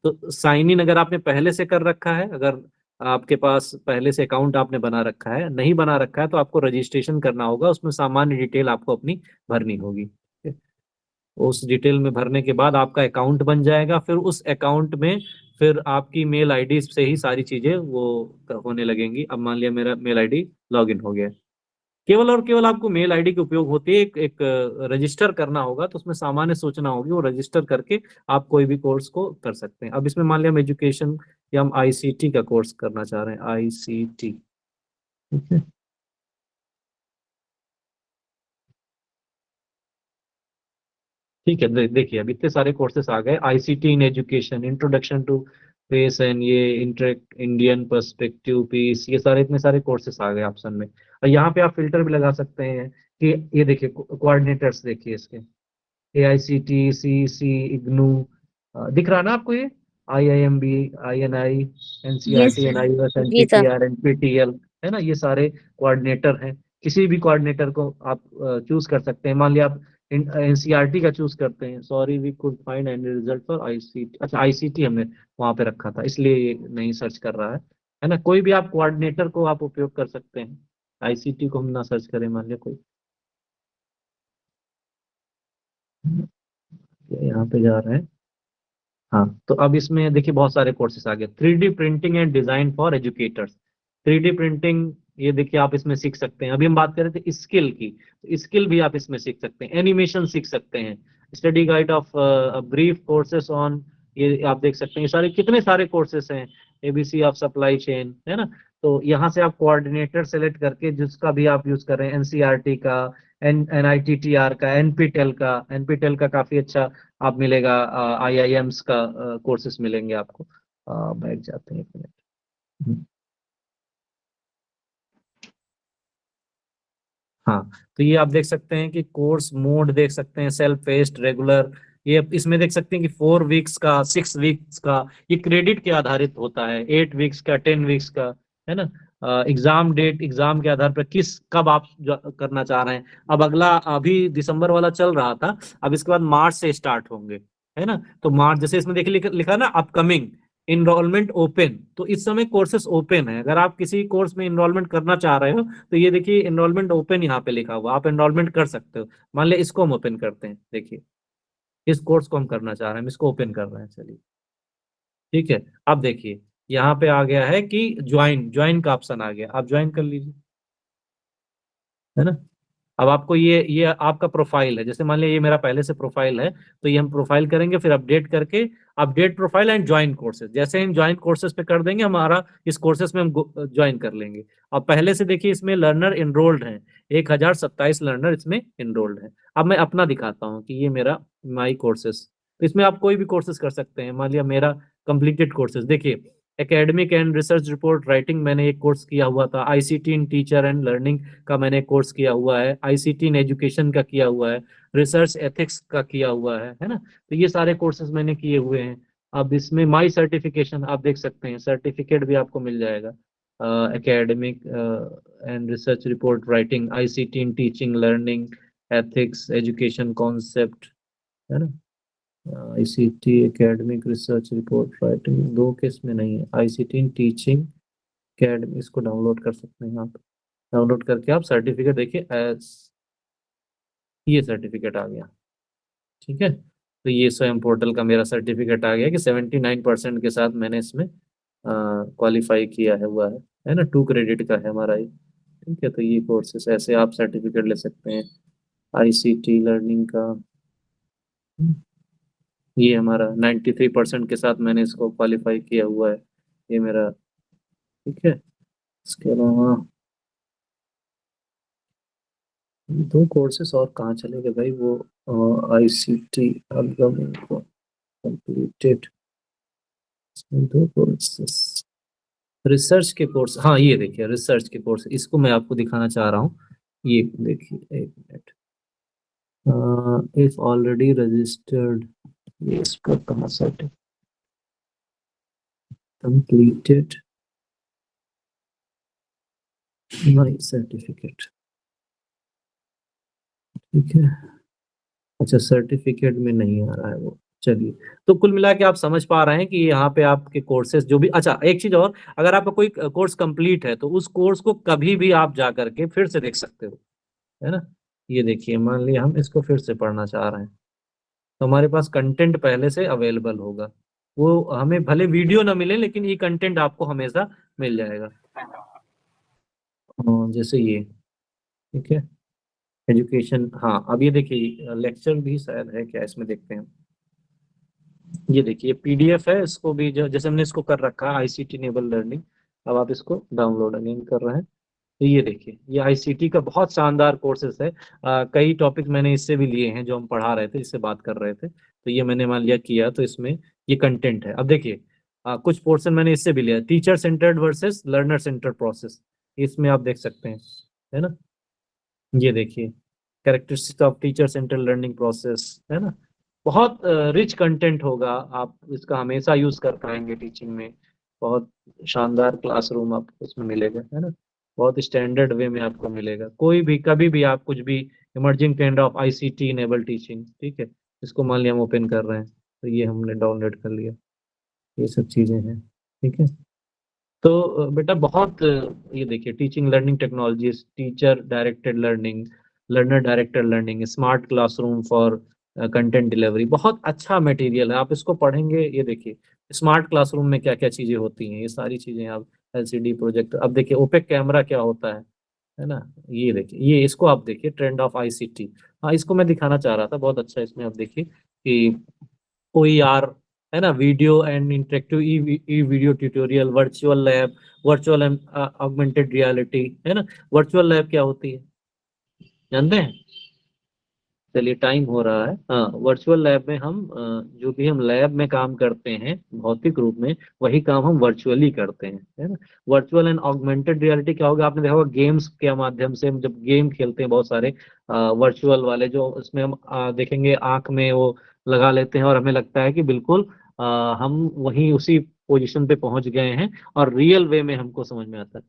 तो साइन इन अगर आपने पहले से कर रखा है, अगर आपके पास पहले से अकाउंट आपने बना रखा है, नहीं बना रखा है तो आपको रजिस्ट्रेशन करना होगा, उसमें सामान्य डिटेल आपको अपनी भरनी होगी, ठीक है? उस डिटेल में भरने के बाद आपका अकाउंट बन जाएगा, फिर उस अकाउंट में फिर आपकी मेल आईडी से ही सारी चीजें वो होने लगेंगी। अब मान लिया मेरा मेल आईडी लॉगिन हो गया, केवल और केवल आपको मेल आईडी के उपयोग होती है, एक रजिस्टर करना होगा, तो उसमें सामान्य सूचना होगी, वो रजिस्टर करके आप कोई भी कोर्स को कर सकते हैं। अब इसमें मान लिया हम एजुकेशन या हम आईसीटी का कोर्स करना चाह रहे हैं, आईसीटी, ठीक है। ठीक है, देखिए अब इतने सारे कोर्सेस आ गए, ICT in education, introduction to pace and ये इंटरेक्ट इंडियन पर्सपेक्टिव पीस, ये सारे इतने सारे कोर्सेस आ गए ऑप्शन में। और यहाँ पे आप फिल्टर भी लगा सकते हैं कि ये देखिए कोऑर्डिनेटर्स, देखिए इसके AICT, CEC, इग्नू, दिख रहा है ना आपको ये, IIMB, INI, yes NCERT, sir. NIOS, जी सर। NPTR, NPTEL, है ना, ये सारे कोऑर्डिनेटर हैं। किसी भी कोऑर्डिनेटर को आप चूज कर सकते हैं। मान लिया आप NCERT का चूज करते हैं, sorry we could find any result for ICT, अच्छा ICT हमने वहां पे रखा था इसलिए ये नहीं सर्च कर रहा है ना। कोई भी आप कोऑर्डिनेटर को आप उपयोग कर सकते हैं, ICT को हम ना सर्च करें, मान लिया कोई, यहाँ पे जा रहे हैं। हाँ, तो अब इसमें देखिए बहुत सारे कोर्सेस आ गए, 3D printing and design for educators. 3D printing, ये देखिए आप इसमें सीख सकते हैं। अभी हम बात कर रहे थे स्किल की, तो स्किल भी आप इसमें सीख सकते हैं, एनिमेशन सीख सकते हैं, study guide of brief courses on, ये आप देख सकते हैं, ये सारे कितने सारे कोर्सेस हैं, ABC ऑफ सप्लाई चेन, है ना। तो यहाँ से आप कोऑर्डिनेटर सेलेक्ट करके जिसका भी आप यूज कर रहे हैं, NCERT का, NITTR का, NPTEL का काफी अच्छा आप मिलेगा, IIMs का कोर्सेस मिलेंगे आपको। बैठ जाते हैं एक मिनट। हाँ, तो ये आप देख सकते हैं कि कोर्स मोड देख सकते हैं, सेल्फ पेस्ड, रेगुलर, ये इसमें देख सकते हैं कि 4 वीक्स का, 6 वीक्स का, ये क्रेडिट के आधारित होता है, 8 वीक्स का, 10 वीक्स का, है ना। एग्जाम डेट, एग्जाम के आधार पर किस कब आप करना चाह रहे हैं। अब अगला, अभी दिसंबर वाला चल रहा था, अब इसके बाद मार्च से स्टार्ट होंगे, है ना। तो मार्च, जैसे इसमें देखिए लिखा ना अपकमिंग, इनरोलमेंट ओपन, तो इस समय कोर्सेस ओपन है। अगर आप किसी कोर्स में इनरोलमेंट करना चाह रहे हो तो ये देखिए एनरोलमेंट ओपन यहाँ पे लिखा हुआ, आप एनरोलमेंट कर सकते हो। मान लिया इसको हम ओपन करते हैं, देखिए इस कोर्स को हम करना चाह रहे हैं, हम इसको ओपन कर रहे हैं, चलिए, ठीक है। अब देखिए यहाँ पे आ गया है कि ज्वाइन, ज्वाइन का ऑप्शन आ गया, आप ज्वाइन कर लीजिए, है ना। अब आपको ये आपका प्रोफाइल है, जैसे मान लिया ये मेरा पहले से प्रोफाइल है, तो ये हम प्रोफाइल करेंगे, फिर अपडेट करके update profile and join courses, जैसे हम ज्वाइन कोर्सेज पे कर देंगे, हमारा इस कोर्सेज में हम ज्वाइन कर लेंगे। अब पहले से देखिए इसमें लर्नर इनरोल्ड हैं, 1027 लर्नर इसमें इनरोल्ड हैं। अब मैं अपना दिखाता हूँ कि ये मेरा माई कोर्सेज, तो इसमें आप कोई भी कोर्सेज कर सकते हैं। मान लिया मेरा कंप्लीटेड कोर्सेज, देखिए academic and research report writing मैंने एक कोर्स किया हुआ था, ICT in teacher and learning का मैंने कोर्स किया हुआ है, ICT इन एजुकेशन का किया हुआ है, रिसर्च एथिक्स का किया हुआ है ना। तो ये सारे कोर्सेज मैंने किए हुए हैं। अब इसमें माई सर्टिफिकेशन आप देख सकते हैं, सर्टिफिकेट भी आपको मिल जाएगा, academic and research report writing, ICT in teaching learning ethics education concept, है ना। ICT academic research report writing, दो केस में नहीं है, ICT इन टीचिंग एकेडमिक, इसको डाउनलोड कर सकते हैं आप, डाउनलोड करके आप सर्टिफिकेट देखिए, ये सर्टिफिकेट आ गया, ठीक है। तो ये स्वयं पोर्टल का मेरा सर्टिफिकेट आ गया कि 79% के साथ मैंने इसमें क्वालिफाई किया है, हुआ है ना, 2 क्रेडिट का है हमारा ये, ठीक है। तो ये कोर्सेस ऐसे आप सर्टिफिकेट ले सकते हैं, ICT लर्निंग का, ये हमारा 93% के साथ मैंने इसको क्वालिफाई किया हुआ है, ये मेरा, ठीक है। इसके अलावा दो कोर्सेस और कहाँ चले गए भाई, वो ICT कंप्लीटेड, दो कोर्सेस रिसर्च के कोर्स, हाँ ये देखिए रिसर्च के कोर्स, इसको मैं आपको दिखाना चाह रहा हूँ। ये देखिए एक मिनट, इफ ऑलरेडी रजिस्टर्ड, ये इसका कहाँ सेट कंप्लीटेड माई सर्टिफिकेट, ठीक है। अच्छा सर्टिफिकेट में नहीं आ रहा है वो, चलिए। तो कुल मिला के आप समझ पा रहे हैं कि यहाँ पे आपके कोर्सेज जो भी, अच्छा एक चीज और, अगर आपका कोई कोर्स कंप्लीट है तो उस कोर्स को कभी भी आप जा करके फिर से देख सकते हो, है ना। ये देखिए मान लिया हम इसको फिर से पढ़ना चाह रहे हैं, तो हमारे पास कंटेंट पहले से अवेलेबल होगा, वो हमें भले वीडियो ना मिले लेकिन ये कंटेंट आपको हमेशा मिल जाएगा। जैसे ये, ठीक है, एजुकेशन, हाँ अब ये देखिए लेक्चर भी शायद है क्या इसमें, देखते हैं। ये देखिए PDF है, इसको भी जैसे हमने इसको कर रखा है ICT इनेबल लर्निंग, अब आप इसको डाउनलोड अगेन कर रहे हैं, तो ये देखिए ये ICT का बहुत शानदार कोर्सेस है। कई टॉपिक मैंने इससे भी लिए हैं जो हम पढ़ा रहे थे, इससे बात कर रहे थे, तो ये मैंने मान लिया किया, तो इसमें ये कंटेंट है। अब देखिए कुछ पोर्शन मैंने इससे भी लिया, teacher centred versus learner centred process, इसमें आप देख सकते हैं, है ना। ये देखिए characteristics of teacher centred learning process, है ना। बहुत रिच कंटेंट होगा, आप इसका हमेशा यूज कर पाएंगे टीचिंग में, बहुत शानदार क्लासरूम आपको इसमें मिलेगा, है ना। बहुत स्टैंडर्ड वे में आपको मिलेगा, कोई भी कभी भी आप कुछ भी, emerging trend of ICT enable teaching, ठीक है। इसको मान लिया हम ओपन कर रहे हैं, तो ये हमने डाउनलोड कर लिया, ये सब चीजें हैं, ठीक है। तो बेटा बहुत ये देखिए teaching learning technologies, teacher directed learning, learner directed learning, smart classroom for content delivery, बहुत अच्छा मटेरियल है, आप इसको पढ़ेंगे। ये देखिए स्मार्ट क्लासरूम में क्या क्या चीजें होती हैं, ये सारी चीजें आप, LCD प्रोजेक्टर, अब देखिए ओपेक कैमरा क्या होता है ना। ये देखिए, ये इसको आप देखिए ट्रेंड ऑफ ICT, हाँ इसको मैं दिखाना चाह रहा था, बहुत अच्छा इसमें आप देखिए कि OER, है ना, video and interactive E video tutorial, virtual lab, virtual and augmented reality, है ना। वर्चुअल लैब क्या होती है जानते हैं? चलिए टाइम हो रहा है, हाँ वर्चुअल लैब में हम जो भी हम लैब में काम करते हैं भौतिक रूप में, वही काम हम वर्चुअली करते हैं, है ना। वर्चुअल एंड ऑगमेंटेड रियलिटी क्या होगा, आपने देखा होगा गेम्स के माध्यम से हम जब गेम खेलते हैं बहुत सारे वर्चुअल वाले, जो उसमें हम देखेंगे आंख में वो लगा लेते हैं और हमें लगता है कि बिल्कुल हम वहीं उसी पोजीशन पे पहुंच गए हैं, और रियल वे में हमको समझ में आता है,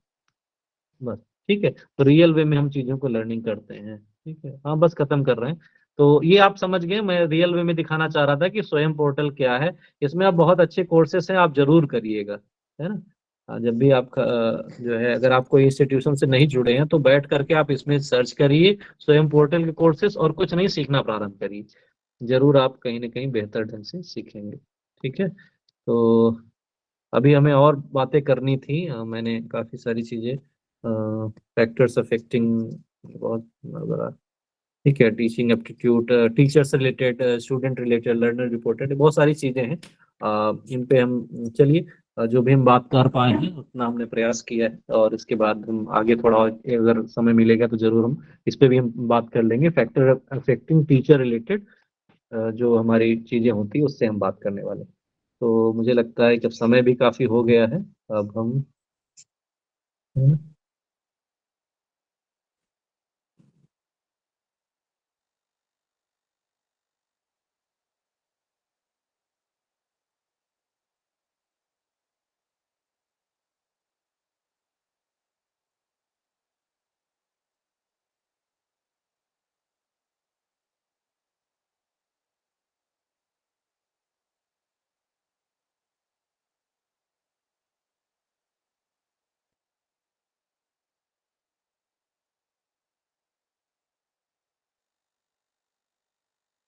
बस। ठीक है, तो रियल वे में हम चीजों को लर्निंग करते हैं, ठीक है। हाँ बस खत्म कर रहे हैं, तो ये आप समझ गए, मैं रियल वे में दिखाना चाह रहा था कि स्वयं पोर्टल क्या है। इसमें आप बहुत अच्छे कोर्सेस हैं, आप जरूर करिएगा, है ना। जब भी आप जो है, अगर आप कोई इंस्टीट्यूशन से नहीं जुड़े हैं तो बैठ करके आप इसमें सर्च करिए स्वयं पोर्टल के कोर्सेस, और कुछ नहीं सीखना प्रारंभ करिए, जरूर आप कहीं ना कहीं बेहतर ढंग से सीखेंगे, ठीक है। तो अभी हमें और बातें करनी थी, मैंने काफ़ी सारी चीज़ें, फैक्टर्स अफेक्टिंग, बहुत बड़ा, ठीक है, टीचिंग एप्टीट्यूड, टीचर से related, student related, learner reported, बहुत सारी चीज़ें हैं, इन पे हम चलिए जो भी हम बात कर पाए हैं उतना हमने प्रयास किया है, और इसके बाद हम आगे थोड़ा और अगर समय मिलेगा तो जरूर हम इस पे भी हम बात कर लेंगे, फैक्टर अफेक्टिंग टीचर रिलेटेड जो हमारी चीज़ें होती है उससे हम बात करने वाले हैं। तो मुझे लगता है कि अब समय भी काफी हो गया है, अब हम, हम्म,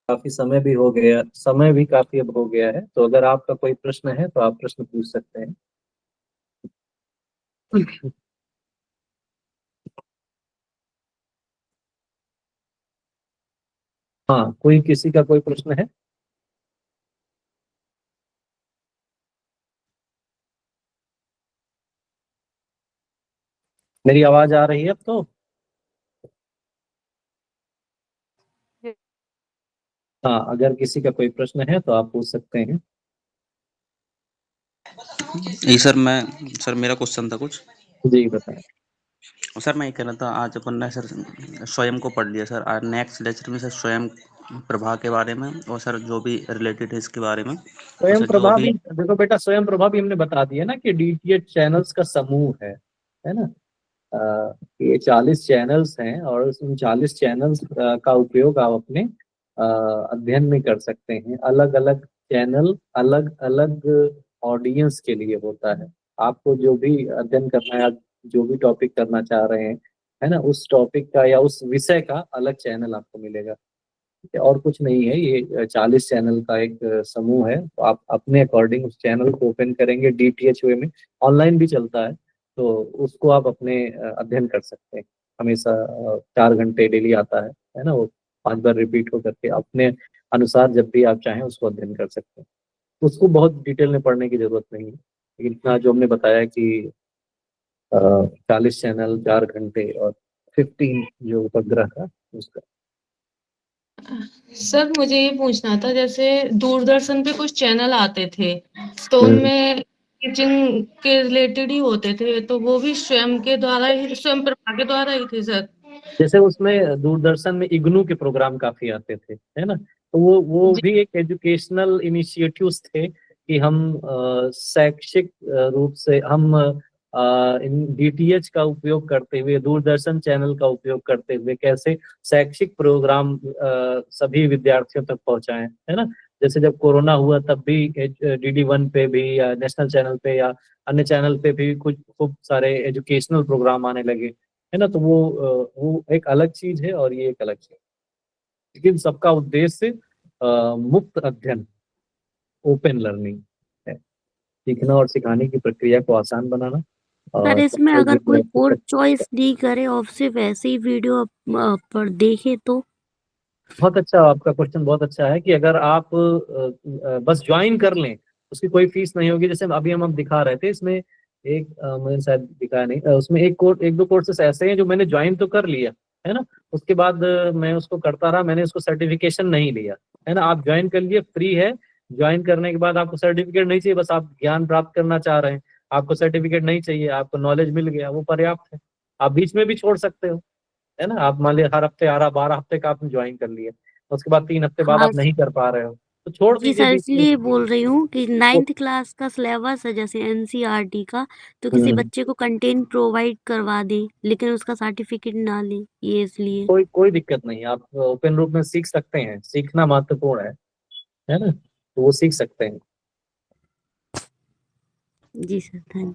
काफी समय भी हो गया, समय भी काफी अब हो गया है, तो अगर आपका कोई प्रश्न है तो आप प्रश्न पूछ सकते हैं। हाँ कोई किसी का कोई प्रश्न है? मेरी आवाज आ रही है अब तो? हाँ, अगर किसी का कोई प्रश्न है तो आप पूछ सकते हैं। ये सर मेरा क्वेश्चन था कुछ। जी बताएं। और सर मैं ये कह रहा था, आज अपन ने सर स्वयं को पढ़ लिया सर, आज नेक्स्ट लेक्चर में सर स्वयं प्रभा के बारे में और सर जो भी रिलेटेड है इसके बारे में, और स्वयं सर जो प्रभा भी भी देखो बेटा, स्वयं प्रभा भी हमने बता दिया ना कि डीटीएच चैनल्स का समूह है ना। ये 40 चैनल्स हैं और उन 40 चैनल्स का उपयोग आप अपने अध्ययन में कर सकते हैं। अलग अलग चैनल अलग अलग ऑडियंस के लिए होता है। आपको जो भी अध्ययन करना है, आप जो भी टॉपिक करना चाह रहे हैं, है ना, उस टॉपिक का या उस विषय का अलग चैनल आपको मिलेगा। ठीक है, और कुछ नहीं है, ये 40 चैनल का एक समूह है। तो आप अपने अकॉर्डिंग उस चैनल को ओपन करेंगे डीटीएच वे में, ऑनलाइन भी चलता है, तो उसको आप अपने अध्ययन कर सकते हैं। हमेशा 4 घंटे डेली आता है ना, वो 5 बार रिपीट हो करके अपने अनुसार जब भी आप चाहें उसको अध्ययन कर सकते हैं। उसको बहुत डिटेल में पढ़ने की जरूरत नहीं है, लेकिन इतना जो हमने बताया कि 40 चैनल, 4 घंटे और 15 जो उपग्रह का उसका। सर मुझे ये पूछना था, जैसे दूरदर्शन पे कुछ चैनल आते थे तो हम्म। उनमें टीचिंग के रिलेटेड ही होते थे, तो वो भी स्वयं के द्वारा ही, स्वयं प्रभा के द्वारा ही थे सर? जैसे उसमें दूरदर्शन में इग्नू के प्रोग्राम काफी आते थे, है ना, तो वो जी। भी एक एजुकेशनल इनिशिएटिव्स थे कि हम शैक्षिक रूप से हम इन डीटीएच का उपयोग करते हुए, दूरदर्शन चैनल का उपयोग करते हुए कैसे शैक्षिक प्रोग्राम सभी विद्यार्थियों तक पहुंचाएं, है ना। जैसे जब कोरोना हुआ तब भी DD1 पे भी या नेशनल चैनल पे या अन्य चैनल पे भी कुछ खूब सारे एजुकेशनल प्रोग्राम आने लगे, है ना। तो वो एक अलग चीज है और ये एक अलग चीज, लेकिन सबका उद्देश्य मुक्त अध्ययन, ओपन लर्निंग है। सीखना और सिखाने की प्रक्रिया को आसान बनाना सर और इसमें सबको अगर कोई विद्यार्थी कोर्स तक। चॉइस नहीं करे और सिर्फ ऐसे ही वीडियो पर देखे तो? बहुत अच्छा, आपका क्वेश्चन बहुत अच्छा है कि अगर आप बस ज्वाइन कर लें, उसकी कोई फीस नहीं होगी। जैसे अभी हम दिखा रहे थे, इसमें एक मैंने शायद दिखाया नहीं, उसमें एक दो कोर्सेस ऐसे हैं जो मैंने ज्वाइन तो कर लिया, है ना, उसके बाद मैं उसको करता रहा, मैंने उसको सर्टिफिकेशन नहीं लिया, है ना। आप ज्वाइन कर लिए, फ्री है। ज्वाइन करने के बाद आपको सर्टिफिकेट नहीं चाहिए, बस आप ज्ञान प्राप्त करना चाह रहे हैं, आपको सर्टिफिकेट नहीं चाहिए, आपको नॉलेज मिल गया, वो पर्याप्त है। आप बीच में भी छोड़ सकते हो, है ना। आप मान लिया हर हफ्ते आ रहा, 12 हफ्ते का आपने ज्वाइन कर लिया, उसके बाद 3 हफ्ते बाद हाँ आप नहीं कर पा रहे हो तो छोड़ जी दीजिए सर, बीच में। इसलिए बोल रही हूँ कि तो 9th क्लास का सिलेबस है जैसे एनसीईआरटी का, तो किसी हम्म, बच्चे को कंटेंट प्रोवाइड करवा दें लेकिन उसका सर्टिफिकेट ना ले, ये इसलिए। कोई कोई दिक्कत नहीं, आप ओपन रूप में सीख सकते हैं, सीखना महत्वपूर्ण है ना, तो वो सीख सकते हैं। जी सर, थैंक यू।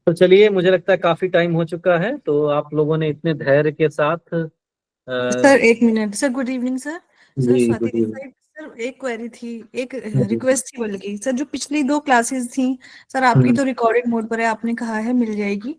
तो चलिए, मुझे लगता है काफी टाइम हो चुका है, तो आप लोगों ने इतने धैर्य के साथ सर एक minute sir, good evening sir. Sir ji Swati good ji evening. Side sir एक क्वेरी थी, एक रिक्वेस्ट थी बल्कि सर, जो पिछली 2 क्लासेस थी सर आपकी तो रिकॉर्डेड मोड पर है, आपने कहा है मिल जाएगी।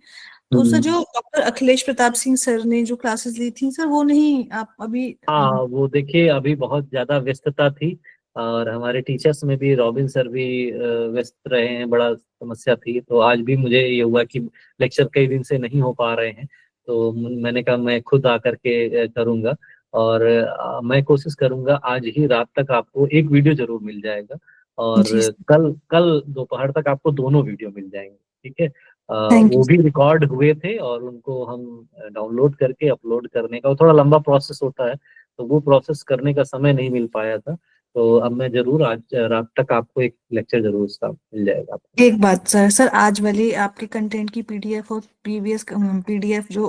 तो सर जो डॉक्टर अखिलेश प्रताप सिंह सर ने जो क्लासेस ली थी सर, वो नहीं आप अभी हाँ, वो देखिए अभी बहुत ज्यादा व्यस्तता थी और हमारे टीचर्स में भी, रॉबिन सर भी व्यस्त रहे हैं, बड़ा समस्या थी। तो आज भी मुझे ये हुआ कि लेक्चर कई दिन से नहीं हो पा रहे हैं, तो मैंने कहा मैं खुद आकर के करूंगा और मैं कोशिश करूंगा आज ही रात तक आपको एक वीडियो जरूर मिल जाएगा और जी कल कल दोपहर तक आपको दोनों वीडियो मिल जाएंगे। ठीक है, थैंक यू। वो भी रिकॉर्ड हुए थे और उनको हम डाउनलोड करके अपलोड करने का, थोड़ा लंबा प्रोसेस होता है, तो वो प्रोसेस करने का समय नहीं मिल पाया था। तो अब मैं जरूर आज रात तक आपको एक लेक्चर जरूर उसका मिल जाएगा आपको। एक बात सर, आज वाली आपके कंटेंट की पीडीएफ और प्रीवियस पीडीएफ जो